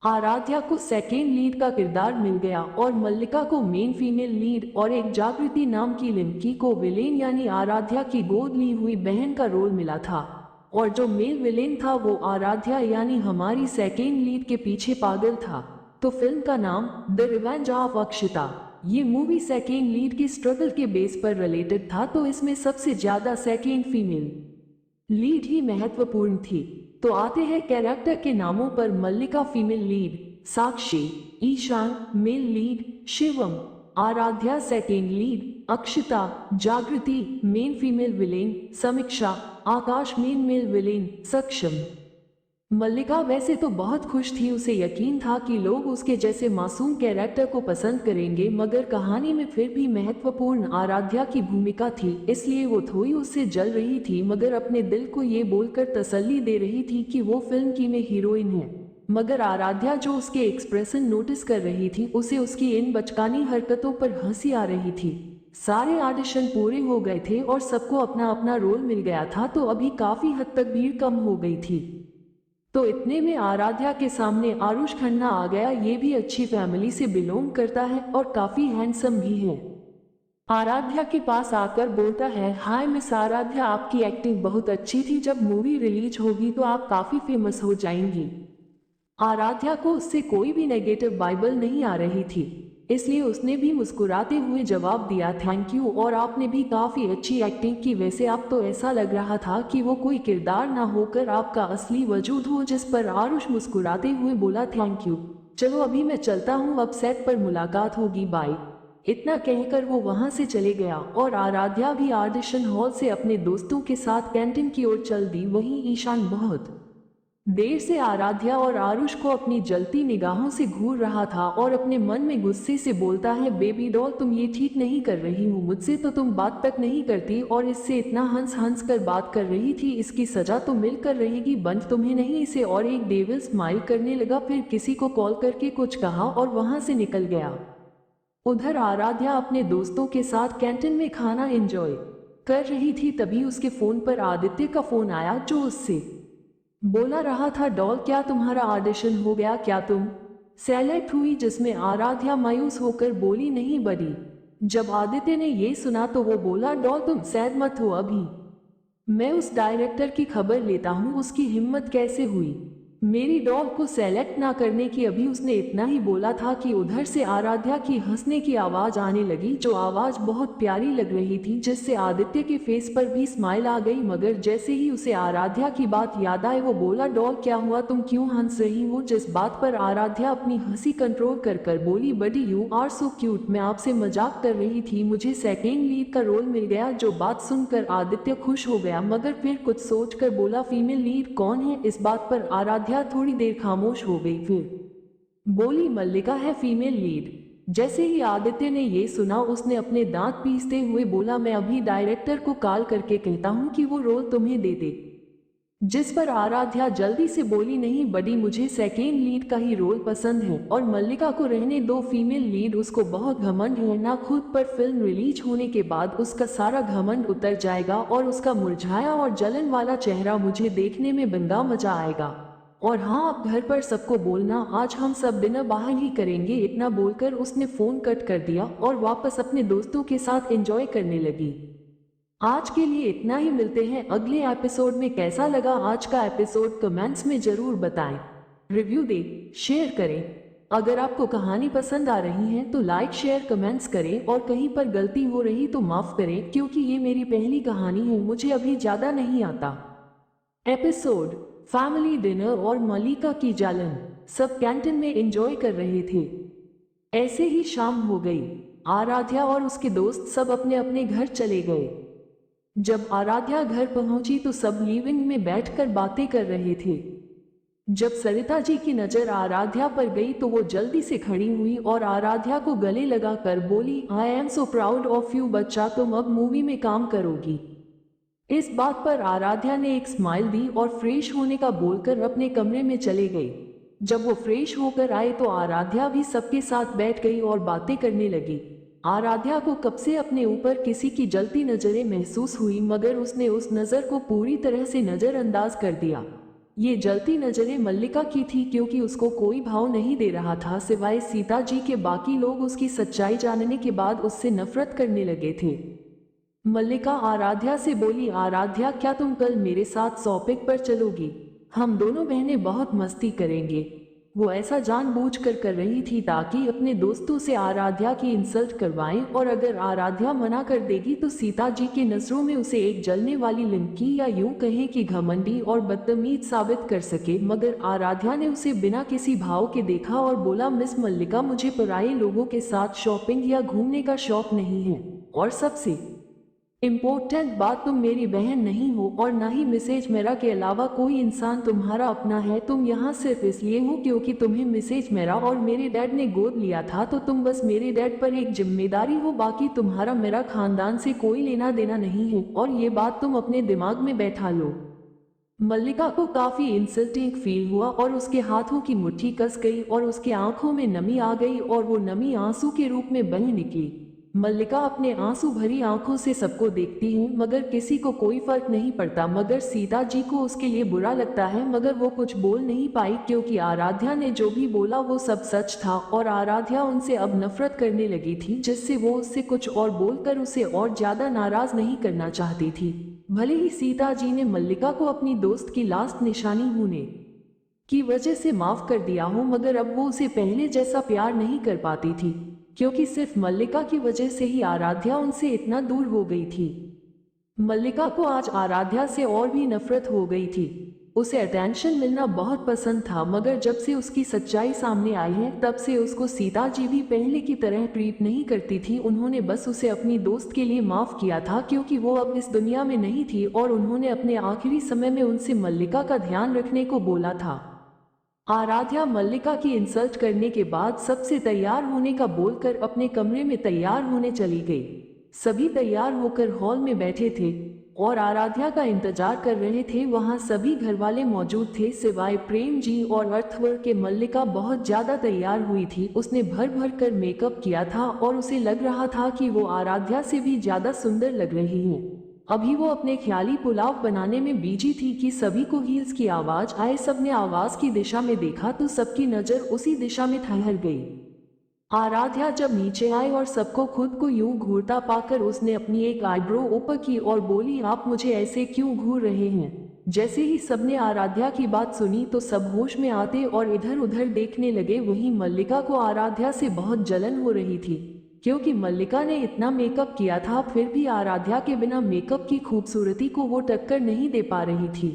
आराध्या को सेकेंड लीड का किरदार मिल गया और मल्लिका को मेन फीमेल लीड और एक जागृति नाम की लड़की को विलेन यानी आराध्या की गोद ली हुई बहन का रोल मिला था, और जो मेल विलेन था वो आराध्या यानी हमारी सेकेंड लीड के पीछे पागल था। तो फिल्म का नाम द रिवेंज ऑफ अक्षिता। ये मूवी सेकेंड लीड की स्ट्रगल के बेस पर रिलेटेड था, तो इसमें सबसे ज्यादा सेकेंड फीमेल लीड ही महत्वपूर्ण थी। तो आते हैं कैरेक्टर के नामों पर। Mallika female lead, Sakshi, Ishaan male lead, Shivam, Aaradhya second lead, Akshita, Jagriti main female villain, समीक्षा, आकाश मेन मेल विलेन, सक्षम। मल्लिका वैसे तो बहुत खुश थी, उसे यकीन था कि लोग उसके जैसे मासूम कैरेक्टर को पसंद करेंगे, मगर कहानी में फिर भी महत्वपूर्ण आराध्या की भूमिका थी, इसलिए वो थोड़ी उससे जल रही थी, मगर अपने दिल को ये बोलकर तसल्ली दे रही थी कि वो फिल्म की में हीरोइन है। मगर आराध्या जो उसके एक्सप्रेशन नोटिस कर रही थी, उसे उसकी इन बचकानी हरकतों पर हंसी आ रही थी। सारे ऑडिशन पूरे हो गए थे और सबको अपना अपना रोल मिल गया था, तो अभी काफी हद तक भीड़ कम हो गई थी। तो इतने में आराध्या के सामने आरुष खन्ना आ गया। ये भी अच्छी फैमिली से बिलोंग करता है और काफी हैंडसम भी है। आराध्या के पास आकर बोलता है, हाय मिस आराध्या, आपकी एक्टिंग बहुत अच्छी थी। जब मूवी रिलीज होगी तो आप काफी फेमस हो जाएंगी। आराध्या को उससे कोई भी नेगेटिव वाइब नहीं आ रही थी, इसलिए उसने भी मुस्कुराते हुए जवाब दिया, थैंक यू, और आपने भी काफी अच्छी एक्टिंग की। वैसे आप तो ऐसा लग रहा था कि वो कोई किरदार ना होकर आपका असली वजूद हो। जिस पर आरुष मुस्कुराते हुए बोला, थैंक यू, चलो अभी मैं चलता हूँ, अब सेट पर मुलाकात होगी, बाय। इतना कहकर वो वहां से चले गया और आराध्या भी ऑडिशन हॉल से अपने दोस्तों के साथ कैंटीन की ओर चल दी। वहीं ईशान बहुत देर से आराध्या और आरुष को अपनी जलती निगाहों से घूर रहा था और अपने मन में गुस्से से बोलता है, बेबी डॉल, तुम ये ठीक नहीं कर रही हो, मुझसे तो तुम बात तक नहीं करती और इससे इतना हंस हंस कर बात कर रही थी, इसकी सजा तो मिलकर रहेगी, बंद तुम्हें नहीं इसे। और एक डेविल स्माइल करने लगा, फिर किसी को कॉल करके कुछ कहा और वहां से निकल गया। उधर आराध्या अपने दोस्तों के साथ कैंटीन में खाना एंजॉय कर रही थी, तभी उसके फोन पर आदित्य का फोन आया, जो उससे बोला रहा था, डॉल क्या तुम्हारा ऑडिशन हो गया, क्या तुम सेलेक्ट हुई? जिसमें आराध्या मायूस होकर बोली, नहीं बड़ी। जब आदित्य ने ये सुना तो वो बोला, डॉल तुम सैड मत हो, अभी मैं उस डायरेक्टर की खबर लेता हूँ, उसकी हिम्मत कैसे हुई मेरी डॉल को सेलेक्ट ना करने की। अभी उसने इतना ही बोला था कि उधर से आराध्या की हंसने की आवाज आने लगी, जो आवाज बहुत प्यारी लग रही थी, जिससे आदित्य के फेस पर भी स्माइल आ गई। मगर जैसे ही उसे आराध्या की बात याद आए, वो बोला, डॉल क्या हुआ, तुम क्यों हंस रही हो? जिस बात पर आराध्या अपनी हंसी कंट्रोल कर बोली, बडी यू आर सो क्यूट, मैं आपसे मजाक कर रही थी, मुझे सेकेंड लीड का रोल मिल गया। जो बात सुनकर आदित्य खुश हो गया, मगर फिर कुछ सोच कर बोला, फीमेल लीड कौन है? इस बात पर आराध्या थोड़ी देर खामोश हो गई, फिर बोली मल्लिका है फीमेल लीड। जैसे ही आदित्य ने ये सुना उसने अपने दांत पीसते हुए बोला मैं अभी डायरेक्टर को कॉल करके कहता हूँ कि वो रोल तुम्हें दे दे। जिस पर आराध्या जल्दी से बोली नहीं बड़ी मुझे सेकेंड लीड का ही रोल पसंद है और मल्लिका को रहने दो फीमेल लीड। उसको बहुत घमंड है ना खुद पर। फिल्म रिलीज होने के बाद उसका सारा घमंड उतर जाएगा और उसका मुरझाया और जलन वाला चेहरा मुझे देखने में बंगा मजा आएगा। और हाँ अब घर पर सबको बोलना आज हम सब डिनर बाहर ही करेंगे। इतना बोलकर उसने फोन कट कर दिया और वापस अपने दोस्तों के साथ एंजॉय करने लगी। आज के लिए इतना ही, मिलते हैं अगले एपिसोड में। कैसा लगा आज का एपिसोड कमेंट्स में जरूर बताएं। रिव्यू दें, शेयर करें। अगर आपको कहानी पसंद आ रही है तो लाइक शेयर कमेंट्स करें और कहीं पर गलती हो रही तो माफ करें क्योंकि ये मेरी पहली कहानी है, मुझे अभी ज्यादा नहीं आता। एपिसोड फैमिली डिनर और मल्लिका की जालन। सब कैंटीन में एंजॉय कर रहे थे। ऐसे ही शाम हो गई। आराध्या और उसके दोस्त सब अपने अपने घर चले गए। जब आराध्या घर पहुंची तो सब लिविंग में बैठकर बातें कर रहे थे। जब सरिता जी की नजर आराध्या पर गई तो वो जल्दी से खड़ी हुई और आराध्या को गले लगाकर बोली I am so proud of you बच्चा, तुम अब मूवी में काम करोगी। इस बात पर आराध्या ने एक स्माइल दी और फ्रेश होने का बोलकर अपने कमरे में चले गई। जब वो फ्रेश होकर आए तो आराध्या भी सबके साथ बैठ गई और बातें करने लगी। आराध्या को कब से अपने ऊपर किसी की जलती नजरें महसूस हुई मगर उसने उस नजर को पूरी तरह से नजरअंदाज कर दिया। ये जलती नजरें मल्लिका की थी क्योंकि उसको कोई भाव नहीं दे रहा था सिवाय सीता जी के। बाकी लोग उसकी सच्चाई जानने के बाद उससे नफरत करने लगे थे। मल्लिका आराध्या से बोली आराध्या क्या तुम कल मेरे साथ शॉपिंग पर चलोगी? हम दोनों बहनें बहुत मस्ती करेंगे। वो ऐसा जानबूझकर कर रही थी ताकि अपने दोस्तों से आराध्या की इंसल्ट करवाएं और अगर आराध्या मना कर देगी तो सीता जी के नजरों में उसे एक जलने वाली लड़की या यूं कहें कि घमंडी और बदतमीज साबित कर सके। मगर आराध्या ने उसे बिना किसी भाव के देखा और बोला मिस मल्लिका मुझे पराये लोगों के साथ शॉपिंग या घूमने का शौक नहीं है और सबसे इम्पोर्टेंट बात तुम मेरी बहन नहीं हो और ना ही मिसेज मेरा के अलावा कोई इंसान तुम्हारा अपना है। तुम यहाँ सिर्फ इसलिए हो क्योंकि तुम्हें मिसेज मेरा और मेरे डैड ने गोद लिया था तो तुम बस मेरे डैड पर एक जिम्मेदारी हो। बाकी तुम्हारा मेरा खानदान से कोई लेना देना नहीं है और ये बात तुम अपने दिमाग में बैठा लो। मल्लिका को काफी इंसल्टिंग फील हुआ और उसके हाथों की मुट्ठी कस गई और उसके आंखों में नमी आ गई और वो नमी आंसू के रूप में बह निकली। मल्लिका अपने आंसू भरी आंखों से सबको देखती है मगर किसी को कोई फर्क नहीं पड़ता। मगर सीता जी को उसके लिए बुरा लगता है मगर वो कुछ बोल नहीं पाई क्योंकि आराध्या ने जो भी बोला वो सब सच था और आराध्या उनसे अब नफरत करने लगी थी जिससे वो उससे कुछ और बोलकर उसे और ज्यादा नाराज नहीं करना चाहती थी। भले ही सीता जी ने मल्लिका को अपनी दोस्त की लास्ट निशानी होने की वजह से माफ कर दिया हो मगर अब वो उसे पहले जैसा प्यार नहीं कर पाती थी क्योंकि सिर्फ मल्लिका की वजह से ही आराध्या उनसे इतना दूर हो गई थी। मल्लिका को आज आराध्या से और भी नफरत हो गई थी। उसे अटेंशन मिलना बहुत पसंद था मगर जब से उसकी सच्चाई सामने आई है तब से उसको सीता जी भी पहले की तरह ट्रीट नहीं करती थी। उन्होंने बस उसे अपनी दोस्त के लिए माफ किया था क्योंकि वो अब इस दुनिया में नहीं थी और उन्होंने अपने आखिरी समय में उनसे मल्लिका का ध्यान रखने को बोला था। आराध्या मल्लिका की इंसल्ट करने के बाद सबसे तैयार होने का बोलकर अपने कमरे में तैयार होने चली गई। सभी तैयार होकर हॉल में बैठे थे और आराध्या का इंतजार कर रहे थे। वहां सभी घरवाले मौजूद थे सिवाय प्रेम जी और अर्थवर के। मल्लिका बहुत ज्यादा तैयार हुई थी। उसने भर भर कर मेकअप किया था और उसे लग रहा था कि वो आराध्या से भी ज्यादा सुंदर लग रही है। अभी वो अपने ख्याली पुलाव बनाने में बिजी थी कि सभी को हील्स की आवाज आए। सबने आवाज की दिशा में देखा तो सबकी नजर उसी दिशा में ठहर गई। आराध्या जब नीचे आई और सबको खुद को यूं घूरता पाकर उसने अपनी एक आईब्रो ऊपर की और बोली आप मुझे ऐसे क्यों घूर रहे हैं? जैसे ही सबने आराध्या की बात सुनी तो सब होश में आते और इधर उधर देखने लगे। वहीं मल्लिका को आराध्या से बहुत जलन हो रही थी क्योंकि मल्लिका ने इतना मेकअप किया था फिर भी आराध्या के बिना मेकअप की खूबसूरती को वो टक्कर नहीं दे पा रही थी।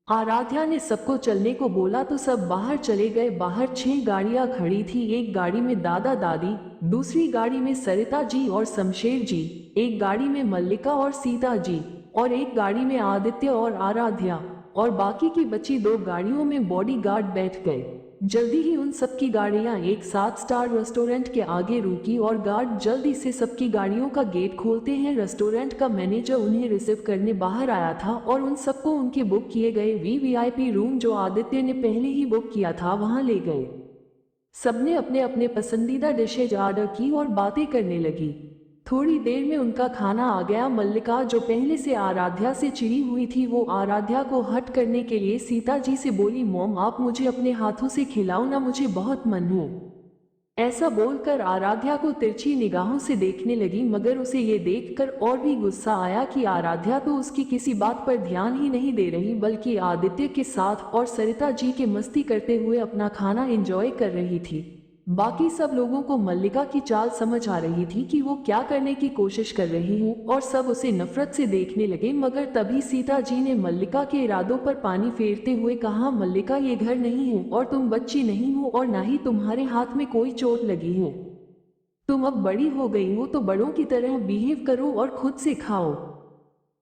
आराध्या ने सबको चलने को बोला तो सब बाहर चले गए। बाहर 6 गाड़ियां खड़ी थी। एक गाड़ी में दादा दादी, दूसरी गाड़ी में सरिता जी और शमशेर जी, एक गाड़ी में मल्लिका और सीता जी और एक गाड़ी में आदित्य और आराध्या। और बाकी की बची 2 गाड़ियों में बॉडीगार्ड बैठ गए। जल्दी ही उन सबकी गाड़ियां एक साथ स्टार रेस्टोरेंट के आगे रुकी और गार्ड जल्दी से सबकी गाड़ियों का गेट खोलते हैं। रेस्टोरेंट का मैनेजर उन्हें रिसीव करने बाहर आया था और उन सबको उनके बुक किए गए वीवीआईपी रूम जो आदित्य ने पहले ही बुक किया था वहां ले गए। सबने अपने अपने पसंदीदा डिशेज ऑर्डर की और बातें करने लगी। थोड़ी देर में उनका खाना आ गया। मल्लिका जो पहले से आराध्या से चिढ़ी हुई थी वो आराध्या को हट करने के लिए सीता जी से बोली, मॉम आप मुझे अपने हाथों से खिलाओ ना, मुझे बहुत मन है। ऐसा बोलकर आराध्या को तिरछी निगाहों से देखने लगी, मगर उसे ये देखकर और भी गुस्सा आया कि आराध्या तो उसकी किसी बात पर ध्यान ही नहीं दे रही बल्कि आदित्य के साथ और सरिता जी के मस्ती करते हुए अपना खाना एंजॉय कर रही थी। बाकी सब लोगों को मल्लिका की चाल समझ आ रही थी कि वो क्या करने की कोशिश कर रही है और सब उसे नफरत से देखने लगे। मगर तभी सीता जी ने मल्लिका के इरादों पर पानी फेरते हुए कहा, मल्लिका ये घर नहीं है और तुम बच्ची नहीं हो और ना ही तुम्हारे हाथ में कोई चोट लगी है। तुम अब बड़ी हो गई हो तो बड़ों की तरह बिहेव करो और खुद से खाओ।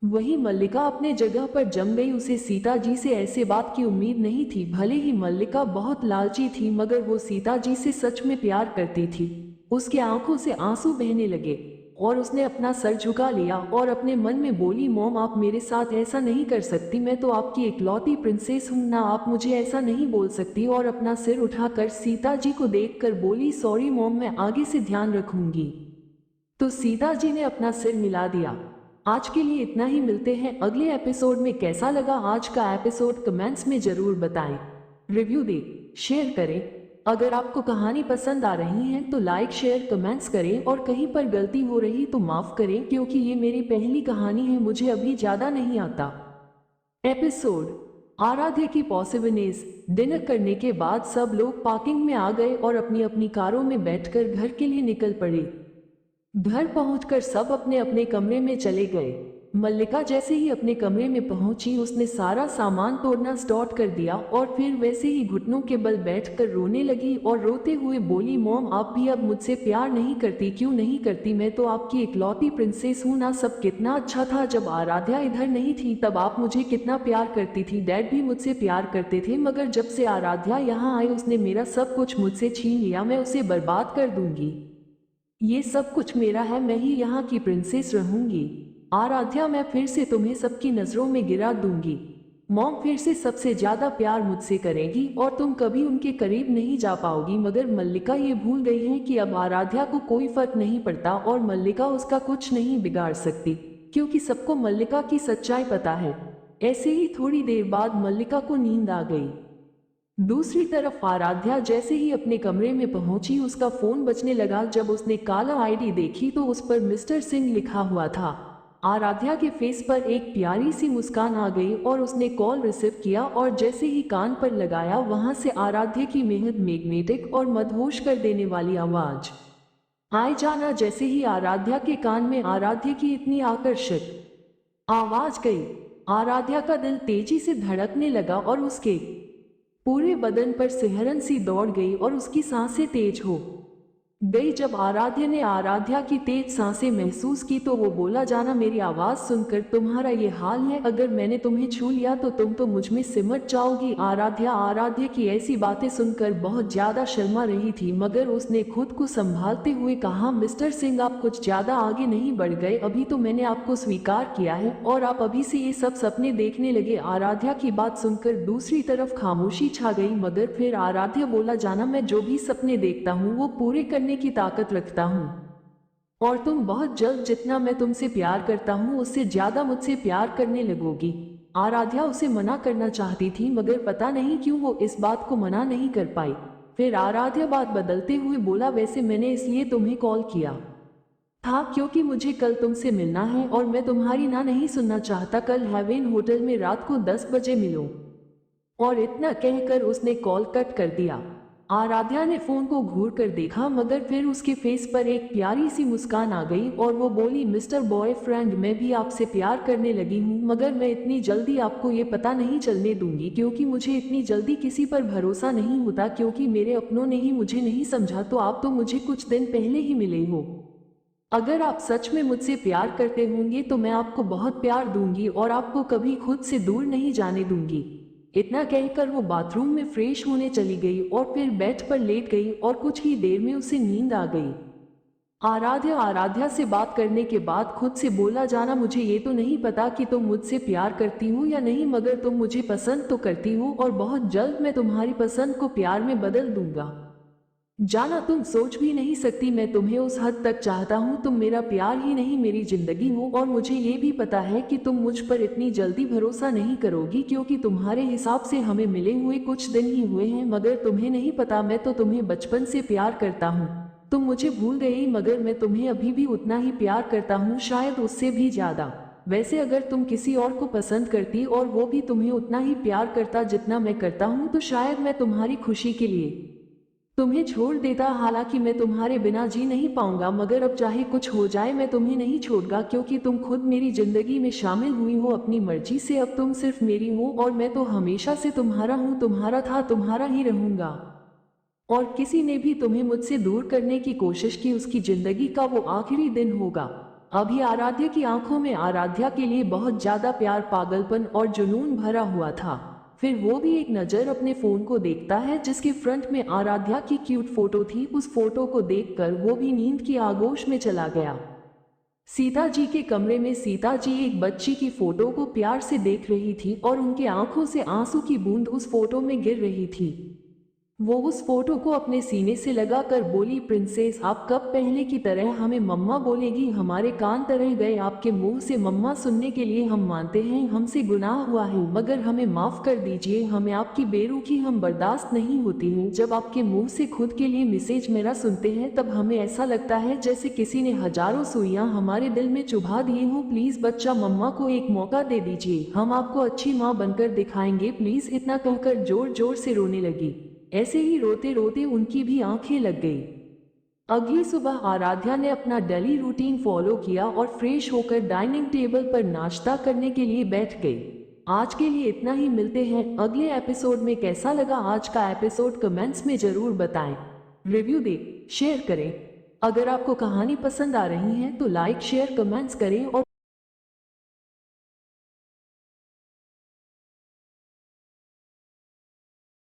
वही मल्लिका अपने जगह पर जम गई। उसे सीता जी से ऐसे बात की उम्मीद नहीं थी। भले ही मल्लिका बहुत लालची थी मगर वो सीता जी से सच में प्यार करती थी। उसके आंखों से आंसू बहने लगे और उसने अपना सर झुका लिया और अपने मन में बोली, मॉम आप मेरे साथ ऐसा नहीं कर सकती, मैं तो आपकी इकलौती प्रिंसेस हूं ना, आप मुझे ऐसा नहीं बोल सकती। और अपना सिर उठाकर सीता जी को देखकर बोली, सॉरी मॉम, मैं आगे से ध्यान रखूंगी। तो सीता जी ने अपना सिर मिला दिया। आज के लिए इतना ही, मिलते हैं अगले एपिसोड में। कैसा लगा आज का एपिसोड कमेंट्स में जरूर बताएं। रिव्यू दें, शेयर करें। अगर आपको कहानी पसंद आ रही है तो लाइक शेयर कमेंट्स करें और कहीं पर गलती हो रही तो माफ करें क्योंकि ये मेरी पहली कहानी है, मुझे अभी ज्यादा नहीं आता। एपिसोड आराध्या की पॉसिबलनेस। डिनर करने के बाद सब लोग पार्किंग में आ गए और अपनी अपनी कारों में बैठकर घर के लिए निकल पड़े। घर पहुंचकर सब अपने अपने कमरे में चले गए। मल्लिका जैसे ही अपने कमरे में पहुंची उसने सारा सामान तोड़ना स्टार्ट कर दिया और फिर वैसे ही घुटनों के बल बैठकर रोने लगी और रोते हुए बोली, मॉम आप भी अब मुझसे प्यार नहीं करती, क्यों नहीं करती, मैं तो आपकी इकलौती प्रिंसेस हूं ना। सब कितना अच्छा था जब आराध्या इधर नहीं थी, तब आप मुझे कितना प्यार करती थी, डैड भी मुझसे प्यार करते थे, मगर जब से आराध्या यहाँ आई उसने मेरा सब कुछ मुझसे छीन लिया, मैं उसे बर्बाद कर दूंगी। ये सब कुछ मेरा है, मैं ही यहाँ की प्रिंसेस रहूंगी। आराध्या मैं फिर से तुम्हें सबकी नजरों में गिरा दूंगी। मॉम फिर से सबसे ज्यादा प्यार मुझसे करेगी और तुम कभी उनके करीब नहीं जा पाओगी। मगर मल्लिका ये भूल गई है कि अब आराध्या को कोई फर्क नहीं पड़ता और मल्लिका उसका कुछ नहीं बिगाड़ सकती क्योंकि सबको मल्लिका की सच्चाई पता है। ऐसे ही थोड़ी देर बाद मल्लिका को नींद आ गई। दूसरी तरफ आराध्या जैसे ही अपने कमरे में पहुंची उसका फोन बजने लगा। जब उसने काला आईडी देखी तो उस पर मिस्टर सिंह लिखा हुआ था। आराध्या के फेस पर एक प्यारी सी मुस्कान आ गई और उसने कॉल रिसीव किया और जैसे ही कान पर लगाया वहां से आराध्या की बेहद मैग्नेटिक और मदहोश कर देने वाली आवाज आए जाना। जैसे ही आराध्या के कान में आराध्या की इतनी आकर्षक आवाज गई, आराध्या का दिल तेजी से धड़कने लगा और उसके पूरे बदन पर सिहरन सी दौड़ गई और उसकी सांसें तेज हो गई। जब आराध्या की तेज सांसें महसूस की तो वो बोला, जाना मेरी आवाज सुनकर तुम्हारा ये हाल है, अगर मैंने तुम्हें छू लिया तो तुम तो मुझ में सिमट जाओगी। आराध्या की ऐसी बातें सुनकर बहुत ज्यादा शर्मा रही थी मगर उसने खुद को संभालते हुए कहा, मिस्टर सिंह आप कुछ ज्यादा आगे नहीं बढ़ गए, अभी तो मैंने आपको स्वीकार किया है और आप अभी से ये सब सपने देखने लगे। आराध्या की बात सुनकर दूसरी तरफ खामोशी छा गई मगर फिर आराध्या बोला, जाना मैं जो भी सपने देखता हूँ वो पूरे करने की ताकत रखता हूं और तुम बहुत जल्द जितना मैं तुमसे प्यार करता हूं उससे ज्यादा मुझसे प्यार करने लगोगी। आराध्या उसे मना करना चाहती थी मगर पता नहीं क्यों वो इस बात को मना नहीं कर पाई। फिर आराध्या बात बदलते हुए बोला, वैसे मैंने इसलिए तुम्हें कॉल किया था क्योंकि मुझे कल तुमसे मिलना है और मैं तुम्हारी ना नहीं सुनना चाहता। कल हेवन होटल में रात को 10 बजे मिलो। और इतना कहकर उसने कॉल कट कर दिया। आराध्या ने फोन को घूर कर देखा मगर फिर उसके फेस पर एक प्यारी सी मुस्कान आ गई और वो बोली, मिस्टर बॉयफ्रेंड मैं भी आपसे प्यार करने लगी हूँ मगर मैं इतनी जल्दी आपको ये पता नहीं चलने दूंगी क्योंकि मुझे इतनी जल्दी किसी पर भरोसा नहीं होता क्योंकि मेरे अपनों ने ही मुझे नहीं समझा। तो आप तो मुझे कुछ दिन पहले ही मिले हो अगर आप सच में मुझसे प्यार करते होंगे तो मैं आपको बहुत प्यार दूंगी और आपको कभी खुद से दूर नहीं जाने दूंगी। इतना कहकर वो बाथरूम में फ्रेश होने चली गई और फिर बेड पर लेट गई और कुछ ही देर में उसे नींद आ गई। आराध्या से बात करने के बाद खुद से बोला, जाना मुझे ये तो नहीं पता कि तुम मुझसे प्यार करती हो या नहीं, मगर तुम मुझे पसंद तो करती हो और बहुत जल्द मैं तुम्हारी पसंद को प्यार में बदल दूंगा। जाना, तुम सोच भी नहीं सकती मैं तुम्हें उस हद तक चाहता हूँ। तुम मेरा प्यार ही नहीं मेरी जिंदगी हो और मुझे ये भी पता है कि तुम मुझ पर इतनी जल्दी भरोसा नहीं करोगी, क्योंकि तुम्हारे हिसाब से हमें मिले हुए कुछ दिन ही हुए हैं, मगर तुम्हें नहीं पता मैं तो तुम्हें बचपन से प्यार करता हूँ। तुम मुझे भूल गई मगर मैं तुम्हें अभी भी उतना ही प्यार करता हूँ, शायद उससे भी ज्यादा। वैसे अगर तुम किसी और को पसंद करती और वो भी तुम्हें उतना ही प्यार करता जितना मैं करता हूँ तो शायद मैं तुम्हारी खुशी के लिए तुम्हें छोड़ देता। हालांकि मैं तुम्हारे बिना जी नहीं पाऊंगा, मगर अब चाहे कुछ हो जाए मैं तुम्हें नहीं छोड़ूंगा, क्योंकि तुम खुद मेरी जिंदगी में शामिल हुई हो अपनी मर्जी से। अब तुम सिर्फ मेरी हो और मैं तो हमेशा से तुम्हारा हूँ, तुम्हारा था, तुम्हारा ही रहूंगा। और किसी ने भी तुम्हें मुझसे दूर करने की कोशिश की, उसकी जिंदगी का वो आखिरी दिन होगा। अभी आराध्या की आंखों में आराध्या के लिए बहुत ज्यादा प्यार, पागलपन और जुनून भरा हुआ था। फिर वो भी एक नजर अपने फोन को देखता है जिसके फ्रंट में आराध्या की क्यूट फोटो थी। उस फोटो को देखकर वो भी नींद की आगोश में चला गया। सीता जी के कमरे में सीता जी एक बच्ची की फोटो को प्यार से देख रही थी और उनके आंखों से आंसू की बूंद उस फोटो में गिर रही थी। वो उस फोटो को अपने सीने से लगाकर बोली, प्रिंसेस आप कब पहले की तरह हमें मम्मा बोलेगी? हमारे कान तरह गए आपके मुंह से मम्मा सुनने के लिए। हम मानते हैं हमसे गुनाह हुआ है, मगर हमें माफ कर दीजिए। हमें आपकी बेरुखी हम बर्दाश्त नहीं होती है। जब आपके मुंह से खुद के लिए मैसेज मेरा सुनते हैं तब हमें ऐसा लगता है जैसे किसी ने हजारों सुइयां हमारे दिल में चुभा दिए हो। प्लीज बच्चा, मम्मा को एक मौका दे दीजिए, हम आपको अच्छी माँ बनकर दिखाएंगे प्लीज। इतना कहकर जोर जोर से रोने लगी। ऐसे ही रोते रोते उनकी भी आंखें लग गई। अगली सुबह आराध्या ने अपना डेली रूटीन फॉलो किया और फ्रेश होकर डाइनिंग टेबल पर नाश्ता करने के लिए बैठ गई। आज के लिए इतना ही, मिलते हैं अगले एपिसोड में। कैसा लगा आज का एपिसोड कमेंट्स में जरूर बताएं। रिव्यू दें, शेयर करें। अगर आपको कहानी पसंद आ रही है तो लाइक शेयर कमेंट्स करें और